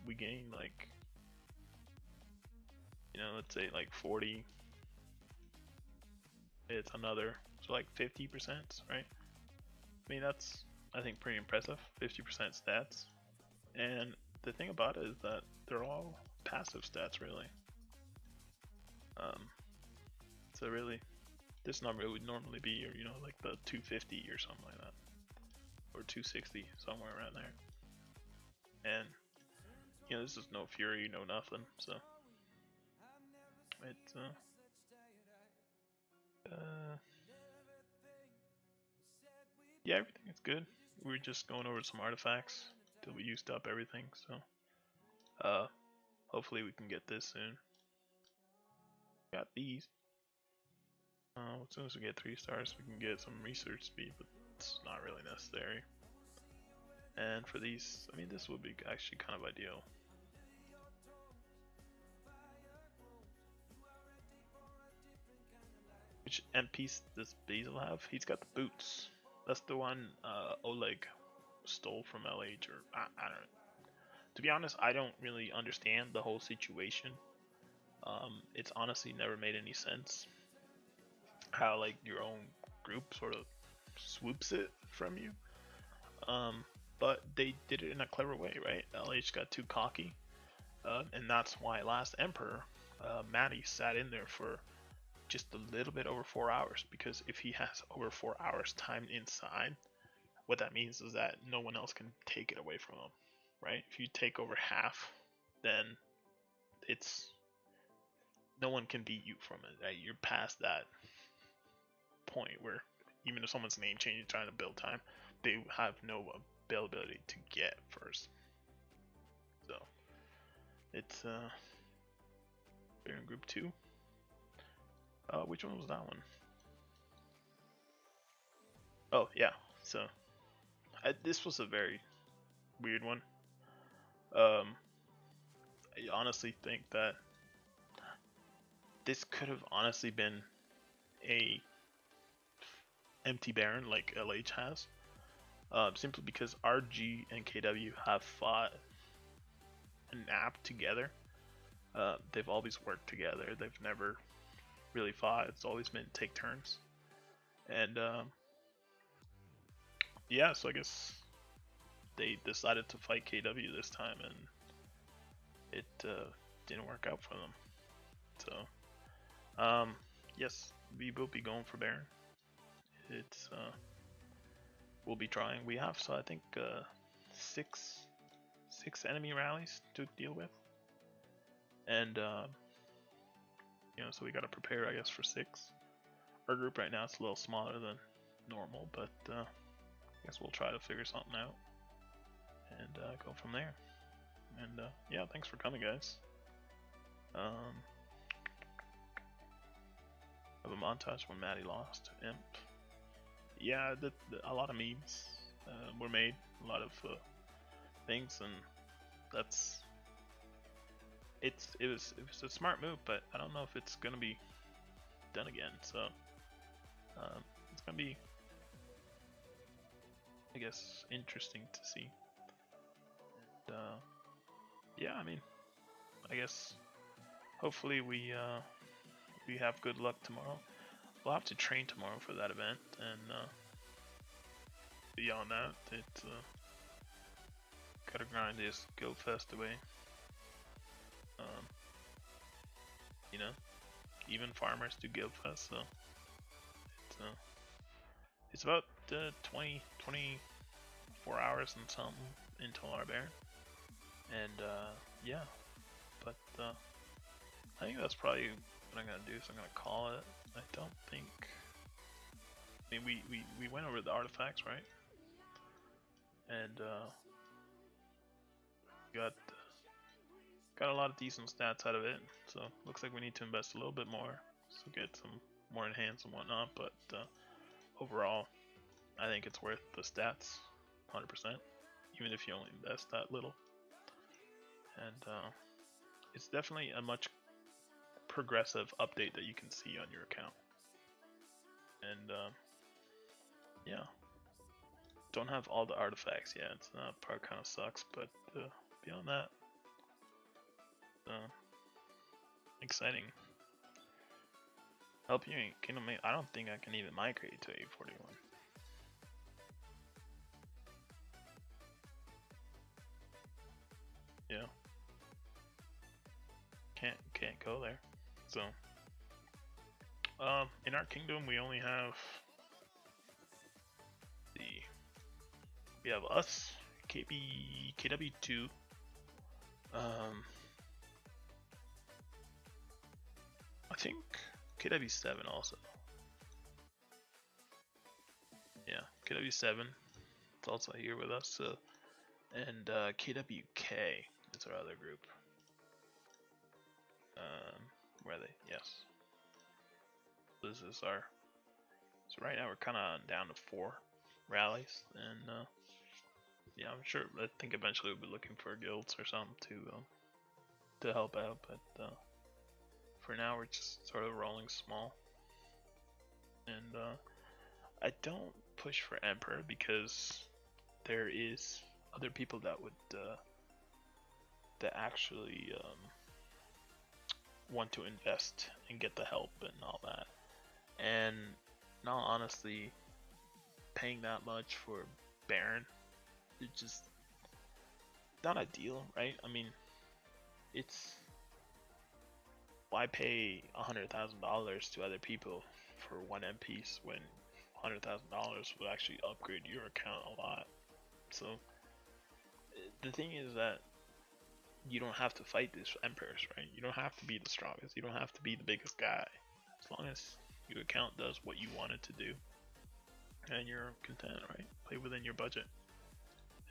we gain like, you know, let's say like 40. It's another, so like 50%, right? I mean, that's, I think, pretty impressive. 50% stats, and the thing about it is that they're all passive stats, really. So really, this number would normally be, you know, like the 250 or something like that, or 260, somewhere around there. And you know, this is no Fury, no nothing. So it's yeah, everything is good. We're just going over some artifacts till we used up everything. So hopefully we can get this soon. Got these. As soon as we get 3 stars, we can get some research speed, but it's not really necessary. And for these, I mean, this would be actually kind of ideal. Which MPs does Basil have? He's got the boots. That's the one Oleg stole from LH, or I don't know. To be honest, I don't really understand the whole situation. It's honestly never made any sense how like your own group sort of swoops it from you. But they did it in a clever way, right? LH got too cocky, and that's why last Emperor, Matty sat in there for just a little bit over 4 hours, because if he has over 4 hours timed inside, what that means is that no one else can take it away from him, right? If you take over half, then it's no one can beat you from it, right? You're past that point where even if someone's name changes trying to build time, they have no availability to get first. So it's they're in group 2. Which one was that one? Oh yeah. So this was a very weird one. Um, I honestly think that this could have honestly been a empty Baron like LH has. Simply because RG and KW have fought an app together. They've always worked together. They've never really fought. It's always been take turns. And yeah, so I guess they decided to fight KW this time, and it didn't work out for them. So yes, we will be going for Baron. It's we'll be trying. We have, so I think six enemy rallies to deal with, and you know, so we gotta prepare, I guess, for 6. Our group right now is a little smaller than normal, but I guess we'll try to figure something out and go from there. And yeah, thanks for coming, guys. I have a montage when Maddie lost Imp. Yeah, a lot of memes were made, a lot of things, and that's it was a smart move, but I don't know if it's gonna be done again. So it's gonna be, I guess, interesting to see. And yeah, I mean, I guess hopefully we have good luck tomorrow. We'll have to train tomorrow for that event, and beyond that, it's gotta grind this Guild Fest away. You know, even farmers do Guild Fest, so it's about 24 hours and something until our Baron. And yeah, but I think that's probably what I'm gonna do. So I'm gonna call it. I don't think. I mean, we went over the artifacts, right? And got a lot of decent stats out of it. So looks like we need to invest a little bit more to get some more enhanced and whatnot. But overall, I think it's worth the stats, 100%. Even if you only invest that little. And it's definitely a much progressive update that you can see on your account. And yeah, don't have all the artifacts yet. It's that part kind of sucks, but beyond that, exciting. Help you Kingdom. I don't think I can even migrate to 841. Yeah, can't go there. So in our kingdom we only have we have us, KW2, I think KW7 also. Yeah, KW7 is also here with us. And KWK is our other group. Where are they? Yes. This is our. So right now we're kind of down to 4 rallies, and yeah, I'm sure. I think eventually we'll be looking for guilds or something to help out, but for now we're just sort of rolling small. And I don't push for Emperor because there is other people that would that actually want to invest and get the help and all that. And not honestly, paying that much for Baron, it's just not ideal, right? I mean, it's why pay $100,000 to other people for 1 M piece when $100,000 would actually upgrade your account a lot. So the thing is that you don't have to fight these emperors, right? You don't have to be the strongest. You don't have to be the biggest guy. As long as your account does what you want it to do, and you're content, right? Play within your budget.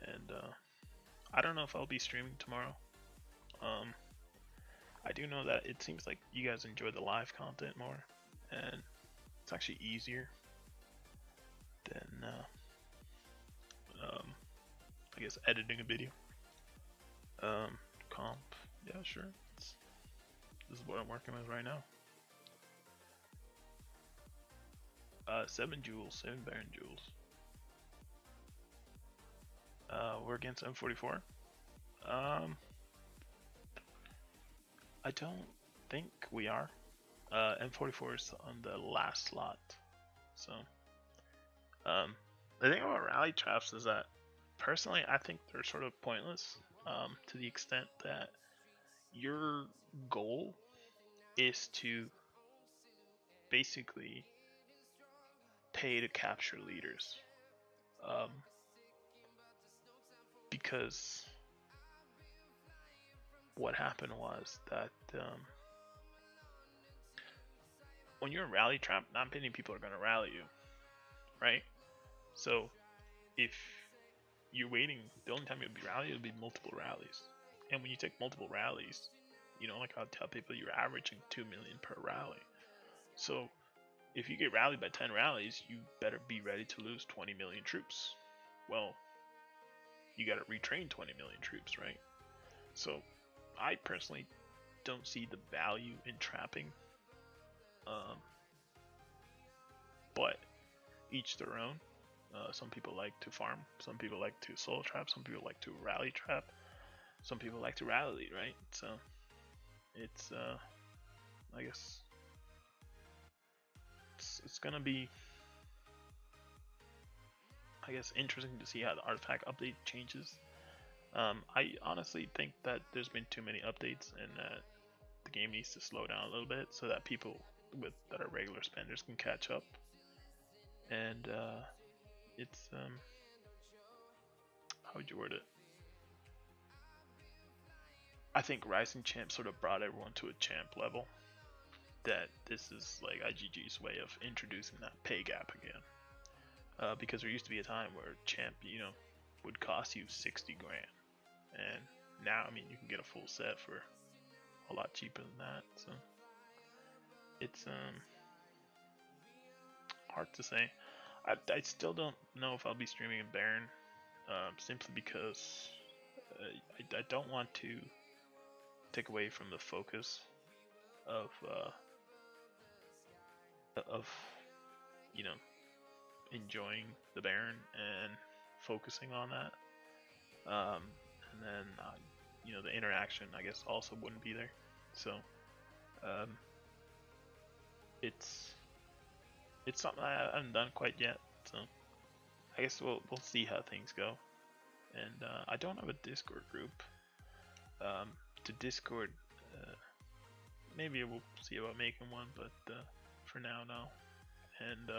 And I don't know if I'll be streaming tomorrow. I do know that it seems like you guys enjoy the live content more, and it's actually easier than I guess editing a video. Comp, yeah, sure. This is what I'm working with right now. 7 jewels, 7 Baron jewels. We're against M44. I don't think we are. M44 is on the last slot. So, the thing about rally traps is that, personally, I think they're sort of pointless. To the extent that your goal is to basically pay to capture leaders. Because what happened was that when you're a rally trap, not many people are going to rally you, right? So if you're waiting, the only time you'll be rallied will be multiple rallies. And when you take multiple rallies, you know, like I'll tell people, you're averaging 2 million per rally. So if you get rallied by 10 rallies, you better be ready to lose 20 million troops. Well, you got to retrain 20 million troops, right? So I personally don't see the value in trapping. But each their own. Some people like to farm, some people like to solo trap, some people like to rally trap, some people like to rally, right? So it's I guess it's gonna be, I guess, interesting to see how the artifact update changes. I honestly think that there's been too many updates and that the game needs to slow down a little bit so that people that are regular spenders can catch up. And it's how would you word it? I think Rising Champ sort of brought everyone to a champ level. That this is like IGG's way of introducing that pay gap again. Because there used to be a time where champ, you know, would cost you 60 grand, and now, I mean, you can get a full set for a lot cheaper than that. So it's hard to say. I still don't know if I'll be streaming in Baron, simply because I don't want to take away from the focus of you know, enjoying the Baron and focusing on that. And then you know, the interaction, I guess, also wouldn't be there. So it's something I haven't done quite yet. So I guess we'll see how things go. And I don't have a Discord group. To Discord, maybe we'll see about making one, but for now, no. And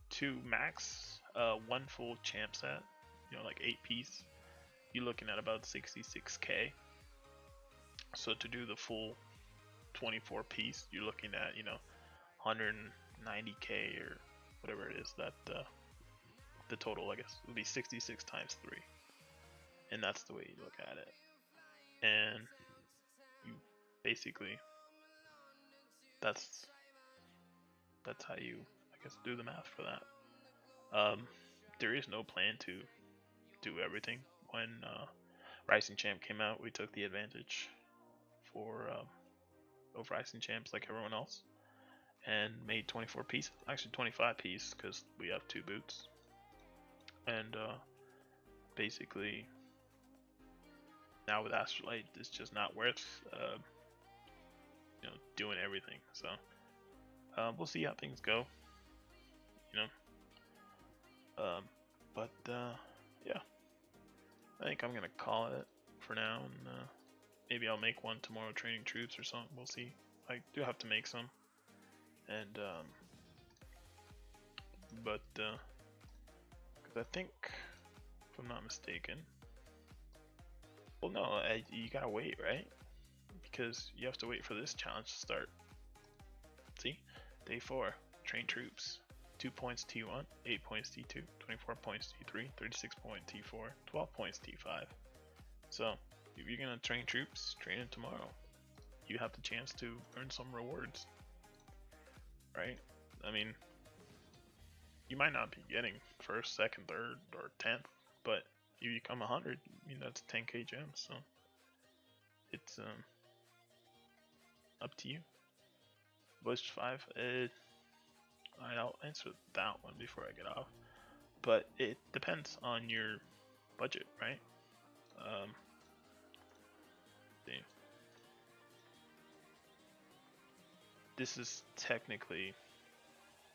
to max one full champ set, you know, like 8 piece, you're looking at about 66k. So to do the full 24 piece, you're looking at, you know, 190k or whatever it is that the total, I guess, would be 66 times 3. And that's the way you look at it. And you basically, that's how you, I guess, do the math for that. There is no plan to do everything. When Rising Champ came out, we took the advantage of Rising Champs like everyone else, and made 24 pieces, actually 25 pieces, because we have 2 boots. And basically, now with Astrolite, it's just not worth you know, doing everything. So we'll see how things go, you know. But yeah, I think I'm gonna call it for now, and maybe I'll make one tomorrow, training troops or something. We'll see. I do have to make some, and but because I think, if I'm not mistaken, well, no, you gotta wait, right? Because you have to wait for this challenge to start. See, day 4, train troops, 2 points T1, 8 points T2, 24 points T3, 36 points T4, 12 points T5. So if you're gonna train troops, train them tomorrow. You have the chance to earn some rewards. right? I mean, you might not be getting first, second, third, or 10th, but if you become 100, I mean, that's 10k gems, so it's up to you. Bush 5, I'll answer that one before I get off, but it depends on your budget, right? See. This is technically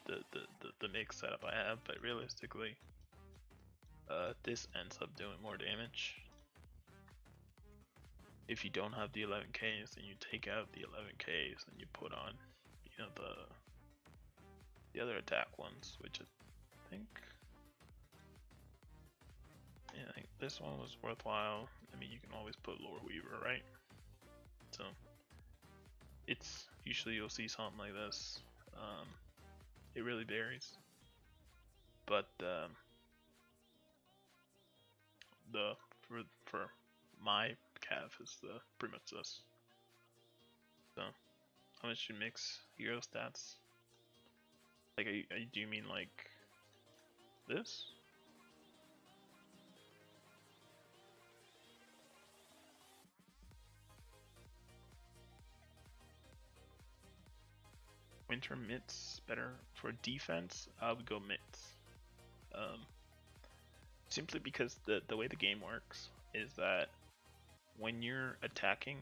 the mix setup I have, but realistically, this ends up doing more damage. If you don't have the 11Ks, then you take out the 11Ks, and you put on, you know, the other attack ones, which I think, yeah, I think this one was worthwhile. I mean, you can always put Lore Weaver, right? So it's usually you'll see something like this. It really varies, but for my calf is pretty much this. So how much you mix hero stats? Like, do you mean like this? Winter mitts better for defense. I would go mitts. Simply because the way the game works is that when you're attacking,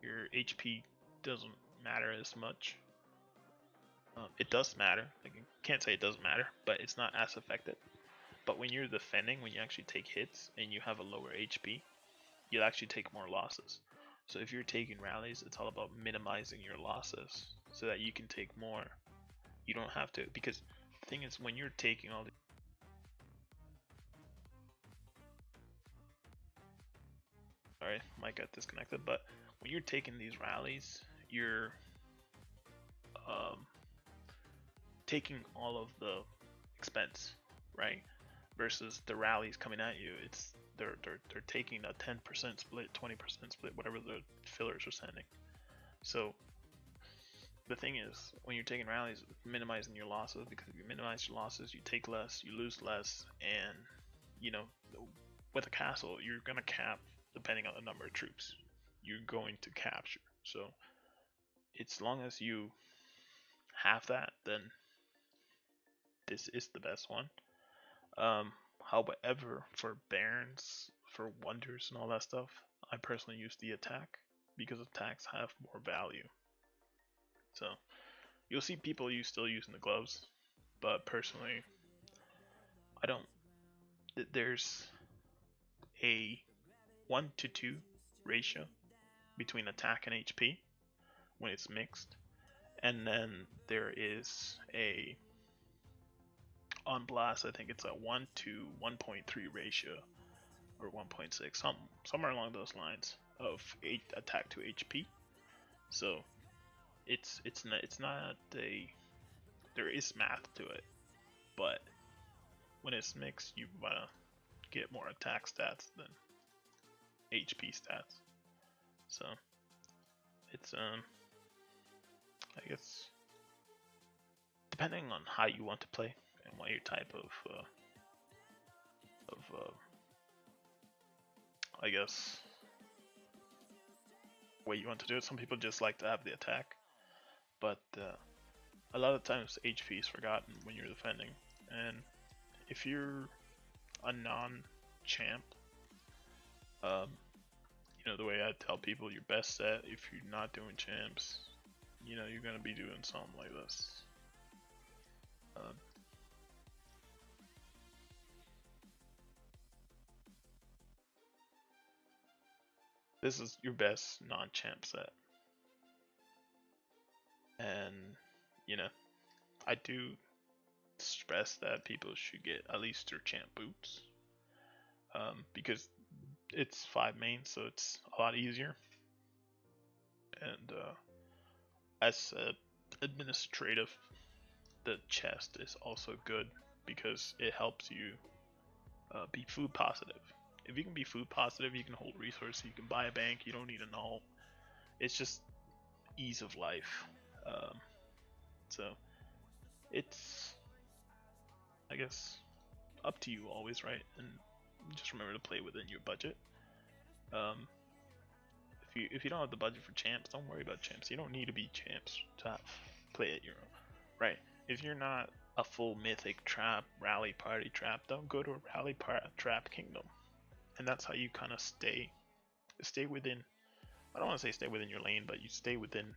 your HP doesn't matter as much. It does matter. I can't say it doesn't matter, but it's not as effective. But when you're defending, when you actually take hits and you have a lower HP, you'll actually take more losses. So if you're taking rallies, it's all about minimizing your losses so that you can take more. You don't have to, because the thing is, when you're taking all the sorry, might got disconnected, but when you're taking these rallies, you're taking all of the expense, right? Versus the rallies coming at you, it's they're taking a 10% split, 20% split, whatever the fillers are sending. So the thing is, when you're taking rallies, minimizing your losses, because if you minimize your losses, you take less, you lose less, and you know, with a castle, you're gonna cap depending on the number of troops you're going to capture. So as long as you have that, then this is the best one. However, for barons, for wonders and all that stuff, I personally use the attack because attacks have more value. So you'll see people still using the gloves, but personally, I don't. There's a 1 to 2 ratio between attack and HP when it's mixed, and then there is a on blast, I think it's a 1 to 1.3 ratio or 1.6, somewhere along those lines of attack to HP. So it's not a, there is math to it, but when it's mixed, you wanna get more attack stats than HP stats. So it's I guess depending on how you want to play and what your type of I guess way you want to do it. Some people just like to have the attack, but a lot of times HP is forgotten when you're defending. And if you're a non-champ, you know, the way I tell people your best set, if you're not doing champs, you know, you're gonna be doing something like this. This is your best non-champ set. And, you know, I do stress that people should get at least their champ boots. Because it's 5 mains, so it's a lot easier. And as administrative, the chest is also good because it helps you be food positive. If you can be food positive, you can hold resources, you can buy a bank, you don't need a null. It's just ease of life. So it's, I guess, up to you always, right? And just remember to play within your budget. If you don't have the budget for champs, don't worry about champs. You don't need to be champs to play at Euro, right? If you're not a full mythic trap, rally party trap, don't go to a rally trap kingdom, and that's how you kind of stay within. I don't want to say stay within your lane, but you stay within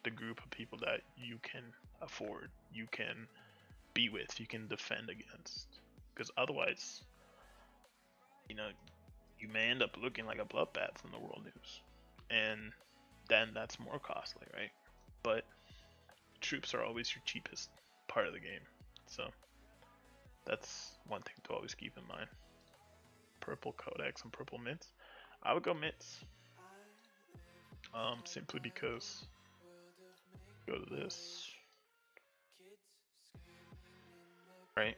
the group of people that you can afford, you can be with, you can defend against. Because otherwise, you know, you may end up looking like a bloodbath in the world news, and then that's more costly, right? But troops are always your cheapest part of the game, so that's one thing to always keep in mind. Purple codex and purple mitts. I would go mitts, simply because go to this, right?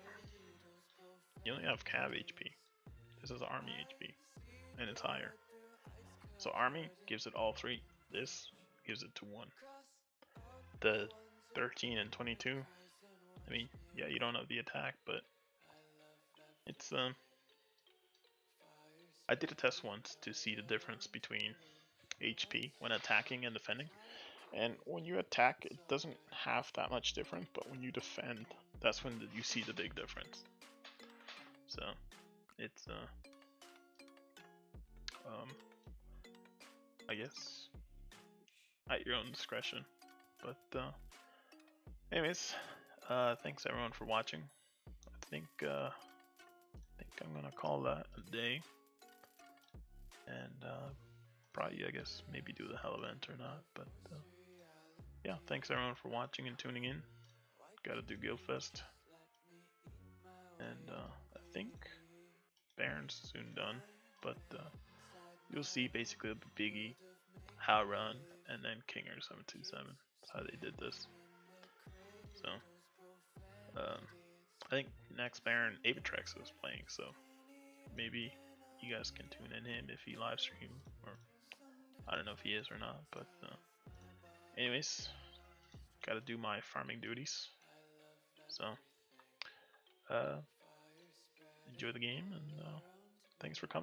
You only have cav HP. This is army HP, and it's higher. So army gives it all 3. This gives it to 1. The 13 and 22. I mean, yeah, you don't have the attack, but it's I did a test once to see the difference between HP when attacking and defending. And when you attack, it doesn't have that much difference, but when you defend, that's when you see the big difference. So it's I guess at your own discretion. But anyways, thanks everyone for watching. I think I'm gonna call that a day, and probably, I guess, maybe do the hell event or not. But yeah, thanks everyone for watching and tuning in. Gotta do Guildfest, and I think Baron's soon done, but you'll see basically a Biggie, How Run, and then Kinger 727. That's how they did this. So I think next Baron Avatrex is playing, so maybe you guys can tune in him if he live stream, or I don't know if he is or not. But anyways, gotta do my farming duties. So enjoy the game, and thanks for coming.